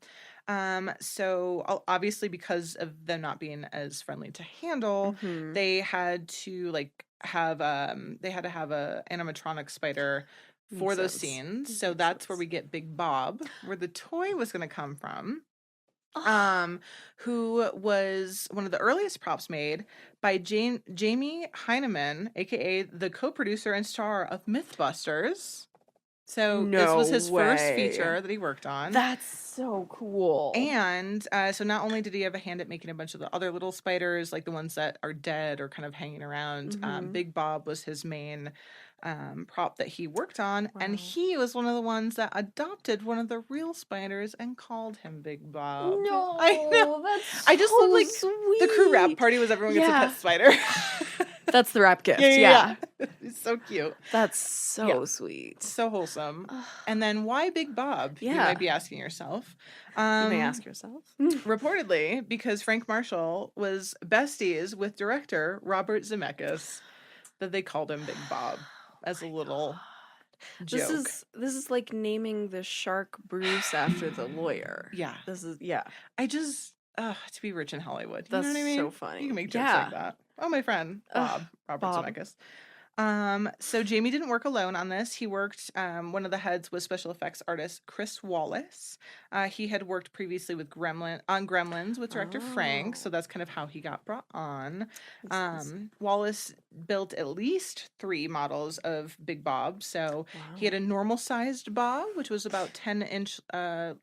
So obviously because of them not being as friendly to handle, they had to have a animatronic spider for those scenes. So that's where we get Big Bob, where the toy was going to come from. Who was one of the earliest props made by Jamie Heineman, aka the co-producer and star of Mythbusters. So this was his first feature that he worked on. That's so cool. And so not only did he have a hand at making a bunch of the other little spiders, like the ones that are dead or kind of hanging around, Big Bob was his main prop that he worked on. Wow. And he was one of the ones that adopted one of the real spiders and called him Big Bob. No, I know. That's I just so love like sweet. The crew wrap party was everyone gets a pet spider. That's the wrap gift. Yeah. It's so cute. That's so sweet. So wholesome. And then why Big Bob? Yeah. You might be asking yourself. You may ask yourself. Reportedly, because Frank Marshall was besties with director Robert Zemeckis, that they called him Big Bob as a little joke. This is like naming the shark Bruce after the lawyer. Yeah. I just to be rich in Hollywood. You That's know what I mean? so funny. You can make jokes like that. Oh, my friend Robert Zemeckis. So Jamie didn't work alone on this. He worked, one of the heads was special effects artist Chris Wallace. He had worked previously with Gremlins with director Frank, so that's kind of how he got brought on. Wallace built at least 3 models of Big Bob. So he had a normal sized Bob, which was about 10-inch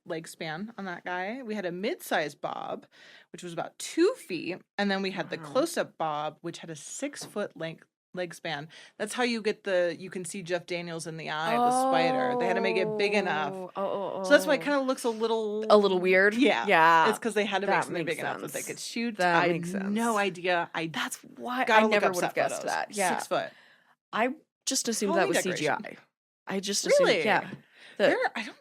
leg span on that guy. We had a mid-sized Bob, which was about 2 feet, and then we had the close-up Bob, which had a 6-foot leg span. That's how you can see Jeff Daniels in the eye of the spider. They had to make it big enough. So that's why it kind of looks a little weird. Yeah. It's because they had to make something big enough that they could shoot. That makes sense. No idea. That's why I never would have guessed that. Yeah. 6 foot. I just assumed that was CGI. I just assumed, really? Yeah. I don't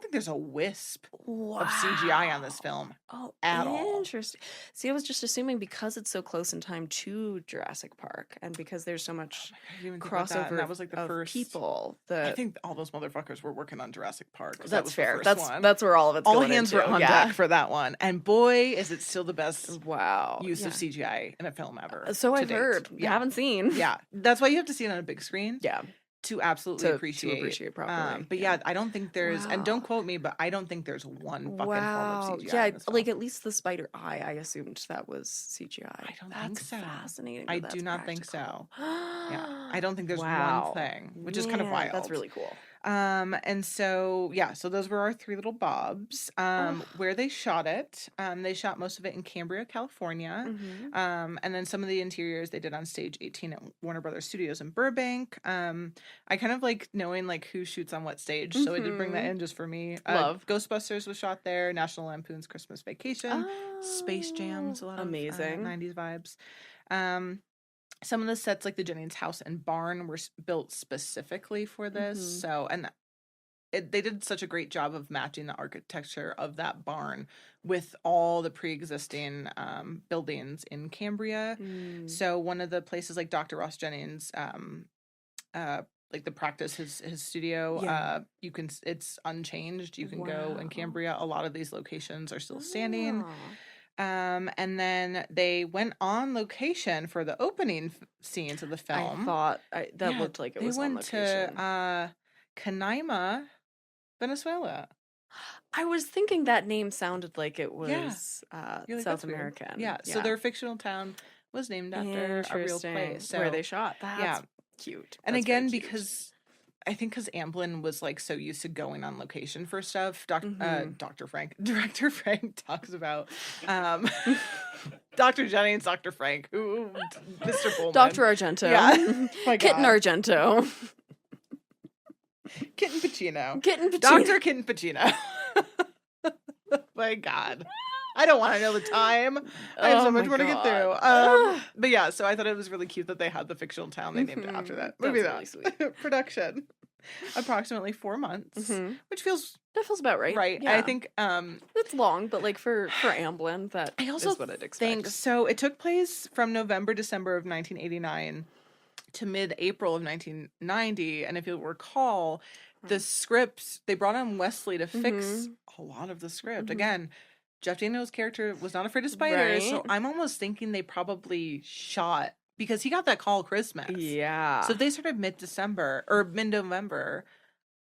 think there's a wisp of CGI on this film at all. Interesting. See, I was just assuming because it's so close in time to Jurassic Park and because there's so much crossover that. That was like the first people. I think all those motherfuckers were working on Jurassic Park. That's that was fair. The first one. That's where all of it's all going hands into. were on deck for that one. And boy, is it still the best use of CGI in a film ever. So I've heard. You haven't seen. Yeah. That's why you have to see it on a big screen. Yeah. To absolutely appreciate properly. But yeah, I don't think there's, and don't quote me, but I don't think there's one fucking form of CGI. Yeah, like at least the spider eye, I assumed that was CGI. I don't think so. Fascinating. I do not think so. Yeah, I don't think there's one thing, which is kind of wild. That's really cool. And so those were our 3 little Bobs. Where they shot it, they shot most of it in Cambria, California. And then some of the interiors they did on Stage 18 at Warner Brothers Studios in Burbank. I kind of like knowing like who shoots on what stage, so I did bring that in just for me. Ghostbusters was shot there, National Lampoon's Christmas Vacation, Space Jams, a lot of amazing 90s vibes. Some of the sets, like the Jennings house and barn, were built specifically for this. So, and they did such a great job of matching the architecture of that barn with all the pre-existing buildings in Cambria. So, one of the places, like Dr. Ross Jennings, like the practice, his studio, it's unchanged. You can go in Cambria. A lot of these locations are still standing. And then they went on location for the opening scenes of the film. I thought that looked like it was on location. They went to Canaima, Venezuela. I was thinking that name sounded like it was South American. Yeah, so their fictional town was named after a real place. Where they shot. That's cute. And again, because Amblin was like so used to going on location for stuff, Director Frank talks about Dr. Jennings, Dr. Frank, Mr. Pullman. Dr. Argento. Yeah. Kitten Argento. Kitten Pacino. Kitten Pacino. Dr. Kitten Pacino. My God. I don't want to know the time. I have so much more to get through. But yeah, so I thought it was really cute that they had the fictional town they named it after that. Movie really sweet. Production. Approximately 4 months, which feels about right. Right. Yeah. I think it's long, but like for Amblin, that I also is what I'd expect. So it took place from December of 1989 to mid-April of 1990, and if you'll recall, the script, they brought on Wesley to fix a lot of the script. Again, Jeff Daniels' character was not afraid of spiders, so I'm almost thinking they probably shot, because he got that call Christmas. Yeah. So if they started mid-December or mid-November,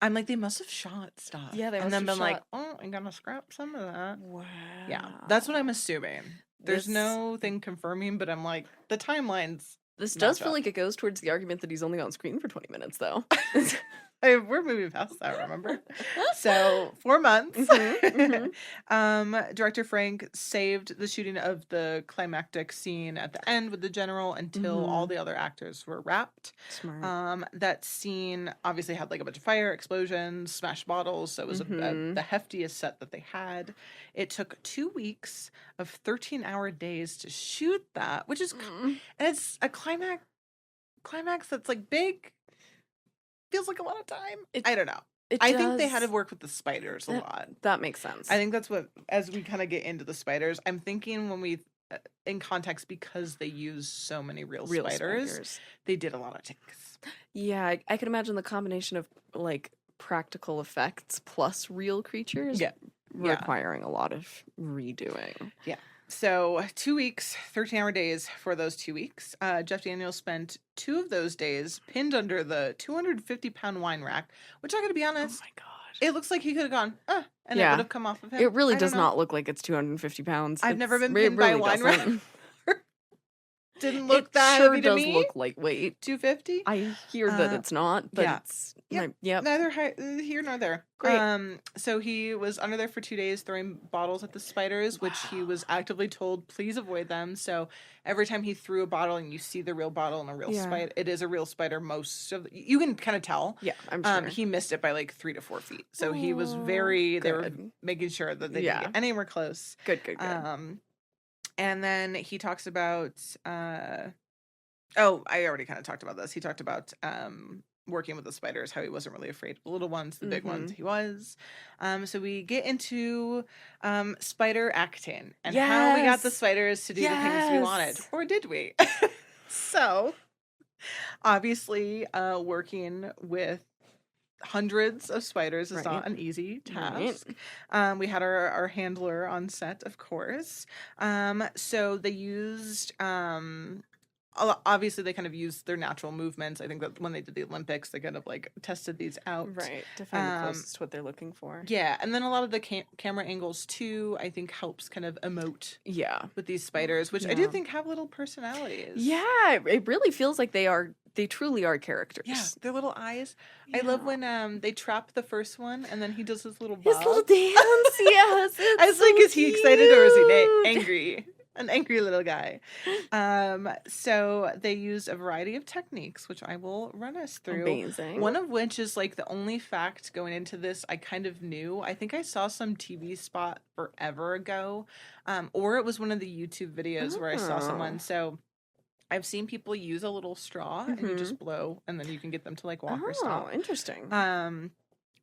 I'm like, they must have shot stuff. Yeah, they must and then have been shot. like, oh, I'm gonna scrap some of that. Wow. Yeah, that's what I'm assuming. There's no thing confirming, but I'm like, the timelines. This does feel like it goes towards the argument that he's only on screen for 20 minutes, though. We're moving past that, remember? So 4 months. Director Frank saved the shooting of the climactic scene at the end with the general until all the other actors were wrapped. Smart. That scene obviously had like a bunch of fire, explosions, smashed bottles. So it was the heftiest set that they had. It took 2 weeks of 13-hour days to shoot that, which is, and it's a climax that's like big. Feels like a lot of time. I don't know. I think they had to work with the spiders a lot. That makes sense. I think that's what, as we kind of get into the spiders, I'm thinking when we in context because they use so many real spiders. They did a lot of takes. Yeah, I can imagine the combination of like practical effects plus real creatures requiring a lot of redoing. Yeah. So 2 weeks, 13-hour days for those 2 weeks. Jeff Daniels spent 2 of those days pinned under the 250-pound wine rack, which I gotta be honest. Oh my god. It looks like he could have gone, and it would have come off of him. It really does not look like it's 250 pounds. I've never been pinned by a wine rack. Didn't look that sure heavy to me. It does look lightweight. 250. I hear that it's not, but it's neither here nor there. Great. So he was under there for 2 days throwing bottles at the spiders, which he was actively told, please avoid them. So every time he threw a bottle and you see the real bottle and a real spider, it is a real spider. You can kind of tell. Yeah, I'm sure. He missed it by like 3 to 4 feet. So he was they were making sure that they didn't get anywhere close. Good. And then he talks about, I already kind of talked about this. He talked about working with the spiders, how he wasn't really afraid of the little ones, the big ones he was. So we get into spider acting and how we got the spiders to do the things we wanted. Or did we? So, obviously, working with hundreds of spiders is not an easy task. We had our handler on set, of course. So they used obviously they kind of used their natural movements. I think that when they did the Olympics, they kind of like tested these out, to find the closest to what they're looking for. Yeah, and then a lot of the camera angles too, I think, helps kind of emote. with these spiders, which I do think have little personalities. Yeah, it really feels like they truly are characters. Yeah, their little eyes. Yeah. I love when they trap the first one and then he does his little bob. His little dance, yes. I was like, is he excited or is he angry? An angry little guy. So they used a variety of techniques, which I will run us through. Amazing. One of which is like the only fact going into this I kind of knew. I think I saw some TV spot forever ago, or it was one of the YouTube videos where I saw someone. So I've seen people use a little straw and you just blow and then you can get them to like walk or stop. Oh, interesting.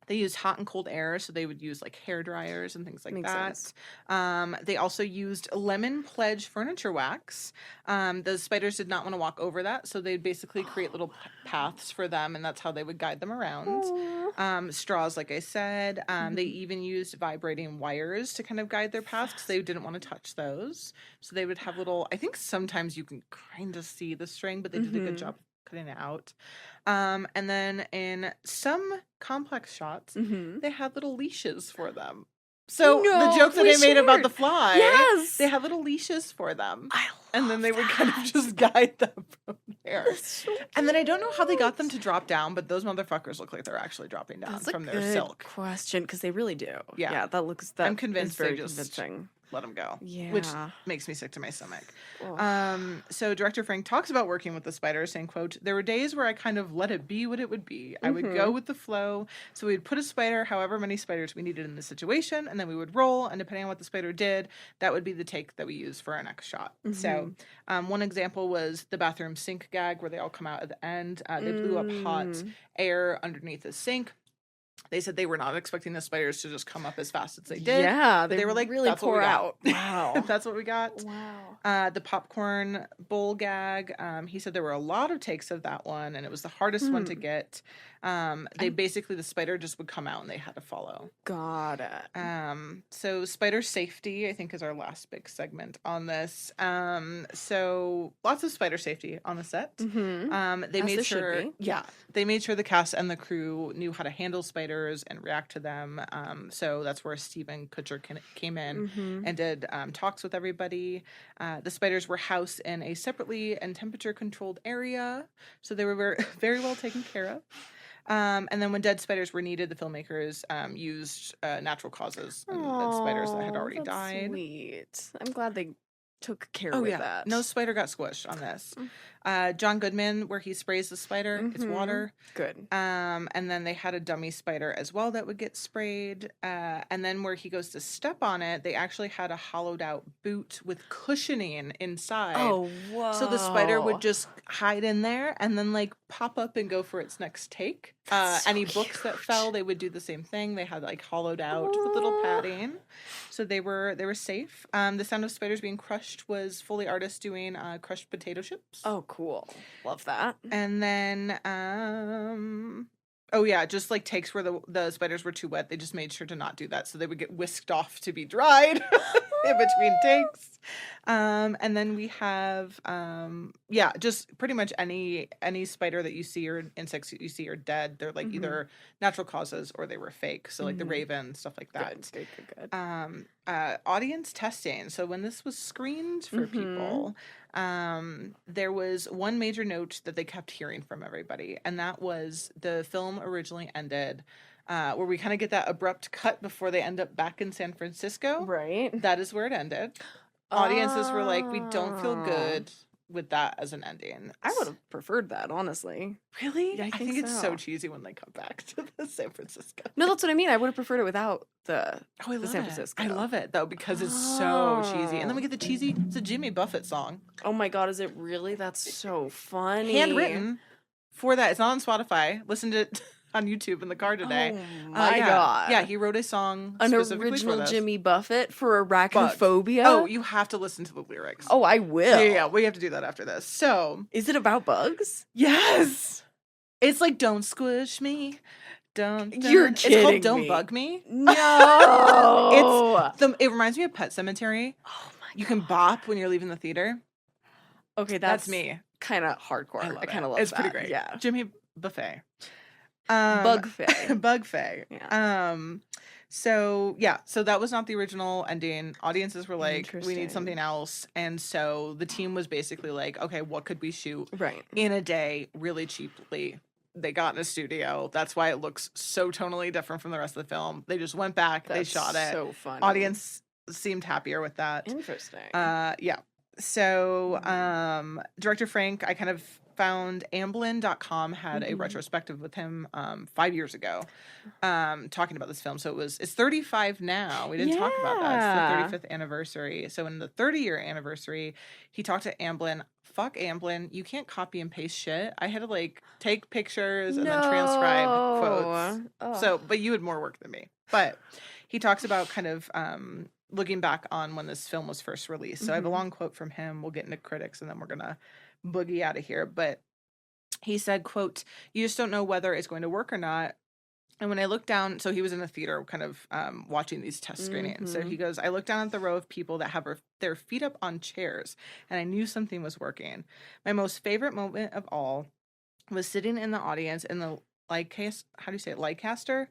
They used hot and cold air, so they would use like hair dryers and things like Makes that. sense. They also used lemon pledge furniture wax. The spiders did not want to walk over that, so they'd basically create little paths for them, and that's how they would guide them around. Straws, like I said. They even used vibrating wires to kind of guide their paths because they didn't want to touch those. So they would have little, I think sometimes you can kind of see the string, but they did a good job cutting it out. And then in some complex shots, they had little leashes for them. So the joke that I made about the fly, they had little leashes for them. And then they would kind of just guide them from there. So and then I don't know how they got them to drop down, but those motherfuckers look like they're actually dropping down from their silk. Question, because they really do. Yeah, I'm convinced very they just convincing. Let them go. Yeah. Which makes me sick to my stomach. So director Frank talks about working with the spiders, saying, quote, there were days where I kind of let it be what it would be. I would go with the flow. So we'd put a spider, however many spiders we needed in the situation, and then we would roll, and depending on what the spider did, that would be the take that we used for our next shot. So one example was the bathroom sink gag where they all come out at the end. They blew up hot air underneath the sink. They said they were not expecting the spiders to just come up as fast as they did. Yeah, they were like, really that's pour what we out. Got. Wow. That's what we got. Wow. The popcorn bowl gag. He said there were a lot of takes of that one, and it was the hardest one to get. The spider just would come out and they had to follow. Got it. So spider safety, I think, is our last big segment on this. So lots of spider safety on the set. They made sure, they made sure the cast and the crew knew how to handle spiders and react to them. So that's where Stephen Kutcher came in and did talks with everybody. The spiders were housed in a separately and temperature controlled area, so they were very, very well taken care of. And then when dead spiders were needed, the filmmakers used natural causes and spiders that had already died. Sweet. I'm glad they took care with that. No spider got squished on this. John Goodman, where he sprays the spider, it's water. Good. And then they had a dummy spider as well that would get sprayed. And then where he goes to step on it, they actually had a hollowed out boot with cushioning inside. Oh, whoa. So the spider would just hide in there and then like pop up and go for its next take. Any books that fell, they would do the same thing. They had like hollowed out with little padding. So they were safe. The sound of spiders being crushed was Foley artists doing crushed potato chips. Oh, cool. Love that. And then just like takes where the spiders were too wet. They just made sure to not do that. So they would get whisked off to be dried in between takes. And then we have just pretty much any spider that you see or insects that you see are dead. They're like either natural causes or they were fake. So like the raven, stuff like that. Good. Audience testing. So when this was screened for people, there was one major note that they kept hearing from everybody, and that was the film originally ended where we kind of get that abrupt cut before they end up back in San Francisco. Right. That is where it ended. Audiences were like, we don't feel good with that as an ending. I would have preferred that, honestly. Really? Yeah, I think it's so cheesy when they come back to the San Francisco. No, that's what I mean. I would have preferred it without the San Francisco. I love it, though, because it's so cheesy. And then we get it's a Jimmy Buffett song. Oh my God, is it really? That's so funny. Handwritten for that. It's not on Spotify. Listen to it on YouTube in the car today. Oh my God. Yeah, he wrote a song An specifically original for this. Jimmy Buffett for Arachnophobia? Oh, you have to listen to the lyrics. Oh, I will. Yeah, we have to do that after this. So, is it about bugs? Yes. It's like, don't squish me. Don't. You're kidding It's called Don't me. Bug Me. No. It reminds me of Pet Sematary. Oh my God. You can bop when you're leaving the theater. Okay, that's me. Kind of hardcore. I kind of love it. It's that. pretty great. Yeah. Jimmy Buffet. Bugfay. Bugfay. Yeah. So that was not the original ending. Audiences were like, we need something else. And so the team was basically like, okay, what could we shoot in a day really cheaply? They got in a studio. That's why it looks so tonally different from the rest of the film. They just went back, they shot it. So funny. Audience seemed happier with that. Interesting. Yeah. So director Frank, I kind of found amblin.com had a retrospective with him 5 years ago talking about this film. So it's 35 now. We didn't talk about that. It's the 35th anniversary. So in the 30-year anniversary, he talked to Amblin. Fuck Amblin. You can't copy and paste shit. I had to like take pictures and then transcribe quotes. Oh. So, but you had more work than me. But he talks about kind of looking back on when this film was first released. So I have a long quote from him. We'll get into critics and then we're going to boogie out of here. But he said, quote, "You just don't know whether it's going to work or not. And when I looked down," so he was in the theater kind of watching these test screenings. So he goes, "I looked down at the row of people that have their feet up on chairs and I knew something was working. My most favorite moment of all was sitting in the audience in the Leicester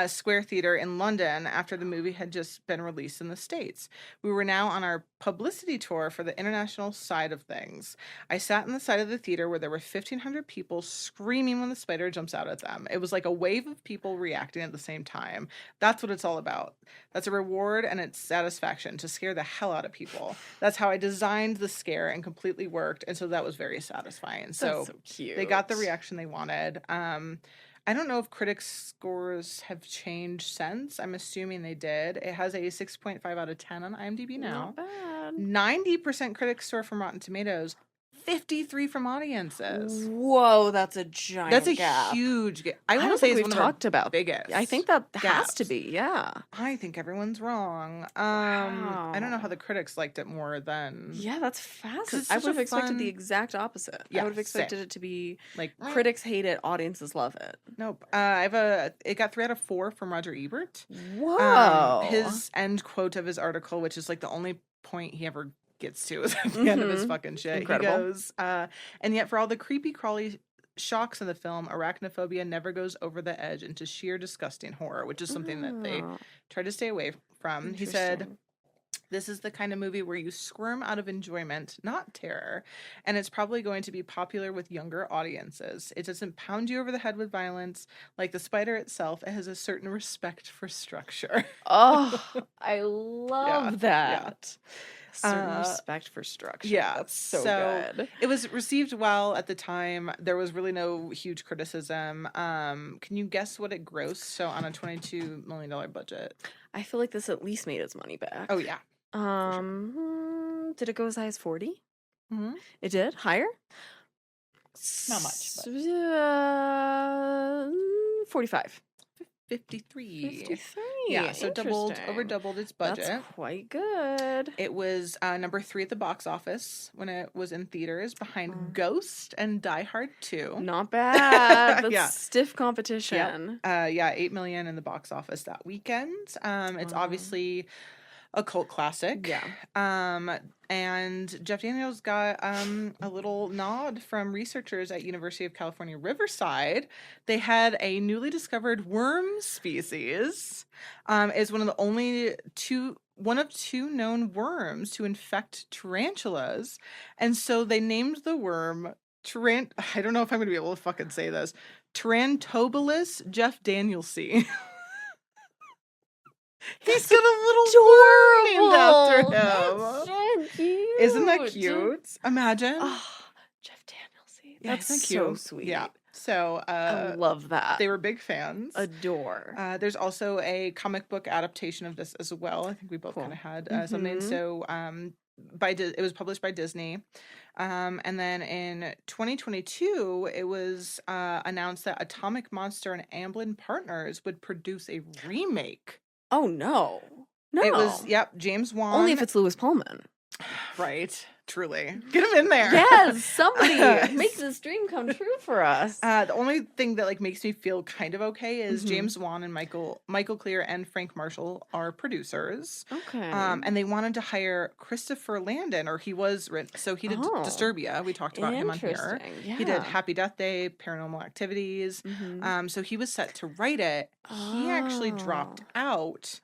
Square Theatre in London after the movie had just been released in the States. We were now on our publicity tour for the international side of things. I sat in the side of the theater where there were 1,500 people screaming when the spider jumps out at them. It was like a wave of people reacting at the same time. That's what it's all about. That's a reward and it's satisfaction to scare the hell out of people. That's how I designed the scare and completely worked. And so that was very satisfying." So, that's so cute. They got the reaction they wanted. I don't know if critics' scores have changed since. I'm assuming they did. It has a 6.5 out of 10 on IMDb now. Not bad. 90% critics score from Rotten Tomatoes. 53 from audiences. Whoa, that's a giant That's a gap. huge gap. I want to don't say think it's we've one talked of the about biggest. I think that has gaps. to be, yeah. I think everyone's wrong. Wow. I don't know how the critics liked it more than... Yeah, that's fascinating. it's I such would have a expected fun- the exact opposite. Yeah, I would have expected same. it to be like critics hate it, audiences love it. Nope. It got 3 out of 4 from Roger Ebert. Whoa. His end quote of his article, which is like the only point he ever gets to, is at the end of his fucking shit. Incredible. He goes, and yet for all the creepy crawly shocks in the film, arachnophobia never goes over the edge into sheer disgusting horror, which is something that they try to stay away from. He said, "This is the kind of movie where you squirm out of enjoyment, not terror, and it's probably going to be popular with younger audiences. It doesn't pound you over the head with violence. Like the spider itself, it has a certain respect for structure." Oh, I love that. Certain respect for structure. Yeah, That's so good. It was received well at the time. There was really no huge criticism. Can you guess what it grossed? So on a $22 million budget. I feel like this at least made its money back. Oh yeah. Did it go as high as 40? Mm-hmm. It did? Higher? Not much, but 45. 53. 53. Yeah, so over doubled its budget. That's quite good. It was number 3 at the box office when it was in theaters, behind Ghost and Die Hard 2. Not bad. That's Yeah. stiff competition. Yeah, 8 million in the box office that weekend. It's obviously a cult classic. Yeah. And Jeff Daniels got a little nod from researchers at University of California, Riverside. They had a newly discovered worm species. Is one of two known worms to infect tarantulas. And so they named the worm I don't know if I'm going to be able to fucking say this. Tarantobolus Jeff Danielsy. He's got a little worm named after him. That's so cute. Isn't that cute? Imagine. Oh, Jeff Danielsy. Yeah, That's isn't so cute? sweet. Yeah. So I love that. they were big fans. Adore. There's also a comic book adaptation of this as well. I think we both kind of had something. So it was published by Disney. And then in 2022, it was announced that Atomic Monster and Amblin Partners would produce a remake. Oh, no. No. It was, James Wan. Only if it's Lewis Pullman. Right. Truly. Get him in there. Yes, somebody make this dream come true for us. The only thing that makes me feel kind of okay is James Wan and Michael Clear and Frank Marshall are producers. Okay. And they wanted to hire Christopher Landon, or he was written. So he did Disturbia. We talked about him on here. Yeah. He did Happy Death Day, Paranormal Activities. So he was set to write it. He actually dropped out.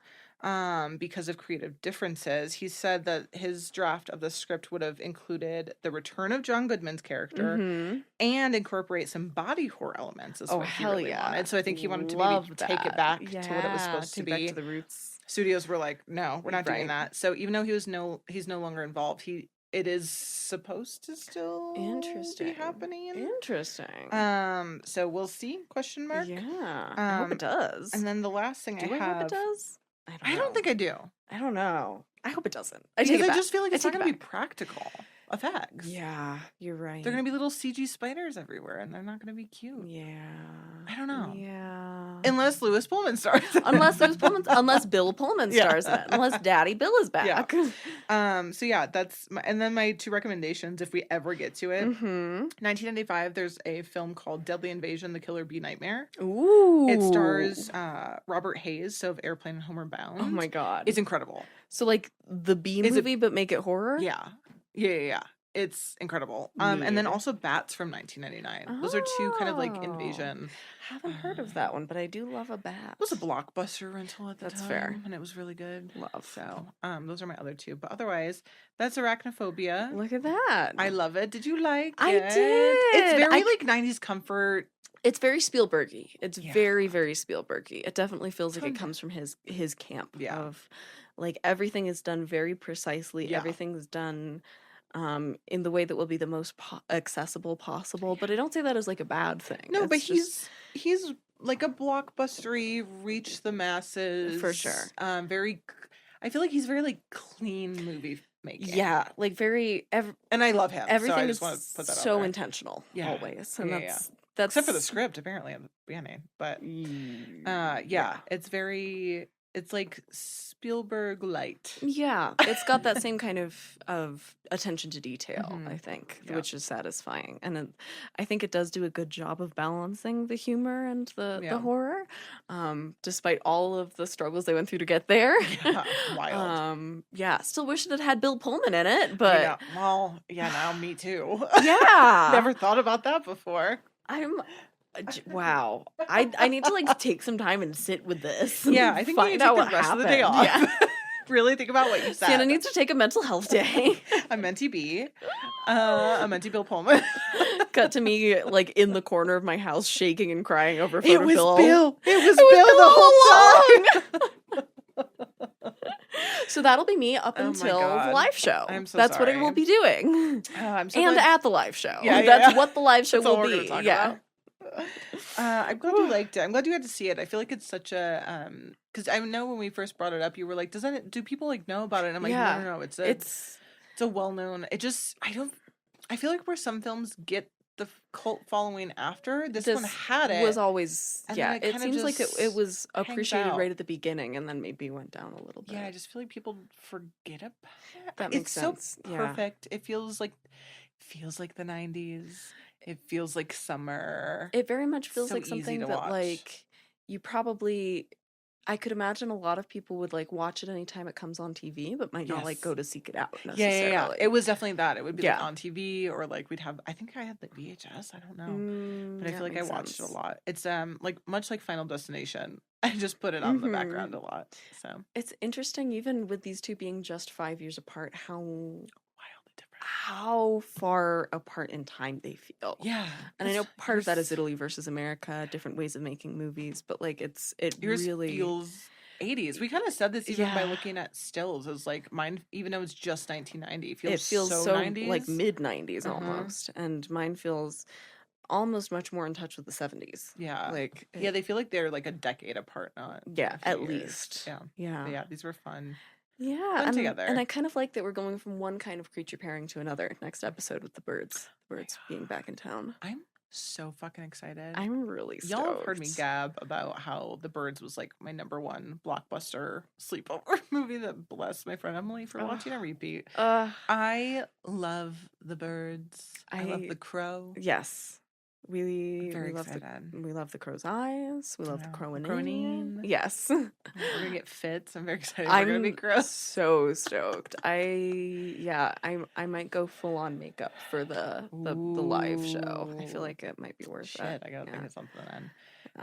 Because of creative differences. He said that his draft of the script would have included the return of John Goodman's character and incorporate some body horror elements is what he really wanted. So I think he wanted to maybe take it back to what it was supposed to be. Back to the roots. Studios were like, no, we're not doing that. So even though he's no longer involved, it is supposed to still be happening. Interesting. So we'll see, question mark. Yeah. I hope it does. And then the last thing I hope it does? I don't think I do. I don't know. I hope it doesn't. Because I just feel like it's not going to be practical effects. Yeah, you're right. They're going to be little CG spiders everywhere, and they're not going to be cute. Yeah. I don't know. Yeah. Unless Lewis Pullman stars. Unless Bill Pullman stars in it. Unless Daddy Bill is back. Yeah. So yeah, and then my 2 recommendations if we ever get to it. 1995, there's a film called Deadly Invasion: The Killer Bee Nightmare. Ooh. It stars Robert Hayes, so of Airplane and Homeward Bound. Oh my god. It's incredible. So the Bee movie, but make it horror? Yeah. Yeah. It's incredible. And then also Bats from 1999. Those are 2 kind of invasion. Haven't heard of that one, but I do love a bat. It was a Blockbuster rental at the time. That's fair. And it was really good. Love. So, those are my other 2. But otherwise, that's Arachnophobia. Look at that. I love it. Did you like it? I did. It's very 90s comfort. It's very Spielbergy. It's very, very Spielbergy. It definitely feels like it comes from his camp of everything is done very precisely. Yeah. Everything's done in the way that will be the most accessible possible. But I don't say that as a bad thing. No, it's but he's like a blockbustery, reach the masses. For sure. I feel like he's very clean movie making. Yeah, very and I love him. Everything so I is just want to put that so out there. Intentional always. And that's except for the script apparently at the beginning. But it's very it's like Spielberg light. Yeah, it's got that same kind of attention to detail, I think, which is satisfying. And I think it does do a good job of balancing the humor and the horror, despite all of the struggles they went through to get there. Yeah, wild. Still wish it had Bill Pullman in it, but... Well, now me too. Yeah. Never thought about that before. Wow. I need to take some time and sit with this. Yeah, I think find out what the rest of the day off. Yeah. Really think about what you said. Sienna needs to take a mental health day. A mentee bee. A mentee Bill Pullman. Cut to me in the corner of my house shaking and crying over It was Bill. Bill. It was Bill the whole time. So that'll be me up Oh my until the God. live show. I'm so That's what sorry. it will be doing. Oh, I'm so And glad. at the live show. Yeah, That's what the live show That's all will we're gonna be. talk Yeah. about. I'm glad you liked it. I'm glad you got to see it. I feel like it's such a because I know when we first brought it up, you were like, do people like know about it? And I'm like, no, it's a well known. I feel like where some films get the cult following after, this one had it. Was always it seems like it was hangs appreciated out. right at the beginning and then maybe went down a little bit. Yeah, I just feel like people forget about it. That makes sense. So perfect. It feels like the 90s. It feels like summer. It very much feels So like easy something to that watch. like you probably I could imagine a lot of people would like watch it anytime it comes on TV, but might not like Yes. go to seek it out necessarily. Yeah. It was definitely that. It would be like Yeah. on TV or like I think I had the VHS. I don't know. But I that feel like I makes watched sense. it a lot. It's like much like Final Destination. I just put it on in the Mhm. background a lot. So It's interesting, even with these two being just 5 years apart, wildly different. how far apart in time they feel. Yeah. And I know part of that is yours- Italy versus America, different ways of making movies, but like it yours really feels 80s. We kind of said this even by Yeah. looking at stills. It was like mine, even though it's just 1990, it feels so 90s. like mid 90s Uh-huh. almost, and mine feels almost much more in touch with the 70s. Yeah. Like Yeah, they feel like they're like a decade apart, not yeah, a few at years. least. Yeah. Yeah. But yeah, these were fun. Yeah, Fun and, together. and I kind of like that we're going from one kind of creature pairing to another next episode with the birds. Birds being back in town. I'm so fucking excited. I'm really stoked. Y'all have heard me gab about how The Birds was like my number one blockbuster sleepover movie that blessed my friend Emily for watching a repeat. I love The Birds. I love The Crow. Yes. We Very love excited. we love the crow's eyes. We love the Yeah, crowing. crowing. Yes. We're gonna get fits. I'm very excited. We're I'm gonna be gross. so stoked. I might go full on makeup for the live show. I feel Ooh. like it might be worth Shit, it. I gotta think of something then.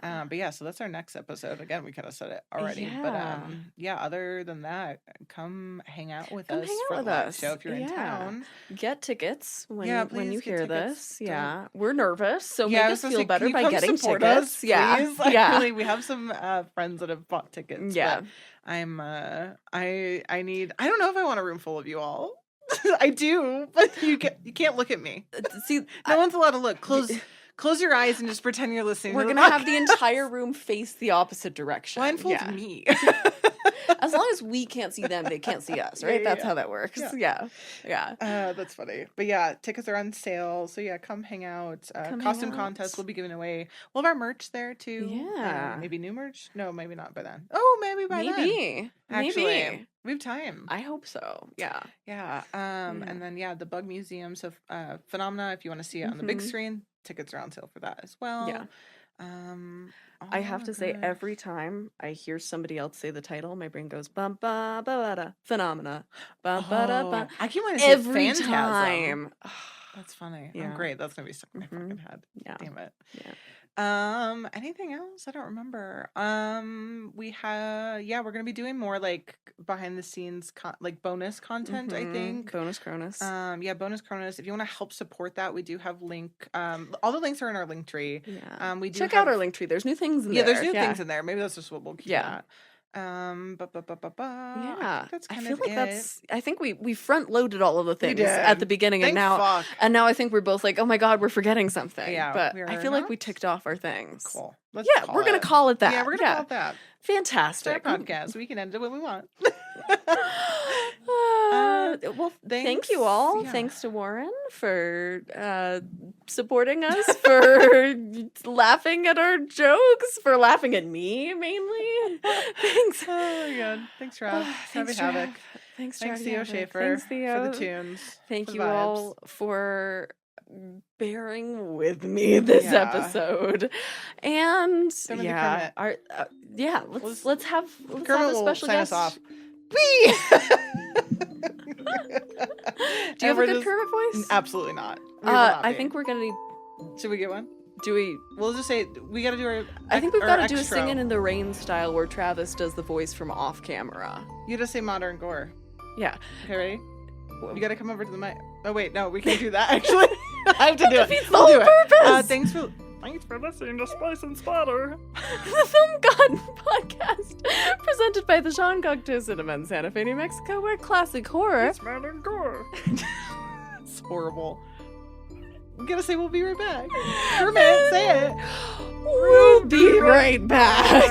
Yeah. But yeah, so that's our next episode. Again, we kind of said it already. Yeah. But yeah, other than that, come hang out with Come us hang out for with the live us. show if you're in Yeah. town. Get tickets when Yeah, when you please get hear tickets. this. Don't- Yeah, we're nervous, so Yeah, I make was us gonna feel say, better can you by come getting support tickets. us, Yeah, please? Like, yeah. really, we have some friends that have bought tickets. Yeah. But I'm I need. I don't know if I want a room full of you all. I do, but you can't look at me. See, No one's allowed to look. Close your eyes and just pretend you're listening. we're to the gonna have the podcast. entire room face the opposite direction. Blindfold Yeah. me. As long as we can't see them, they can't see us, right? Yeah, That's yeah. how that works. Yeah. Yeah. That's funny. But yeah, tickets are on sale. So yeah, come hang out. Come hang Costume out. contest we'll be giving away. We'll have our merch there too. Yeah. Maybe new merch? No, maybe not by then. Oh, maybe by then. Maybe. Actually, Maybe. we have time. I hope so. Yeah. Yeah. And then yeah, the Bug Museum. So Phenomena, if you want to see it on the big Mhm. screen, tickets are on sale for that as well. Yeah. I have to say, every time I hear somebody else say the title, my brain goes bum ba ba da phenomena bum ba da ba. I keep wanting to say Every Phantasm. time. That's funny. Yeah. Oh, great. That's gonna be stuck in my Mhm. fucking head. Yeah. Damn it. Yeah. Anything else? I don't remember. We're gonna be doing more like behind the scenes like bonus content, I Mhm. think. Bonus Cronus. Bonus Cronus. If you want to help support that, we do have link. All the links are in our link tree. Yeah. We do Check have, out our link tree. There's new things in Yeah, there. there's new things in there. Maybe that's just what we'll keep. Yeah. At. I Yeah. think that's I kind feel of like it. I think we front loaded all of the things did. at the beginning, Thank and fuck. now I think we're both like, oh my god, we're forgetting something. Yeah, but we I are feel like we not. ticked off our things. Cool. Let's Yeah, we're gonna it. call it that. Yeah, we're gonna call it that. It's our Fantastic. podcast. We can end it when we want. Well, thank thanks. you all. Yeah. Thanks to Warren for supporting us, for laughing at our jokes, for laughing at me mainly. Thanks. Oh my god. Thanks, Rob. Thanks, Havoc. Trav. Thanks, Thanks, Trav Theo Havoc. Schaefer, Thanks, for Theo. the tunes. Thank for you the vibes. all for bearing with me this Yeah. episode. And Kermit the yeah, Kermit. let's have Kermit a will special sign guest. us off. Wee! Do you have a good Kermit voice? Absolutely not. We will not I be. think we're gonna need. Should we get one? Do we? We'll just say we got to do our. I think we've our got to do a extra. singing in the rain style where Travis does the voice from off camera. You just say modern gore. Yeah. Okay, ready? You got to come over to the mic. Oh wait, no, we can't do that. Actually, I have to do it. defeats the We'll whole do it. purpose. Thanks Thanks for listening to Splice and Splatter. The Film God podcast, presented by the Jean Cocteau Cinema in Santa Fe, New Mexico, where classic horror... It's mad and gore. It's horrible. I'm gonna say we'll be right back. Kermit, say it. We'll be right back.